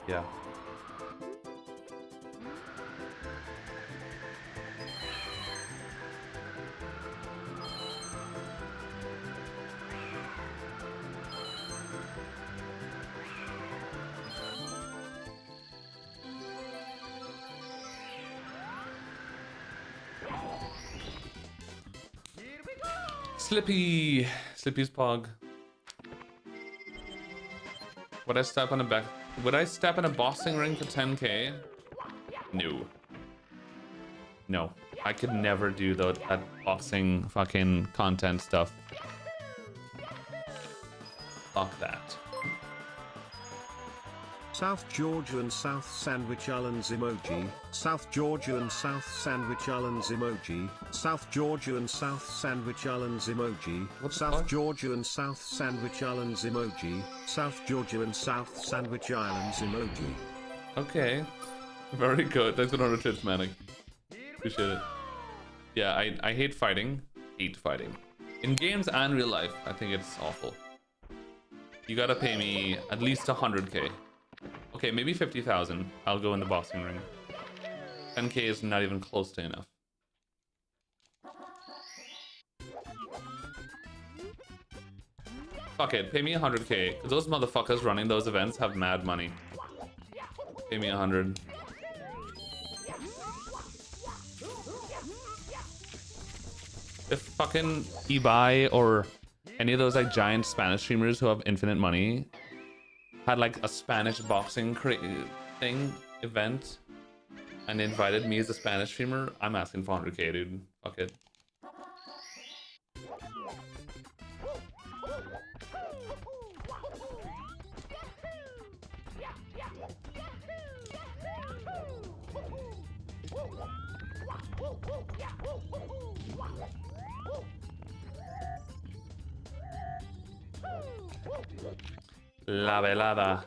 yeah. Slippy's pog. Would I step on a boxing ring for 10k? No. I could never do that boxing fucking content stuff. Fuck that. South Georgia and South Sandwich Islands emoji. South Georgia and South Sandwich Islands emoji. South Georgia and South Sandwich Islands emoji. South Georgia and South Sandwich Islands emoji. South Georgia and South Sandwich Islands emoji. Okay. Very good. Thanks for the tips, Manic. Appreciate it. Yeah, I hate fighting. In games and real life, I think it's awful. You gotta pay me at least 100k. Okay, maybe 50,000. I'll go in the boxing ring. 10k is not even close to enough. Fuck it, pay me 100k. Cause those motherfuckers running those events have mad money. Pay me 100. If fucking eBay or any of those like giant Spanish streamers who have infinite money had like a Spanish boxing event and invited me as a Spanish streamer, I'm asking for 100k, dude. Fuck it. La velada.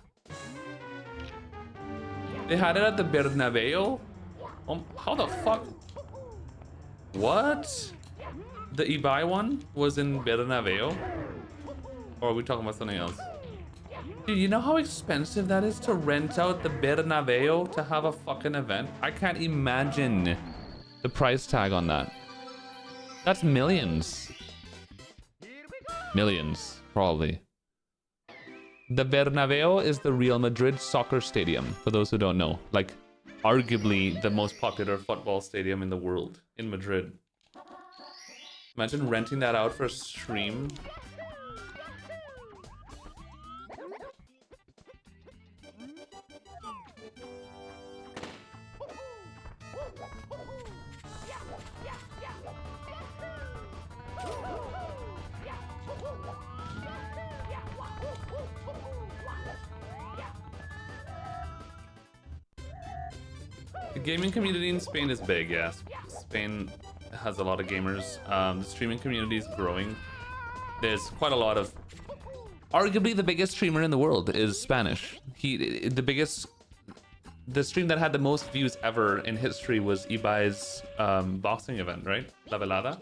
They had it at the Bernabeu? How the fuck? What? The eBay one was in Bernabeu? Or are we talking about something else? Dude, you know how expensive that is to rent out the Bernabeu to have a fucking event? I can't imagine the price tag on that. That's millions. Millions, probably. The Bernabeu is the Real Madrid soccer stadium, for those who don't know. Like, arguably the most popular football stadium in the world, in Madrid. Imagine renting that out for a stream. The gaming community in Spain is big, yes. Spain has a lot of gamers. The streaming community is growing. There's quite a lot of... Arguably the biggest streamer in the world is Spanish. The stream that had the most views ever in history was Ibai's boxing event, right? La Velada.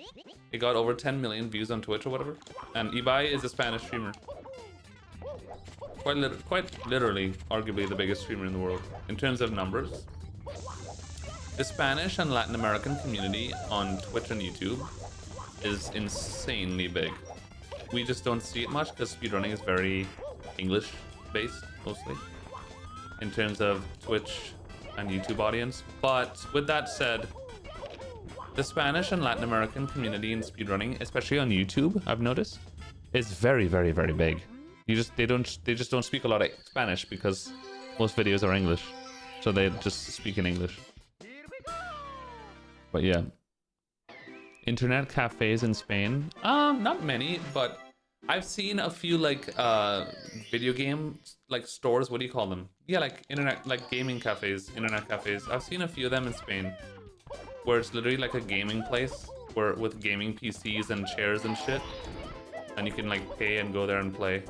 It got over 10 million views on Twitch or whatever. And Ibai is a Spanish streamer. Quite literally, arguably the biggest streamer in the world in terms of numbers. The Spanish and Latin American community on Twitch and YouTube is insanely big. We just don't see it much because speedrunning is very English based mostly in terms of Twitch and YouTube audience. But with that said, the Spanish and Latin American community in speedrunning, especially on YouTube, I've noticed, is very, very, very big. They just don't speak a lot of Spanish because most videos are English, so they just speak in English. But yeah, internet cafes in Spain, not many, but I've seen a few like video game like stores. What do you call them? Yeah, like internet, like gaming cafes, internet cafes. I've seen a few of them in Spain, where it's literally like a gaming place, where with gaming PCs and chairs and shit, and you can like pay and go there and play.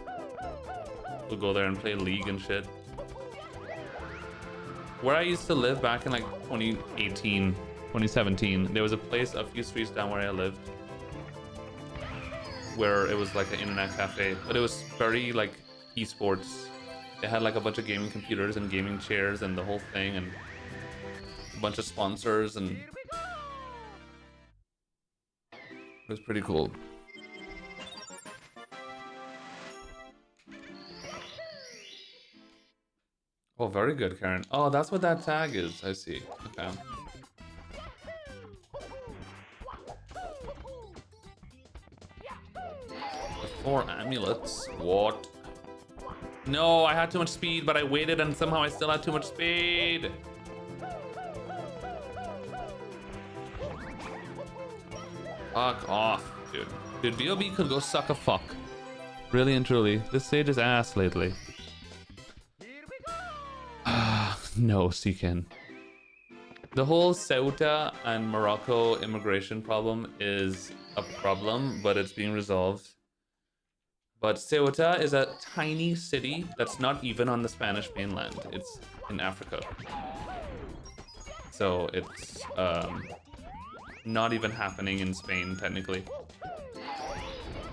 We'll go there and play League and shit. Where I used to live back in like 2018, 2017, there was a place a few streets down where I lived, where it was like an internet cafe, but it was very like esports. It had like a bunch of gaming computers and gaming chairs and the whole thing, and a bunch of sponsors, and it was pretty cool. Oh, very good, Karen. Oh, that's what that tag is. I see. Okay. The 4 amulets. What? No, I had too much speed, but I waited and somehow I still had too much speed. Fuck off, dude. Dude, B.O.B. could go suck a fuck. Really and truly. This stage is ass lately. No, Seekin. The whole Ceuta and Morocco immigration problem is a problem, but it's being resolved. But Ceuta is a tiny city that's not even on the Spanish mainland. It's in Africa. So it's not even happening in Spain, technically.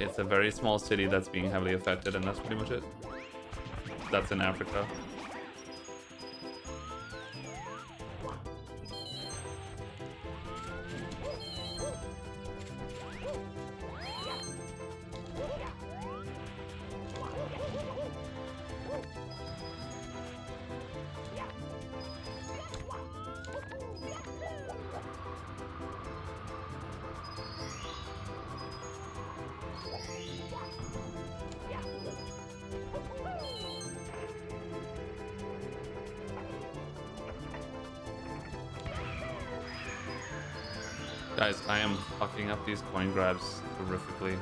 It's a very small city that's being heavily affected, and that's pretty much it. That's in Africa. Guys, I am fucking up these coin grabs horrifically.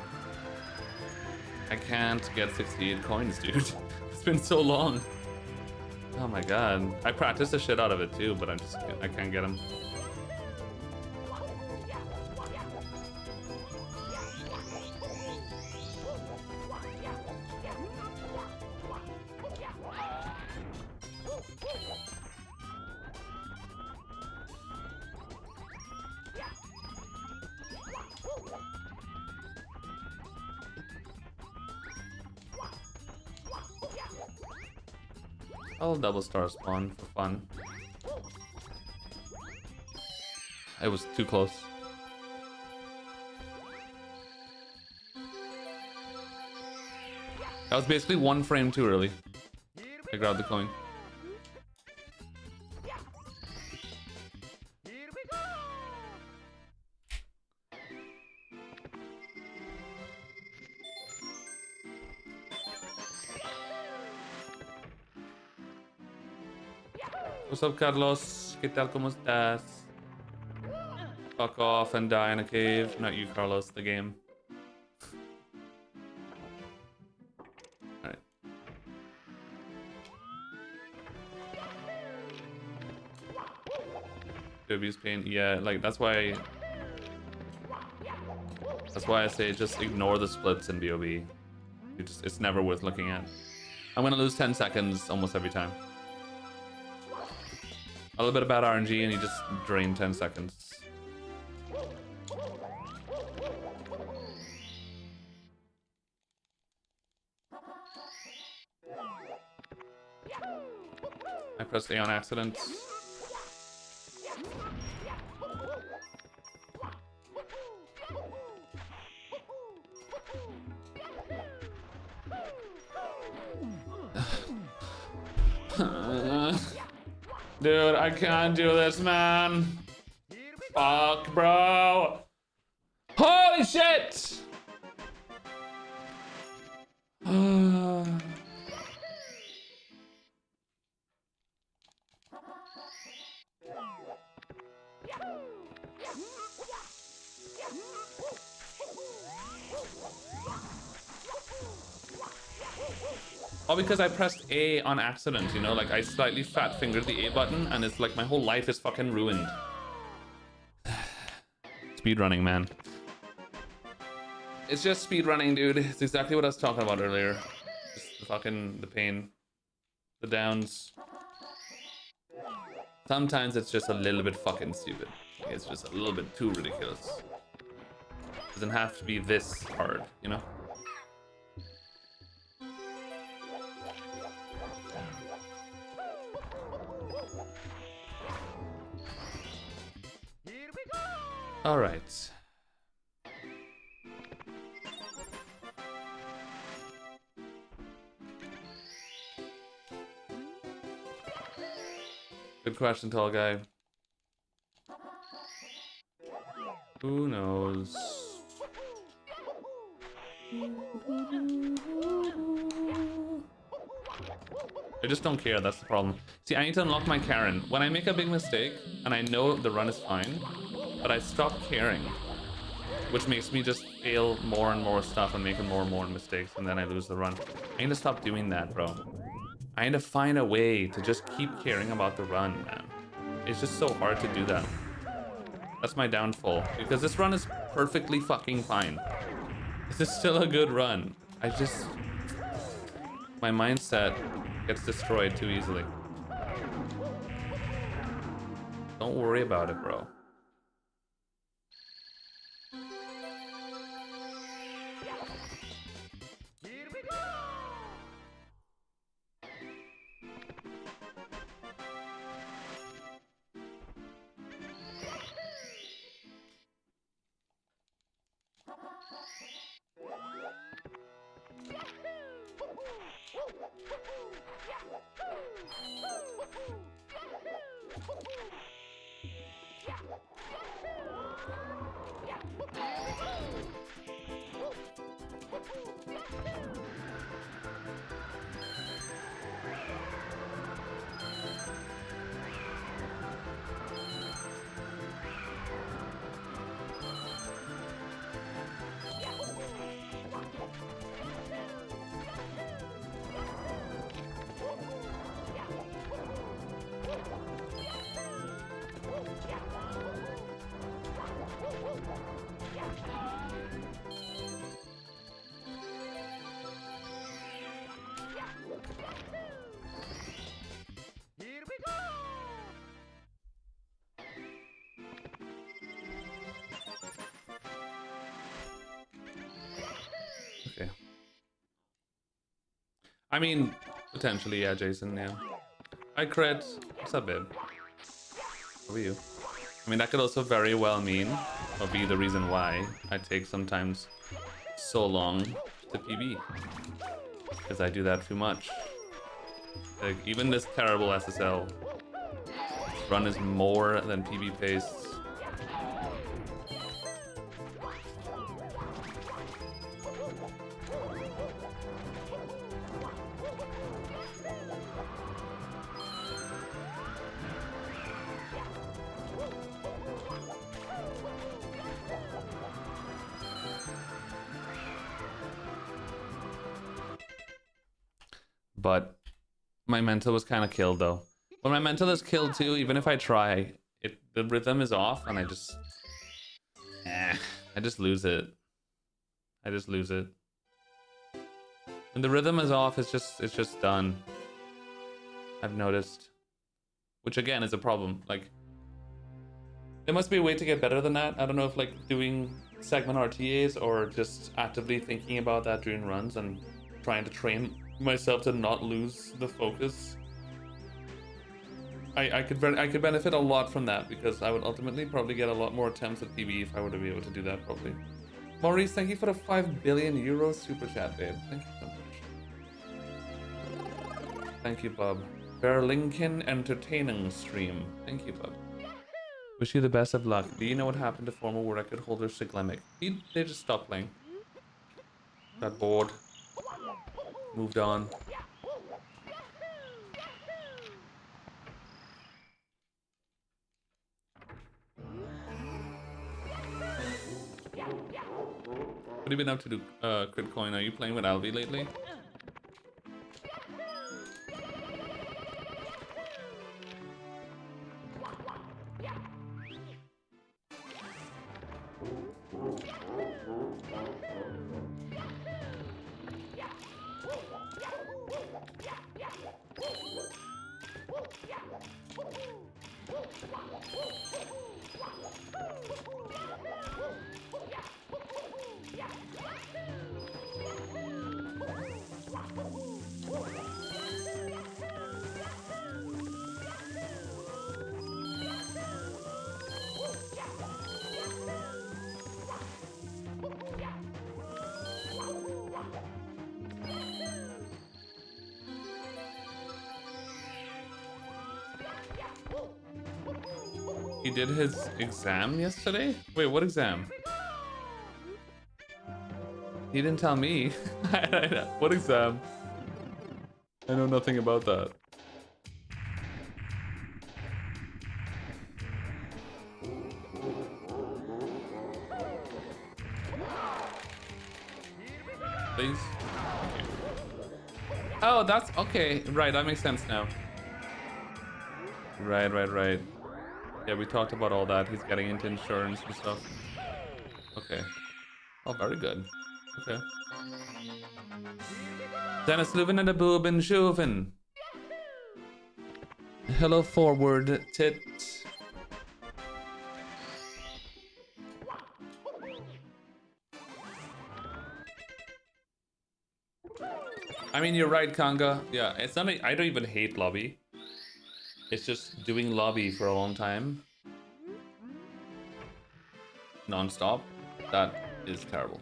I can't get 68 coins, dude. It's been so long. Oh my god. I practiced the shit out of it too, but I can't get them. I'll double star spawn for fun. It was too close. That was basically 1 frame too early. I grabbed the coin. What's up, Carlos? ¿Qué tal? ¿Cómo estás? Fuck off and die in a cave. Not you, Carlos, the game. Alright. Abuse pain. Yeah, like that's why I say just ignore the splits in BOB. It's never worth looking at. I'm gonna lose 10 seconds almost every time. A little bit of bad RNG and you just drain 10 seconds. I pressed A on accident. Dude, I can't do this, man. Fuck, bro. Holy shit! Oh, because I pressed A on accident, you know? Like, I slightly fat fingered the A button, and it's like my whole life is fucking ruined. Speedrunning, man. It's just speedrunning, dude. It's exactly what I was talking about earlier. Just the fucking, the pain. The downs. Sometimes it's just a little bit fucking stupid. Like, it's just a little bit too ridiculous. It doesn't have to be this hard, you know? All right. Good question, tall guy. Who knows? I just don't care, that's the problem. See, I need to unlock my Karen. When I make a big mistake, and I know the run is fine, but I stop caring, which makes me just fail more and more stuff and making more and more mistakes, and then I lose the run. I need to stop doing that, bro. I need to find a way to just keep caring about the run, man. It's just so hard to do that. That's my downfall, because this run is perfectly fucking fine. This is still a good run. I just... my mindset gets destroyed too easily. Don't worry about it, bro. Okay. I mean, potentially, yeah, Jason, yeah. Hi, Cred. What's up, babe? How are you? I mean, that could also very well mean, or be the reason why I take sometimes so long to PB. Because I do that too much. Like, even this terrible SSL, this run is more than PB pace. But my mental was kind of killed though. When my mental is killed too, even if I try, the rhythm is off and I just lose it. I just lose it. When the rhythm is off, it's just done. I've noticed. Which again is a problem. Like, there must be a way to get better than that. I don't know if like doing segment RTAs or just actively thinking about that during runs and trying to train myself to not lose the focus. I could benefit a lot from that, because I would ultimately probably get a lot more attempts at PB if I were to be able to do that properly. Maurice, thank you for the 5 billion euro super chat, babe. Thank you so much. Thank you, Bub. Berlinkin entertaining stream. Thank you, Bub. Wish you the best of luck. Do you know what happened to former world record holder Siglemic? They just stopped playing. Got bored. Moved on. What have you been up to do, Critcoin? Are you playing with Alvi lately? He did his exam yesterday? Wait, what exam? He didn't tell me. What exam? I know nothing about that. Please? Okay. Oh, that's okay. Right, that makes sense now. Right. Yeah, we talked about all that. He's getting into insurance and stuff. Okay. Oh, very good. Okay. Dennis Leuven and the Boobin Juven. Hello, forward tit. I mean, you're right, Kanga. Yeah, it's not. I don't even hate lobby. It's just doing lobby for a long time, non-stop. That is terrible.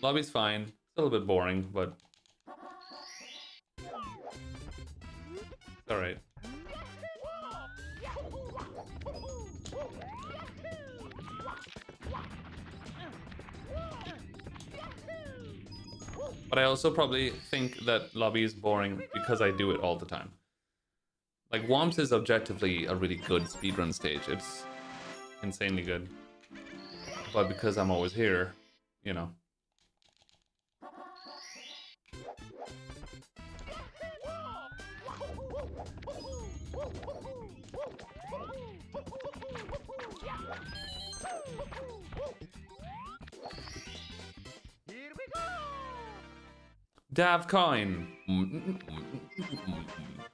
Lobby's fine. It's a little bit boring, but it's alright. But I also probably think that lobby is boring because I do it all the time. Like, Womps is objectively a really good speedrun stage. It's insanely good. But because I'm always here, you know. Davcoin.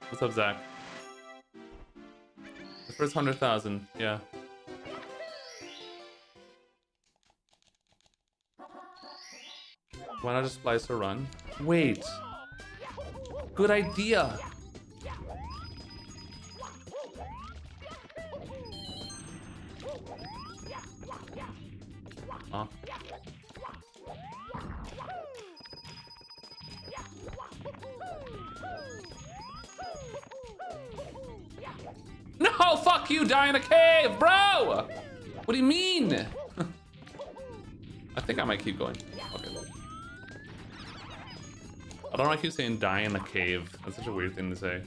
What's up, Zach? The first 100,000, yeah. Why not just splice or run? Wait. Good idea. Huh? No, fuck you, die in a cave, bro! What do you mean? I think I might keep going. Okay. I don't know why I keep saying die in a cave. That's such a weird thing to say.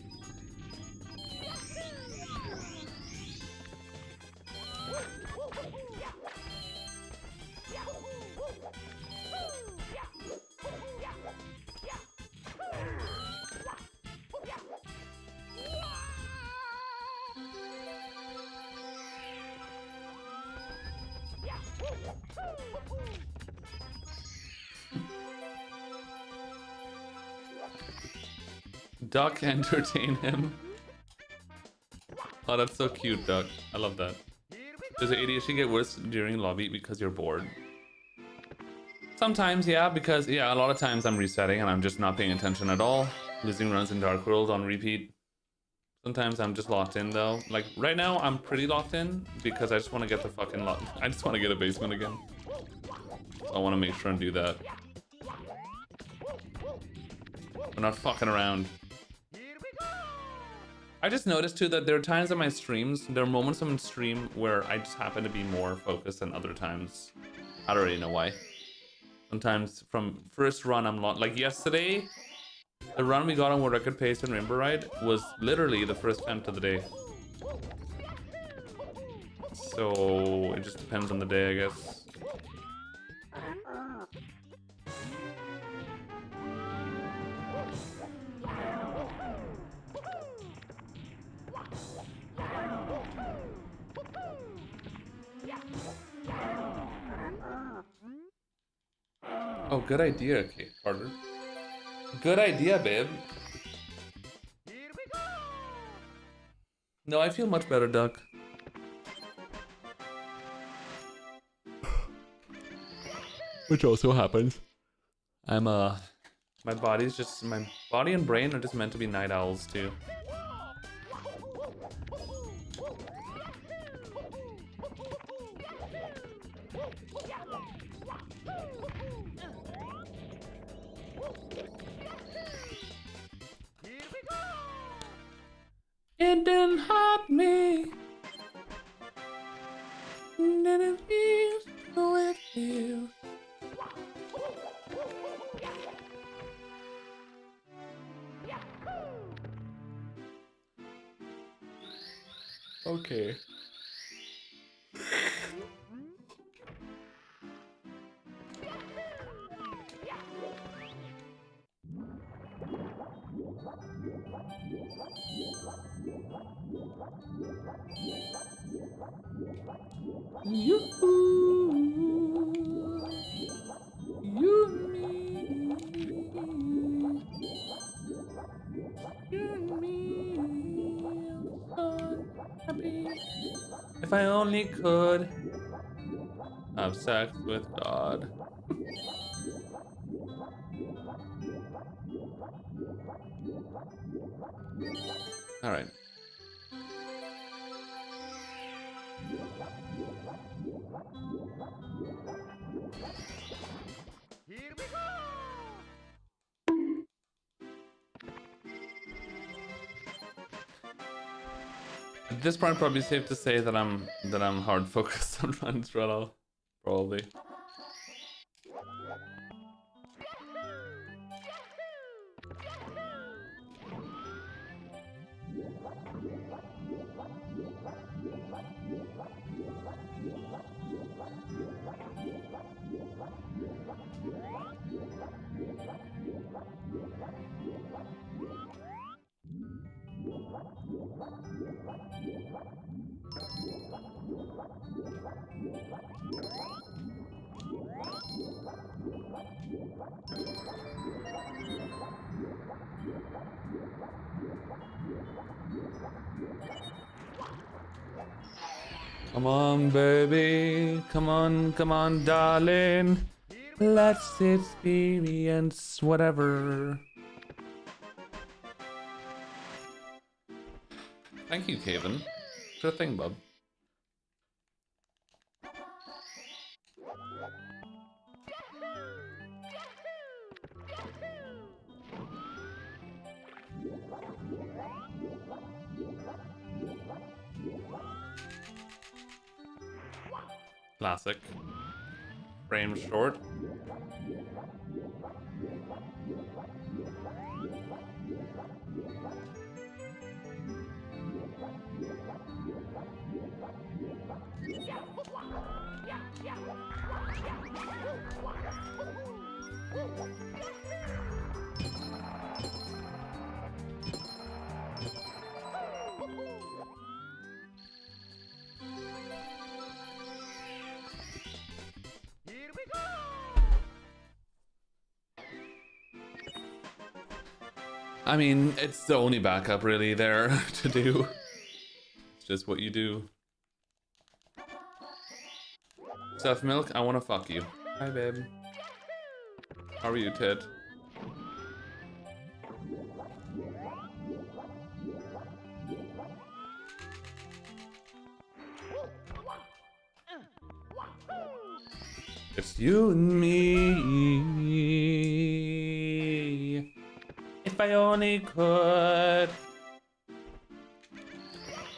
Duck, entertain him. Oh, that's so cute, Duck. I love that. Does the ADHD get worse during lobby because you're bored? Sometimes, yeah, because, yeah, a lot of times I'm resetting and I'm just not paying attention at all. Losing runs in Dark World on repeat. Sometimes I'm just locked in, though. Like, right now, I'm pretty locked in because I just want to get the fucking I just want to get a basement again. So I want to make sure and do that. We're not fucking around. I just noticed too that there are times in my streams, there are moments on stream where I just happen to be more focused than other times. I don't really know why. Sometimes from first run I'm not, like yesterday, the run we got on World Record Pace and Rainbow Ride was literally the first attempt of the day. So it just depends on the day, I guess. Oh, good idea, Kate Carter. Good idea, babe. No, I feel much better, Duck. Which also happens. I'm my body and brain are just meant to be night owls too. It didn't hurt me. Didn't feel with you. Okay. If I only could have sex with God. All right. Here we go! At this point, probably safe to say that I'm hard focused on Run Trello, probably. Come on, baby. Come on, darling. Let's experience whatever. Thank you, Kevin. Good thing, bub. Classic. Frame short. I mean, it's the only backup really there to do. It's just what you do. Stuff milk, I wanna fuck you. Hi, babe. How are you, Ted? It's you and me. If I only could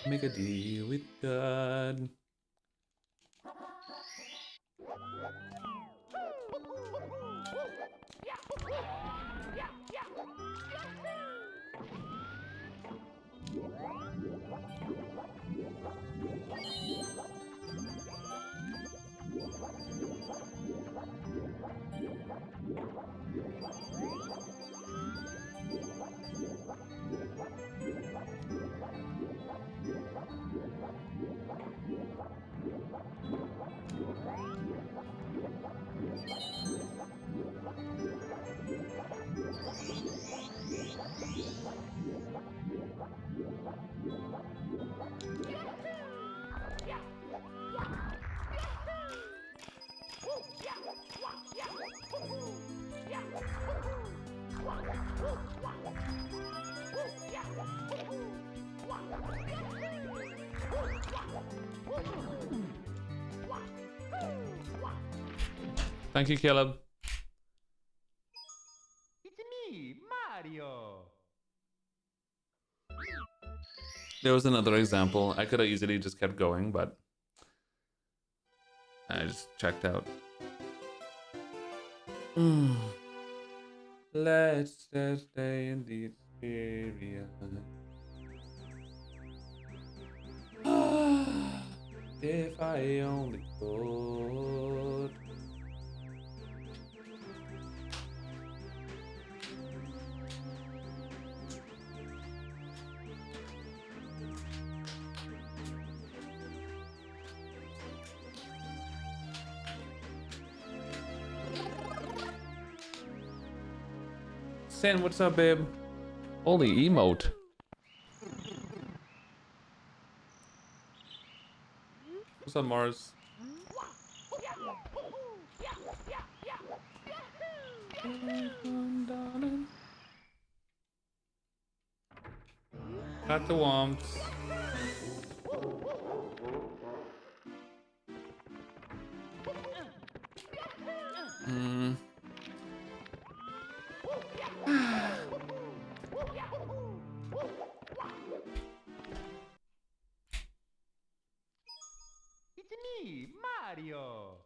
make a deal with God. Thank you, Caleb. It's me, Mario. There was another example. I could have easily just kept going, but I just checked out. Let's just stay in the experience. If I only could. Sin, what's up, babe? Holy emote. What's up, Mars? Got the womps. It's me, Mario.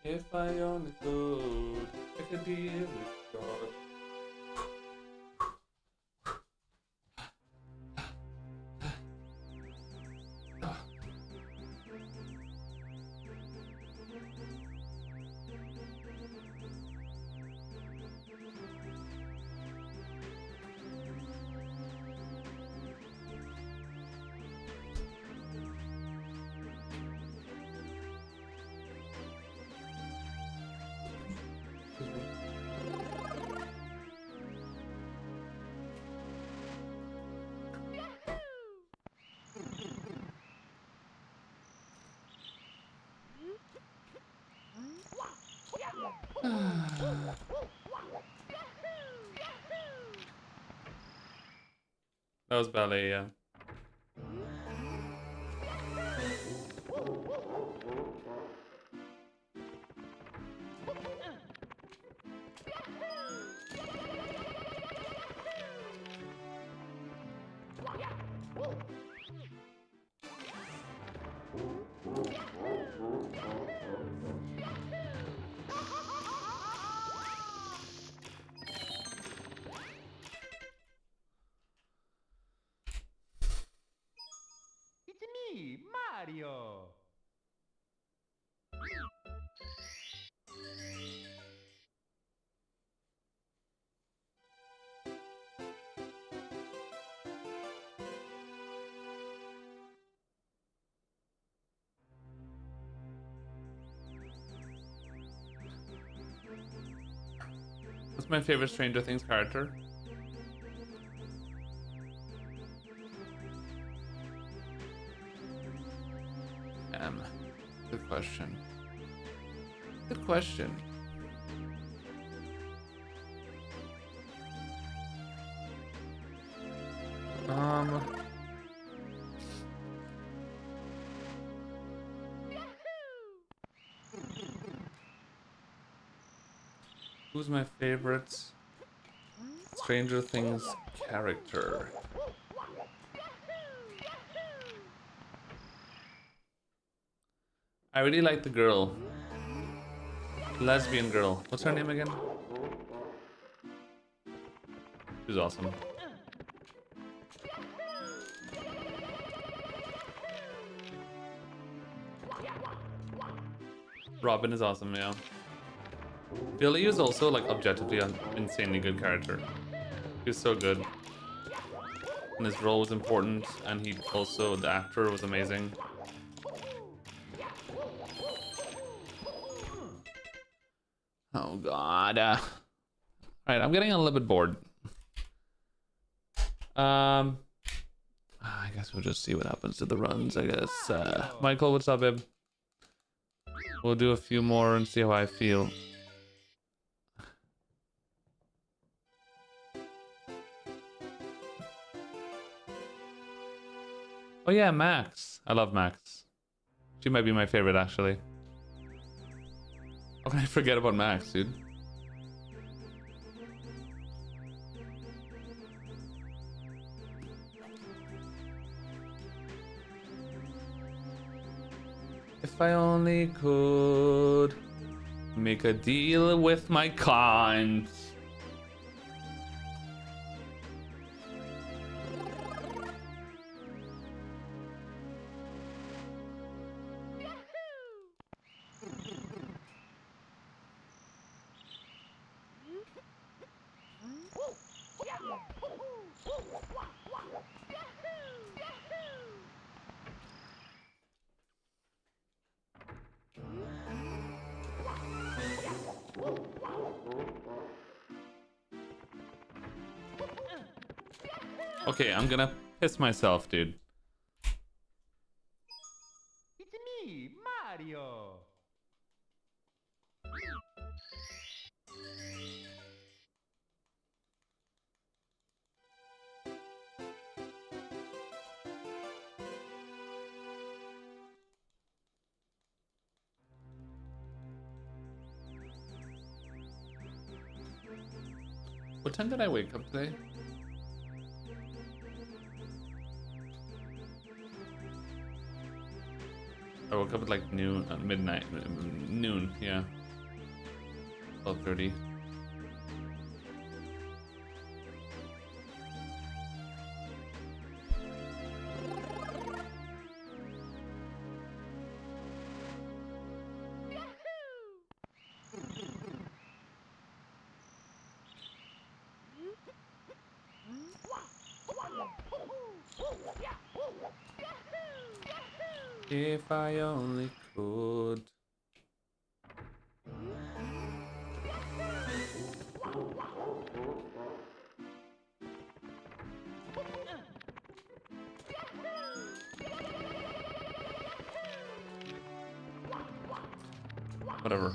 If I only could, I could deal with God. That was ballet, yeah. It's me, Mario. What's my favorite Stranger Things character? Good question. Good question. Who's my favorite Stranger Things character? I really like the girl. Lesbian girl. What's her name again? She's awesome. Robin is awesome, yeah. Billy is also like objectively an insanely good character. He's so good. And his role was important, and he also, the actor was amazing. Oh god. Alright, I'm getting a little bit bored. I guess we'll just see what happens to the runs, I guess. Michael, what's up, babe? We'll do a few more and see how I feel. Oh yeah, Max. I love Max. She might be my favorite, actually. How can I forget about Max, dude? If I only could make a deal with my kind. Okay, I'm gonna piss myself, dude. It's me, Mario. What time did I wake up today? I woke up at like noon, midnight, noon, yeah. 12:30. If I only could. Whatever.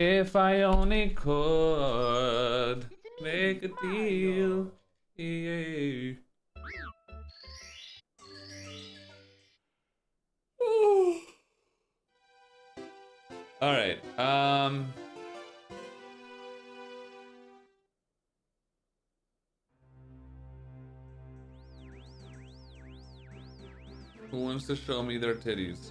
If I only could make a deal. Yeah. All right. Who wants to show me their titties?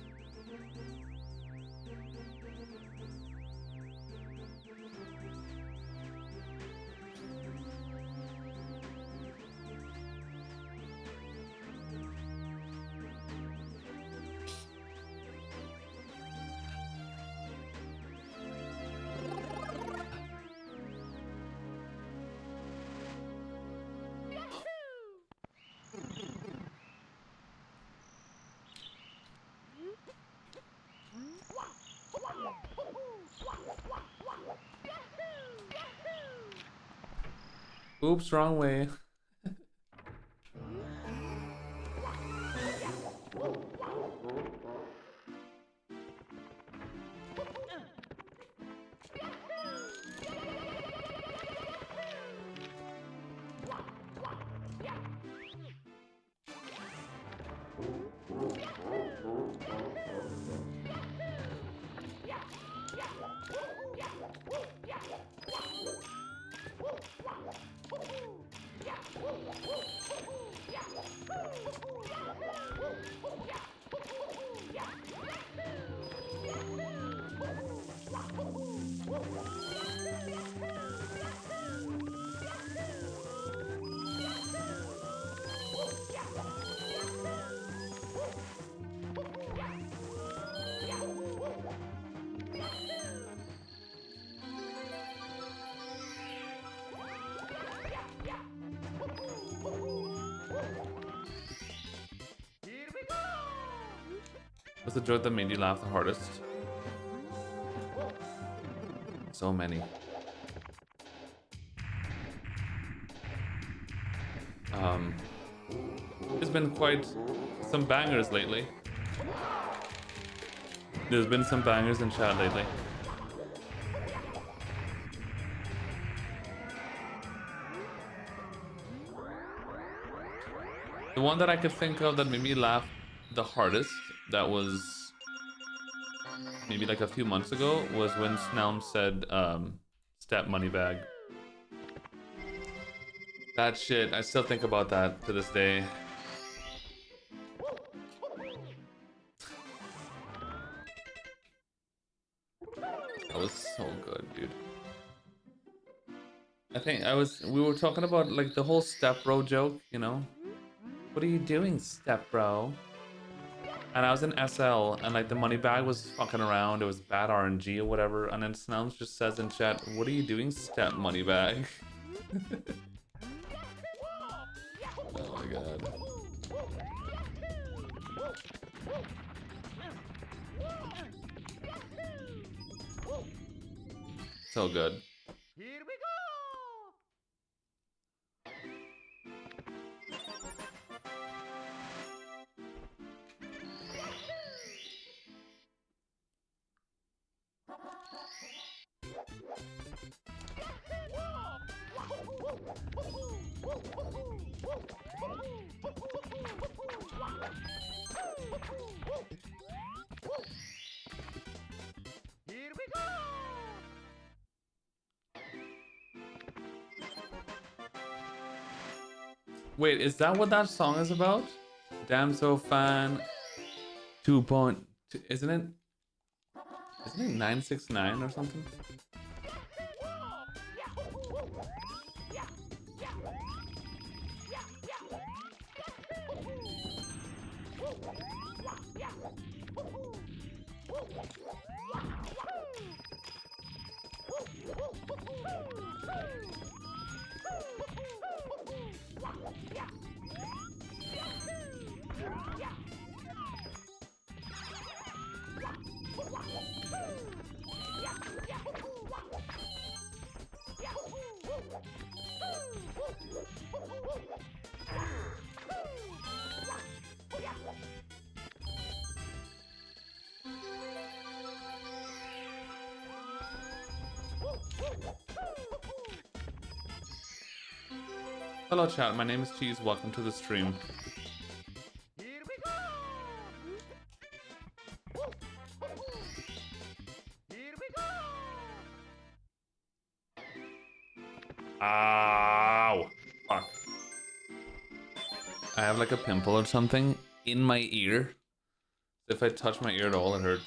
Oops, wrong way. What's the joke that made you laugh the hardest? So many. There's been quite some bangers lately. There's been some bangers in chat lately. The one that I could think of that made me laugh the hardest, that was maybe like a few months ago, was when Snelm said step money bag. That shit, I still think about that to this day. That was so good, dude. I think we were talking about like the whole step bro joke, you know? What are you doing, step bro? And I was in SL and like the money bag was fucking around, it was bad RNG or whatever, and then Snelms just says in chat, what are you doing, step money bag? Oh my god. So good. Here we go! Here we go! Wait, is that what that song is about? Damn so fine. 2.2, isn't it? Isn't it 969 or something? Hello chat, my name is Cheese, welcome to the stream. Here we go! Here we go! Ow! Fuck. I have like a pimple or something in my ear. If I touch my ear at all, it hurts.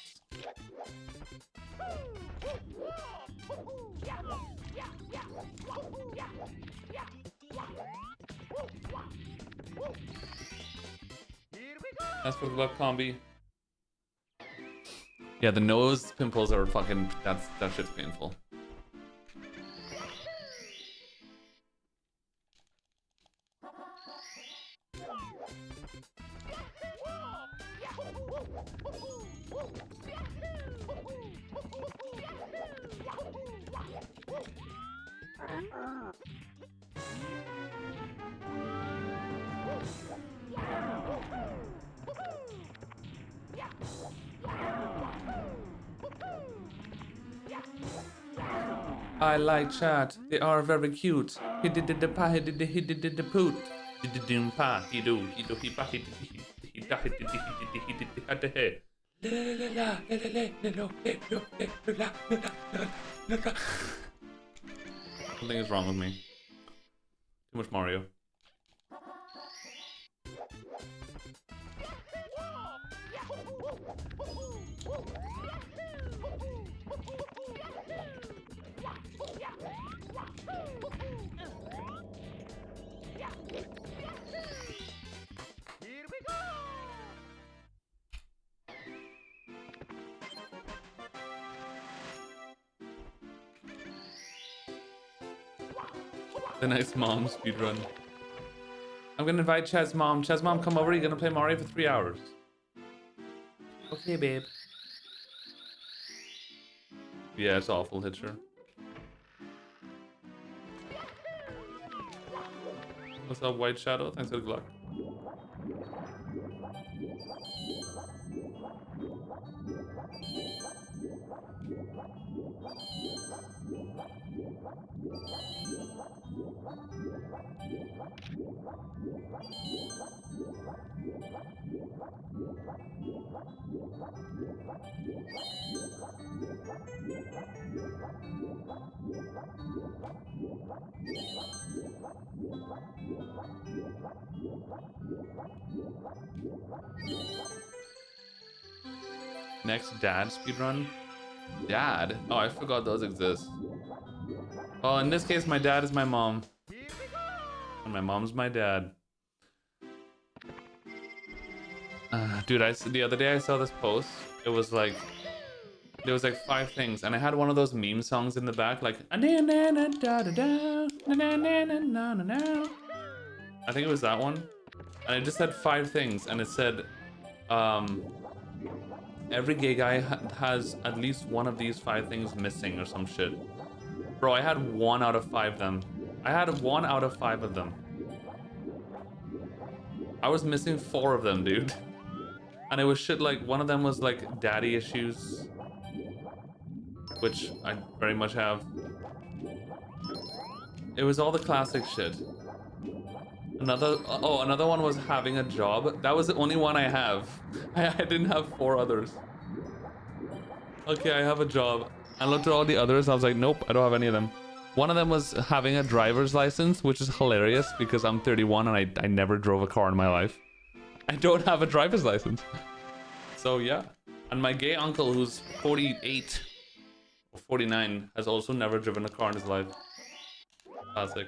That's for the luck combi. Yeah, the nose pimples are fucking, that shit's painful. I like chat. They are very cute. He did the pa, he did the poot. Did the doom pa, he do he pa, he da he the he. Something is wrong with me. Too much Mario. Here we go! The nice mom speedrun. I'm gonna invite Chaz mom. Chaz mom, come over. You're gonna play Mario for 3 hours. Okay, babe. Yeah, it's awful, Hitcher. What's up, White Shadow? Thanks for the luck. Next dad speedrun. Dad? Oh, I forgot those exist. Oh, in this case, my dad is my mom. And my mom's my dad. Dude, the other day I saw this post. It was like, there was like 5 things, and I had one of those meme songs in the back, like I think it was that one, and it just said 5 things, and it said, every gay guy has at least one of these 5 things missing or some shit. Bro, I had 1 out of 5 of them. I had 1 out of 5 of them. I was missing 4 of them, dude. And it was shit like, one of them was like daddy issues, which I very much have. It was all the classic shit. Another one was having a job. That was the only one I have. I didn't have 4 others. Okay, I have a job. I looked at all the others, I was like, nope, I don't have any of them. One of them was having a driver's license, which is hilarious because I'm 31 and I never drove a car in my life. I don't have a driver's license. So yeah. And my gay uncle, who's 48 or 49, has also never driven a car in his life. Classic.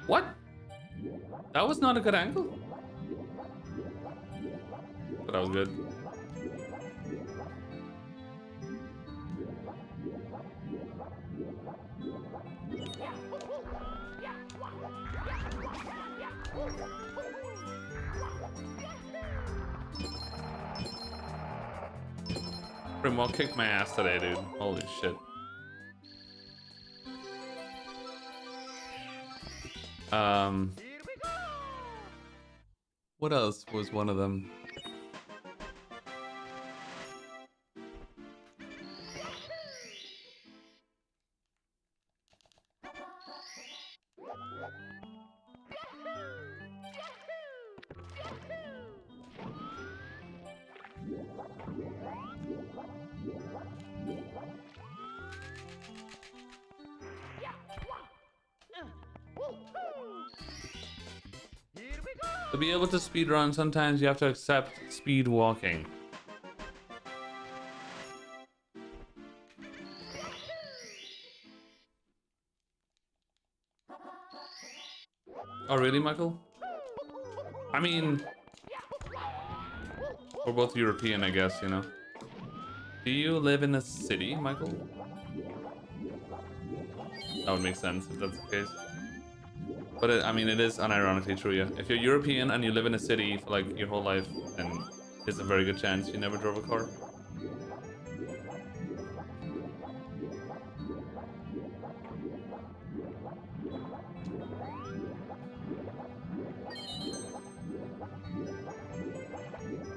What? That was not a good angle. But that was good. Primwell kicked my ass today, dude. Holy shit. What else was one of them? To be able to speedrun, sometimes you have to accept speed walking. Oh really, Michael? I mean, we're both European, I guess, you know. Do you live in a city, Michael? That would make sense if that's the case. But I mean, it is unironically true, yeah. If you're European and you live in a city for like your whole life, then there's a very good chance you never drove a car.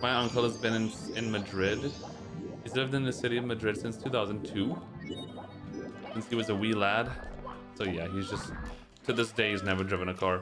My uncle has been in Madrid. He's lived in the city of Madrid since 2002. Since he was a wee lad. So yeah, he's just... To this day, he's never driven a car.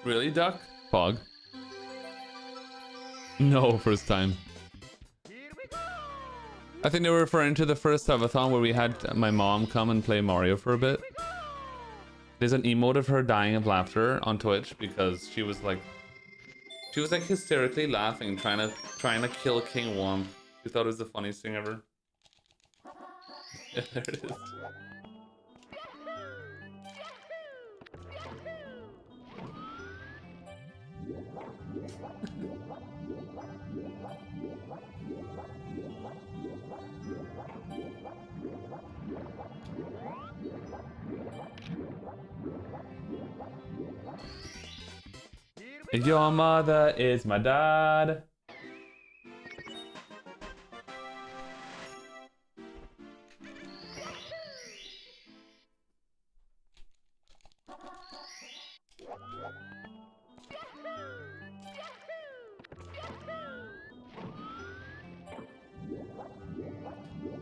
Really, Duck? Pog? No, first time. I think they were referring to the first subathon where we had my mom come and play Mario for a bit. There's an emote of her dying of laughter on Twitch because she was like hysterically laughing, trying to kill King Womp. She thought it was the funniest thing ever. Yeah, there it is. Your mother is my dad.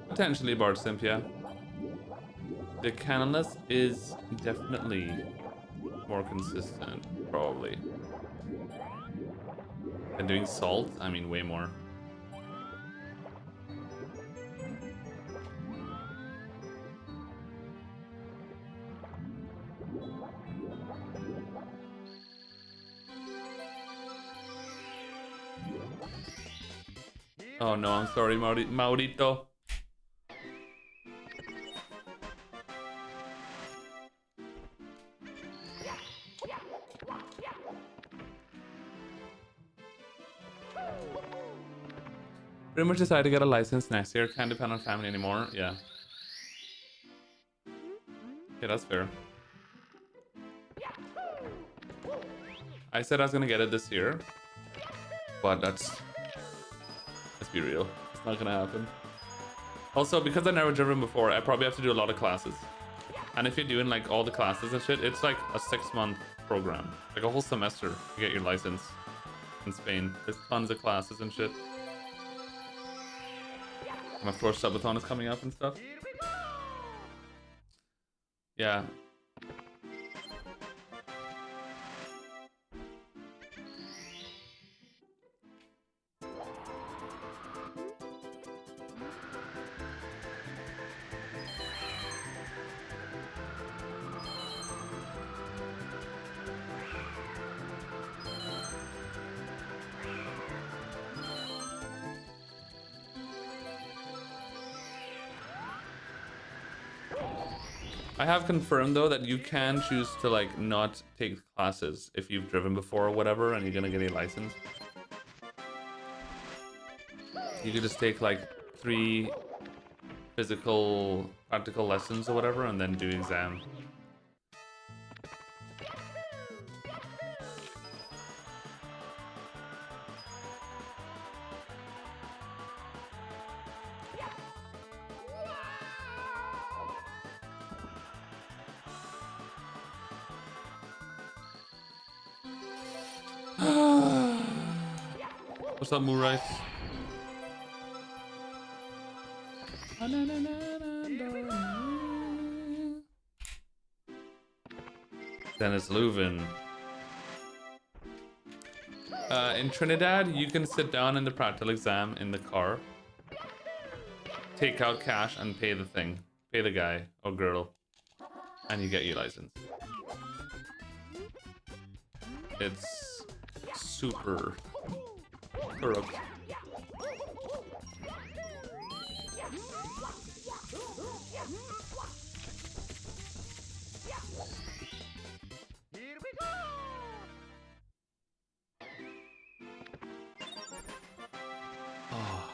Potentially Bard Simp, yeah. The canonless is definitely more consistent, probably. And doing salt, I mean way more. Oh no, I'm sorry, Maurito. Pretty much decided to get a license next year. Can't depend on family anymore. Yeah. Yeah, that's fair. I said I was gonna get it this year, but let's be real. It's not gonna happen. Also, because I've never driven before, I probably have to do a lot of classes. And if you're doing like all the classes and shit, it's like a 6-month program, like a whole semester to get your license in Spain. There's tons of classes and shit. And of course, subathon is coming up and stuff. Yeah. I have confirmed though that you can choose to like not take classes if you've driven before or whatever and you're gonna get a license. You could just take like 3 physical practical lessons or whatever and then do exam. What's up, Moonrise? Dennis Leuven. In Trinidad, you can sit down in the practical exam in the car, take out cash, and pay the thing. Pay the guy or girl, and you get your license. It's super corrupt. Oh.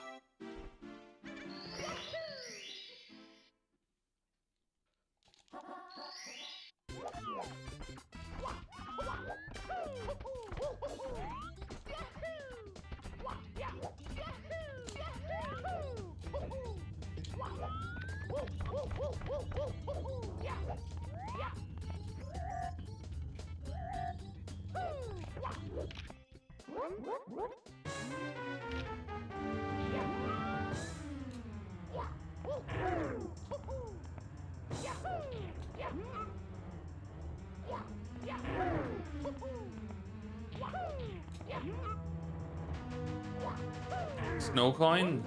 Snowcoin?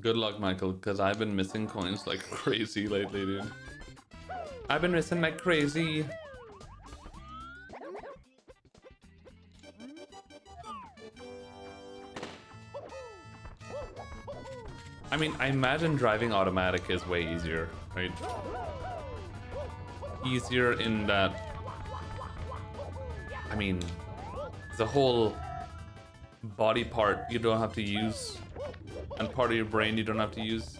Good luck, Michael, because I've been missing coins like crazy lately, dude. I've been missing like crazy. I mean, I imagine driving automatic is way easier, right? Easier in that, I mean, it's a whole body part you don't have to use, and part of your brain you don't have to use.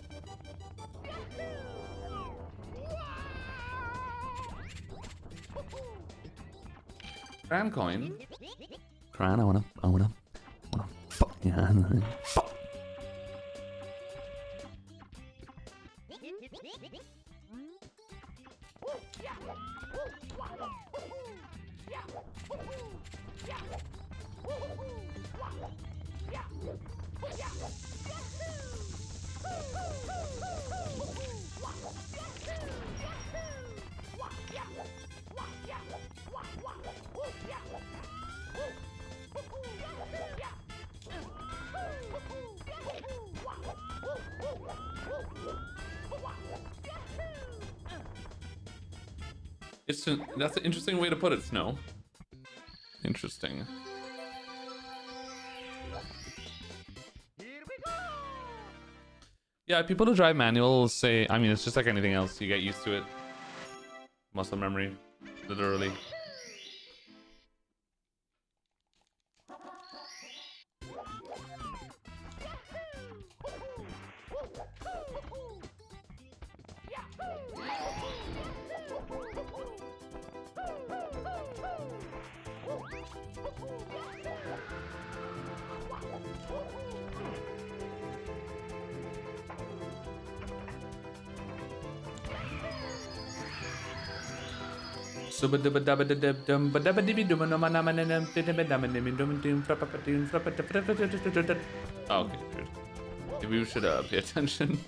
Cran coin. Cran, I wanna fuck yeah. Fuck. That's an interesting way to put it, Snow. Interesting. Yeah, people who drive manual say, I mean, it's just like anything else. You get used to it. Muscle memory, literally. Oh, okay, good. Maybe we should pay attention.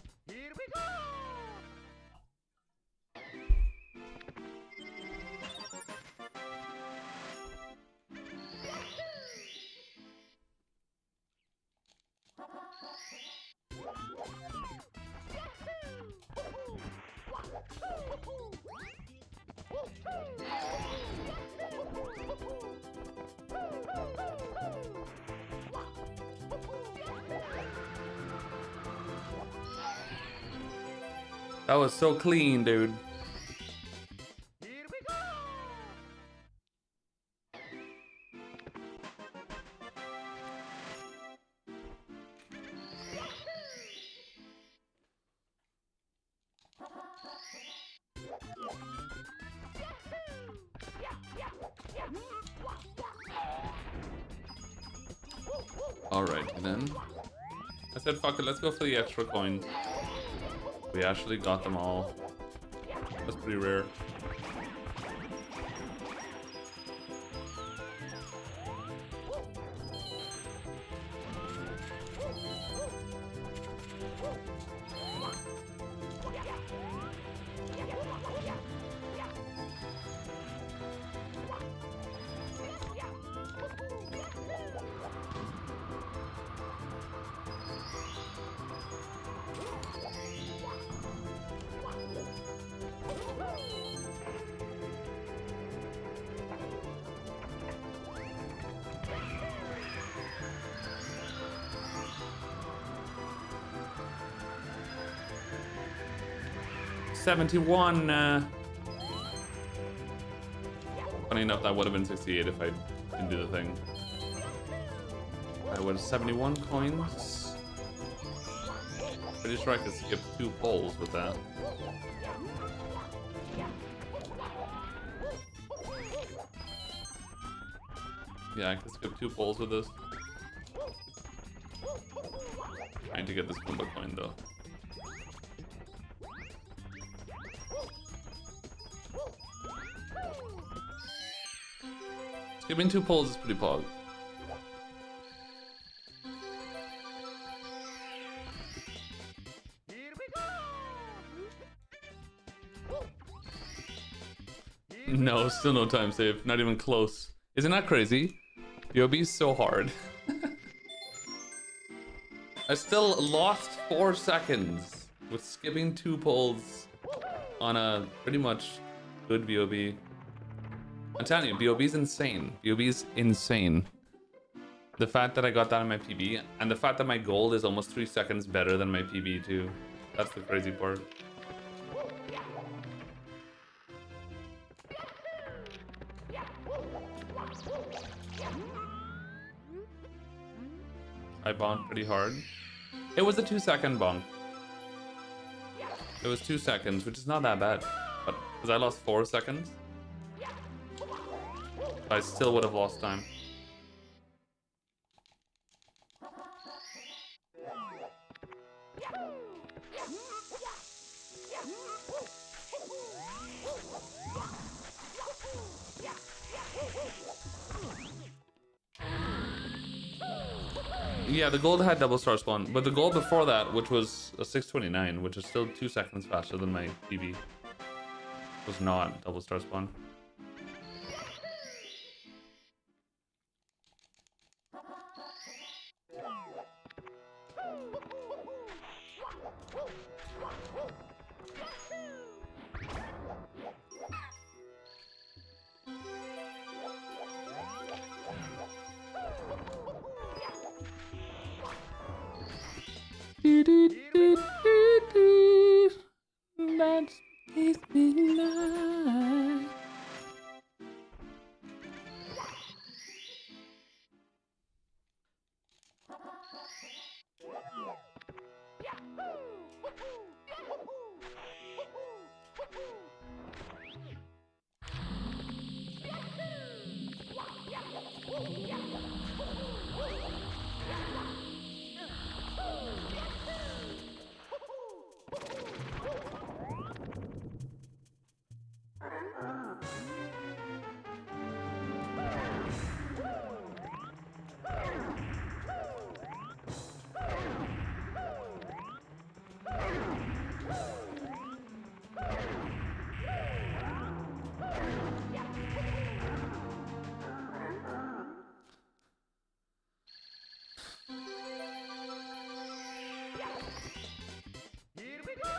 That was so clean, dude. Alright, then. I said, fuck it, let's go for the extra coins. We actually got them all. That's pretty rare. $71. Funny enough, that would have been 68 if I didn't do the thing. I was 71 coins. Pretty sure I could skip 2 polls with that. Yeah, I could skip 2 polls with this. Trying to get this Goomba coin though. Skipping 2 polls is pretty pog. No, still no time save. Not even close. Isn't that crazy? The OB is so hard. I still lost 4 seconds with skipping 2 poles on a pretty much good BOB. I'm telling you, BOB's insane. BOB's insane. The fact that I got that in my PB, and the fact that my gold is almost 3 seconds better than my PB too. That's the crazy part. I bonked pretty hard. It was a 2-second bonk. It was 2 seconds, which is not that bad. But because I lost 4 seconds, I still would have lost time. Yeah, the gold had double star spawn, but the gold before that, which was a 629, which is still 2 seconds faster than my PB, was not double star spawn. That's midnight. Here we go!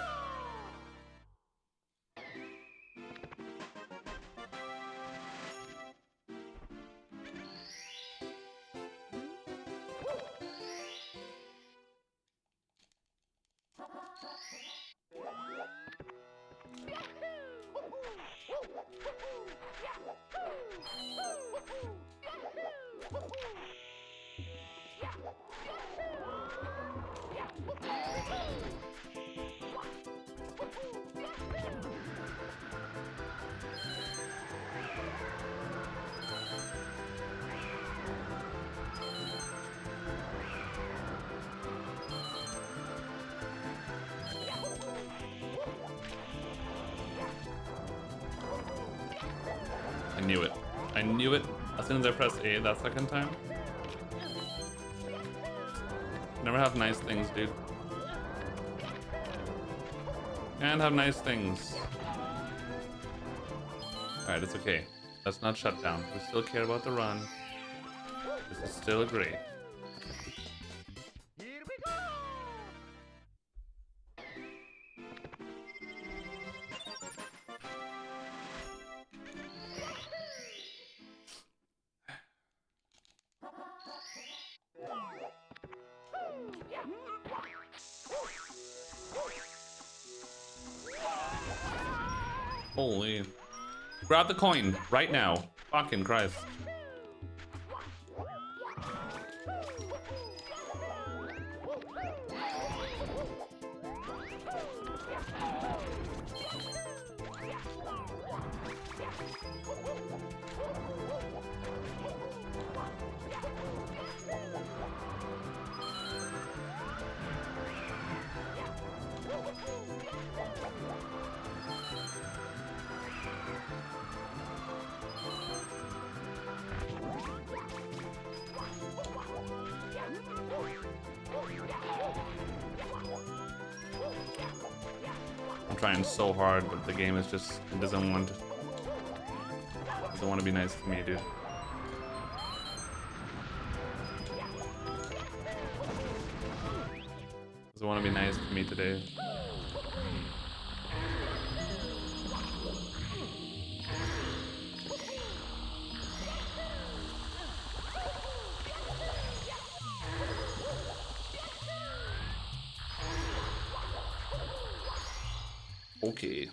I knew it. I knew it as soon as I pressed A that second time. Never have nice things, dude. And have nice things. Alright, it's okay. Let's not shut down. We still care about the run. This is still great. Here we go! Holy. Grab the coin right now. Fucking Christ. I'm trying so hard, but the game is just, it doesn't want to be nice to me, dude. doesn't want to be nice to me today. Okay.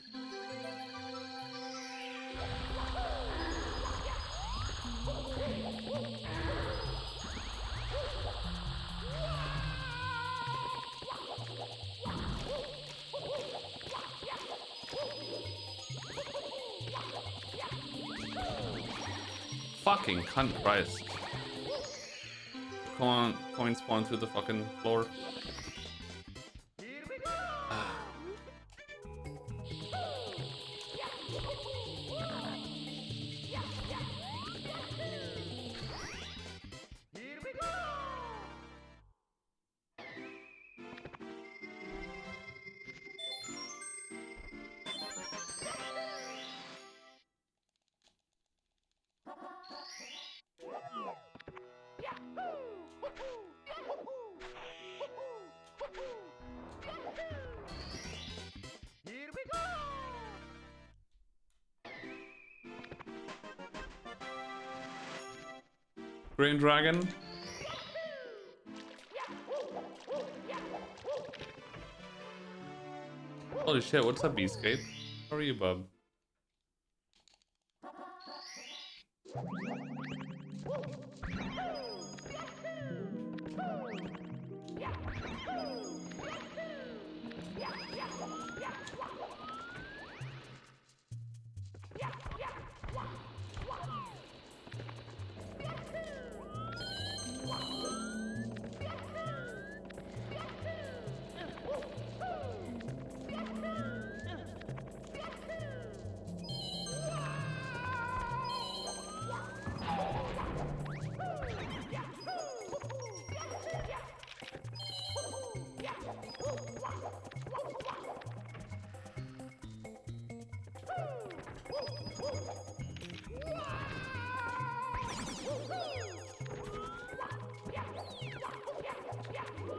Fucking cunt Christ. Come on, coin spawn through the fucking floor. Green Dragon. Holy shit, what's up, Beascape? How are you, bub?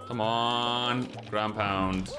Come on, ground pound.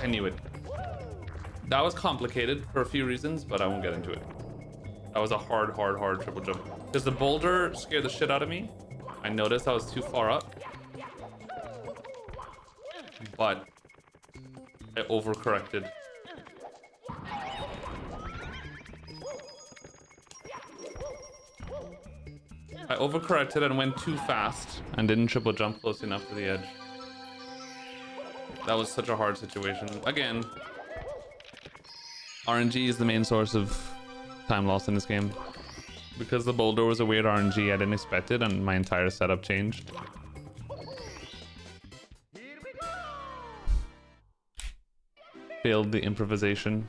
I knew it. That was complicated for a few reasons, but I won't get into it. That was a hard triple jump. Because the boulder scared the shit out of me. I noticed I was too far up. But I overcorrected. I overcorrected and went too fast and didn't triple jump close enough to the edge. That was such a hard situation. Again, RNG is the main source of time lost in this game. Because the boulder was a weird RNG, I didn't expect it, and my entire setup changed. Failed the improvisation.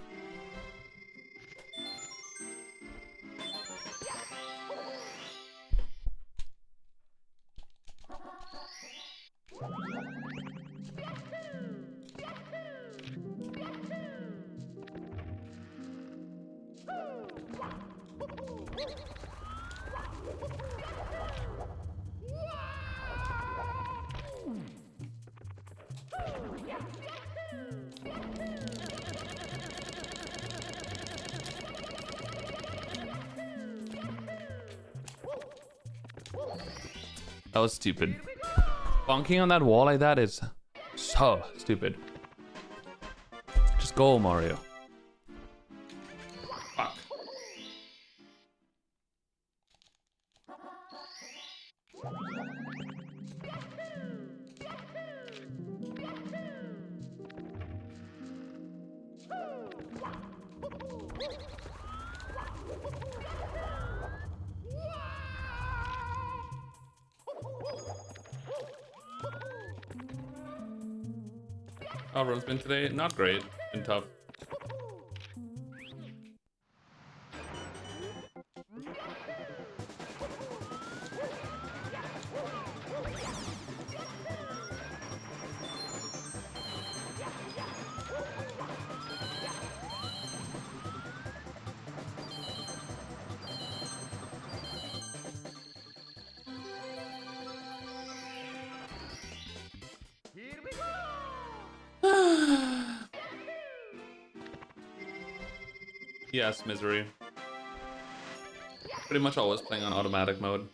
That was stupid. Bonking on that wall like that is so stupid. Just go, Mario. Fuck. How everyone's been today? Not great. Been tough. Here we go! Yes, misery. Pretty much always playing on automatic mode.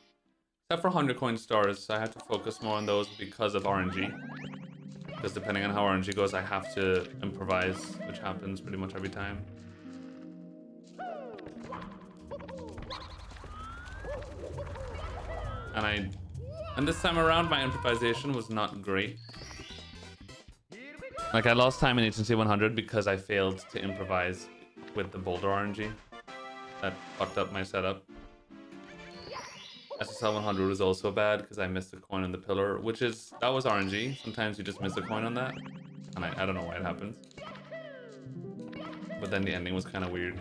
Except for 100 coin stars, I have to focus more on those because of RNG. Because depending on how RNG goes, I have to improvise, which happens pretty much every time. And this time around, my improvisation was not great. Like, I lost time in HNC 100 because I failed to improvise with the boulder RNG. That fucked up my setup. SSL 100 was also bad because I missed a coin on the pillar, that was RNG. Sometimes you just miss a coin on that. And I don't know why it happens. But then the ending was kind of weird.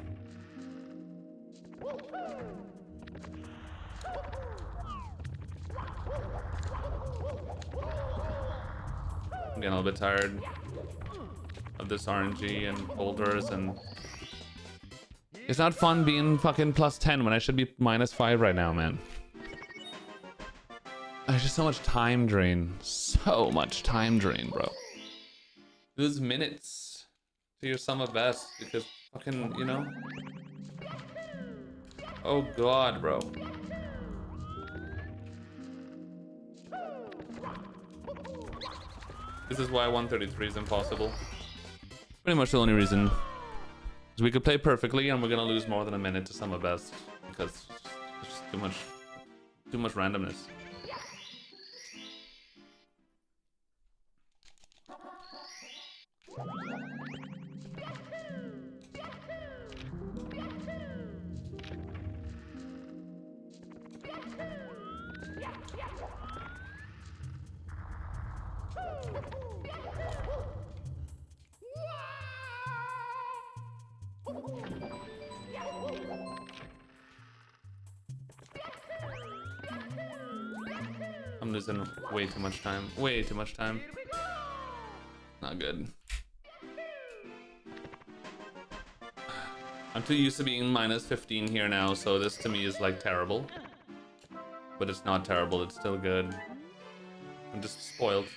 I'm getting a little bit tired of this RNG and boulders, and it's not fun being fucking plus 10 when I should be -5 right now, man. There's just so much time drain. So much time drain, bro. Lose minutes to your sum of best because fucking, you know? Oh god, bro. This is why 133 is impossible. Pretty much the only reason. Because we could play perfectly and we're gonna lose more than a minute to sum of best. Because it's just too much randomness. I'm losing way too much time. Way too much time. Not good. I'm too used to being -15 here now, so this to me is like terrible. But it's not terrible, it's still good. I'm just spoiled.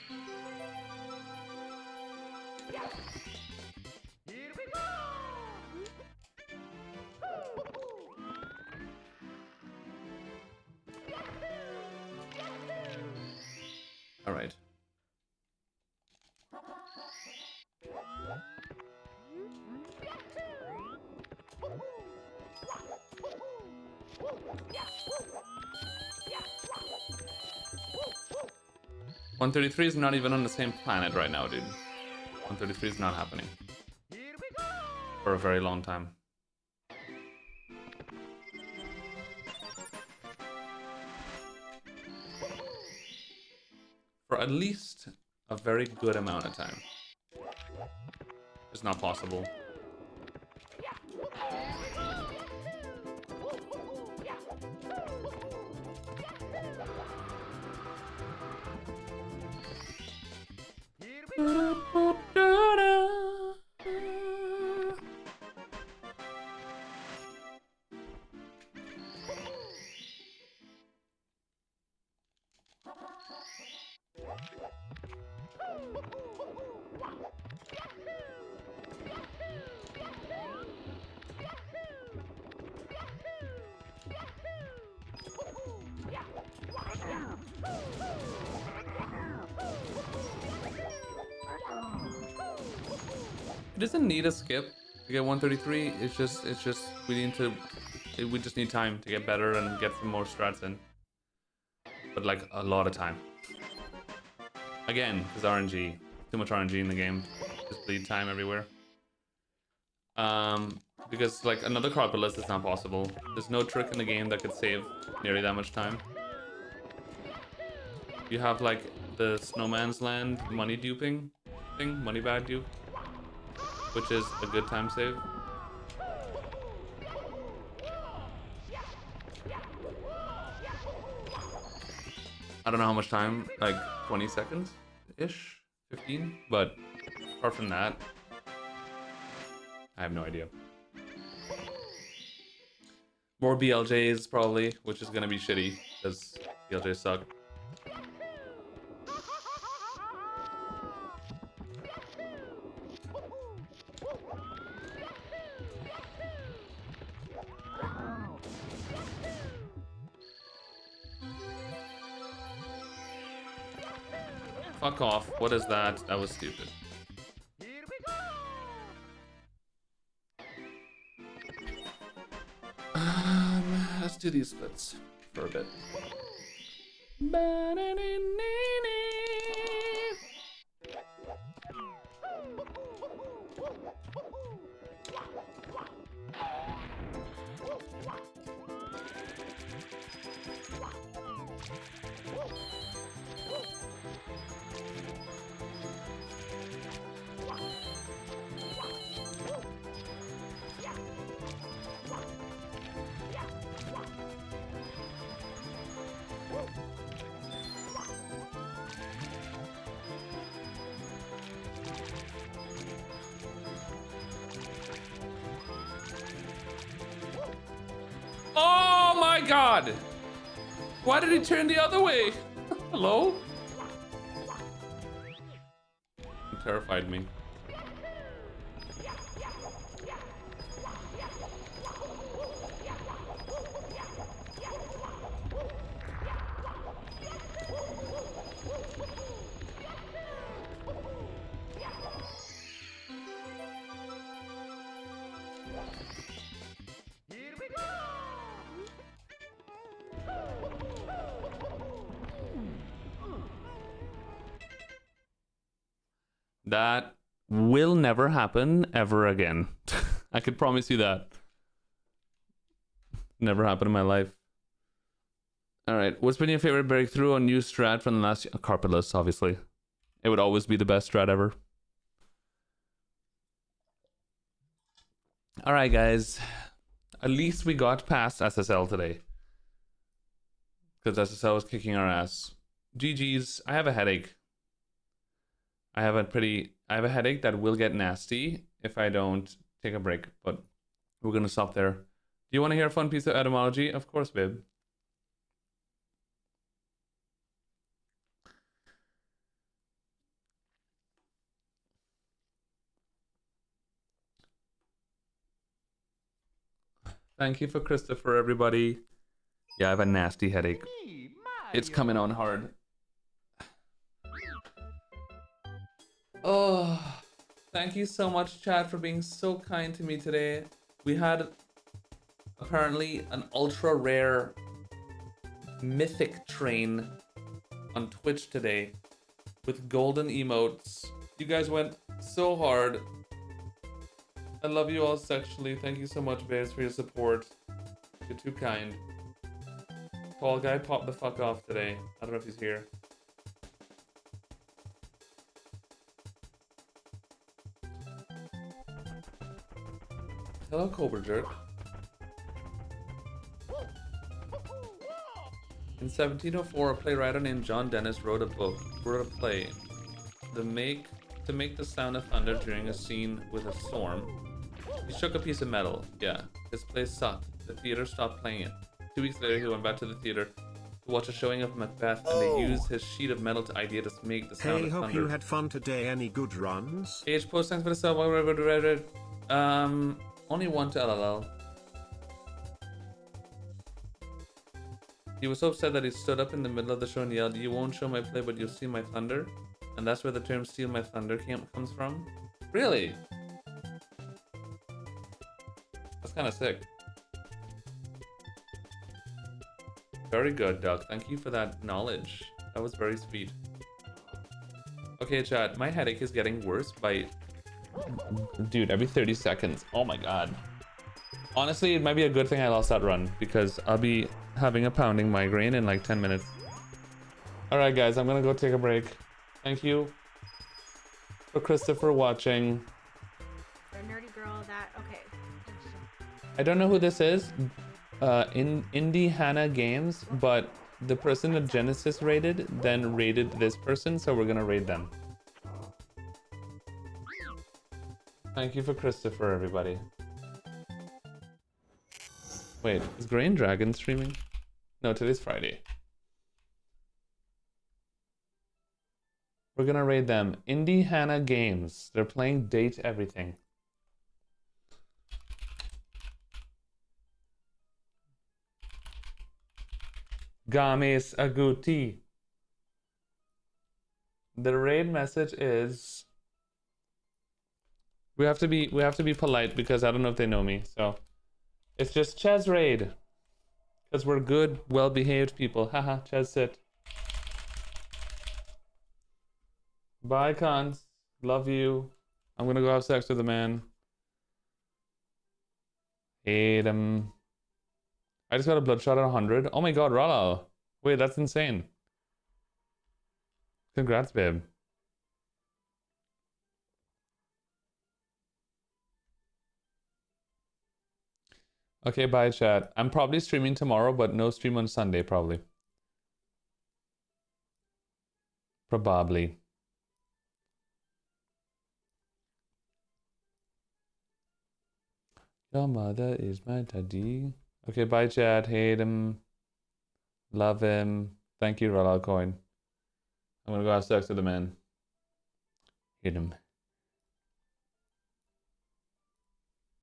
All right. $133 is not even on the same planet right now, dude. 133 is not happening. For a very long time. For at least a very good amount of time. It's not possible. It doesn't need a skip to get 133. It's just we just need time to get better and get some more strats in. But like a lot of time. Again, because RNG, too much RNG in the game. Just bleed time everywhere. Because like another carpet list is not possible. There's no trick in the game that could save nearly that much time. You have like the Snowman's Land money duping, thing, money bagged you, which is a good time save. I don't know how much time, like 20 seconds ish, 15, but apart from that, I have no idea. More BLJs probably, which is gonna be shitty because BLJs suck. Fuck off. What is that? That was stupid. Here we go. Let's do these splits for a bit. Oh my god! Why did he turn the other way? Hello? It terrified me. Here we go. That will never happen ever again. I could promise you that. Never happened in my life. Alright, what's been your favorite breakthrough on new strat from the last year? Carpetless, obviously. It would always be the best strat ever. Alright guys. At least we got past SSL today. Because SSL was kicking our ass. GG's. I have a headache. I have a headache that will get nasty if I don't take a break, but we're gonna stop there. Do you want to hear a fun piece of etymology? Of course, babe. Thank you for Christopher, everybody. Yeah, I have a nasty headache. It's coming on hard. Oh, thank you so much, chat, for being so kind to me today. We had apparently an ultra rare mythic train on Twitch today with golden emotes. You guys went so hard. I love you all sexually. Thank you so much, babes, for your support. You're too kind. Tall guy popped the fuck off today. I don't know if he's here. Hello, Cobra Jerk. In 1704, a playwright named John Dennis wrote a play. To make the sound of thunder during a scene with a storm. He shook a piece of metal. Yeah, his play sucked. The theater stopped playing it. 2 weeks later, he went back to the theater to watch a showing of Macbeth, and they used his sheet of metal to idea to make the sound of thunder. Hope you had fun today. Any good runs? Age post, thanks for the sub. Only one to LLL. He was so upset that he stood up in the middle of the show and yelled, "You won't show my play, but you'll see my thunder." And that's where the term "steal my thunder" comes from. Really? That's kind of sick. Very good, Duck. Thank you for that knowledge. That was very sweet. Okay, chat. My headache is getting worse by... Dude, every 30 seconds. Oh my god. Honestly, it might be a good thing I lost that run, because I'll be having a pounding migraine in like 10 minutes. Alright guys, I'm gonna go take a break. Thank you. for Christopher watching. The nerdy girl that, okay. I don't know who this is, in Indie Hannah Games, but the person that Genesis rated then rated this person, so we're gonna rate them. Thank you for Christopher, everybody. Wait, is Grain Dragon streaming? No, today's Friday. We're gonna raid them. Indie Hannah Games. They're playing Date Everything. Games Aguti. The raid message is we have to be polite because I don't know if they know me. So it's just Ches raid. Because we're good, well-behaved people. Haha, Ches sit. Bye, cons. Love you. I'm gonna go have sex with a man. Hate him. I just got a bloodshot at 100. Oh my god, Ralal. Wait, that's insane. Congrats, babe. Okay, bye, chat. I'm probably streaming tomorrow, but no stream on Sunday, probably. Probably. Your mother is my daddy. Okay, bye, chat. Hate him. Love him. Thank you, Ralal Coin. I'm gonna go have sex with a man. Hate him.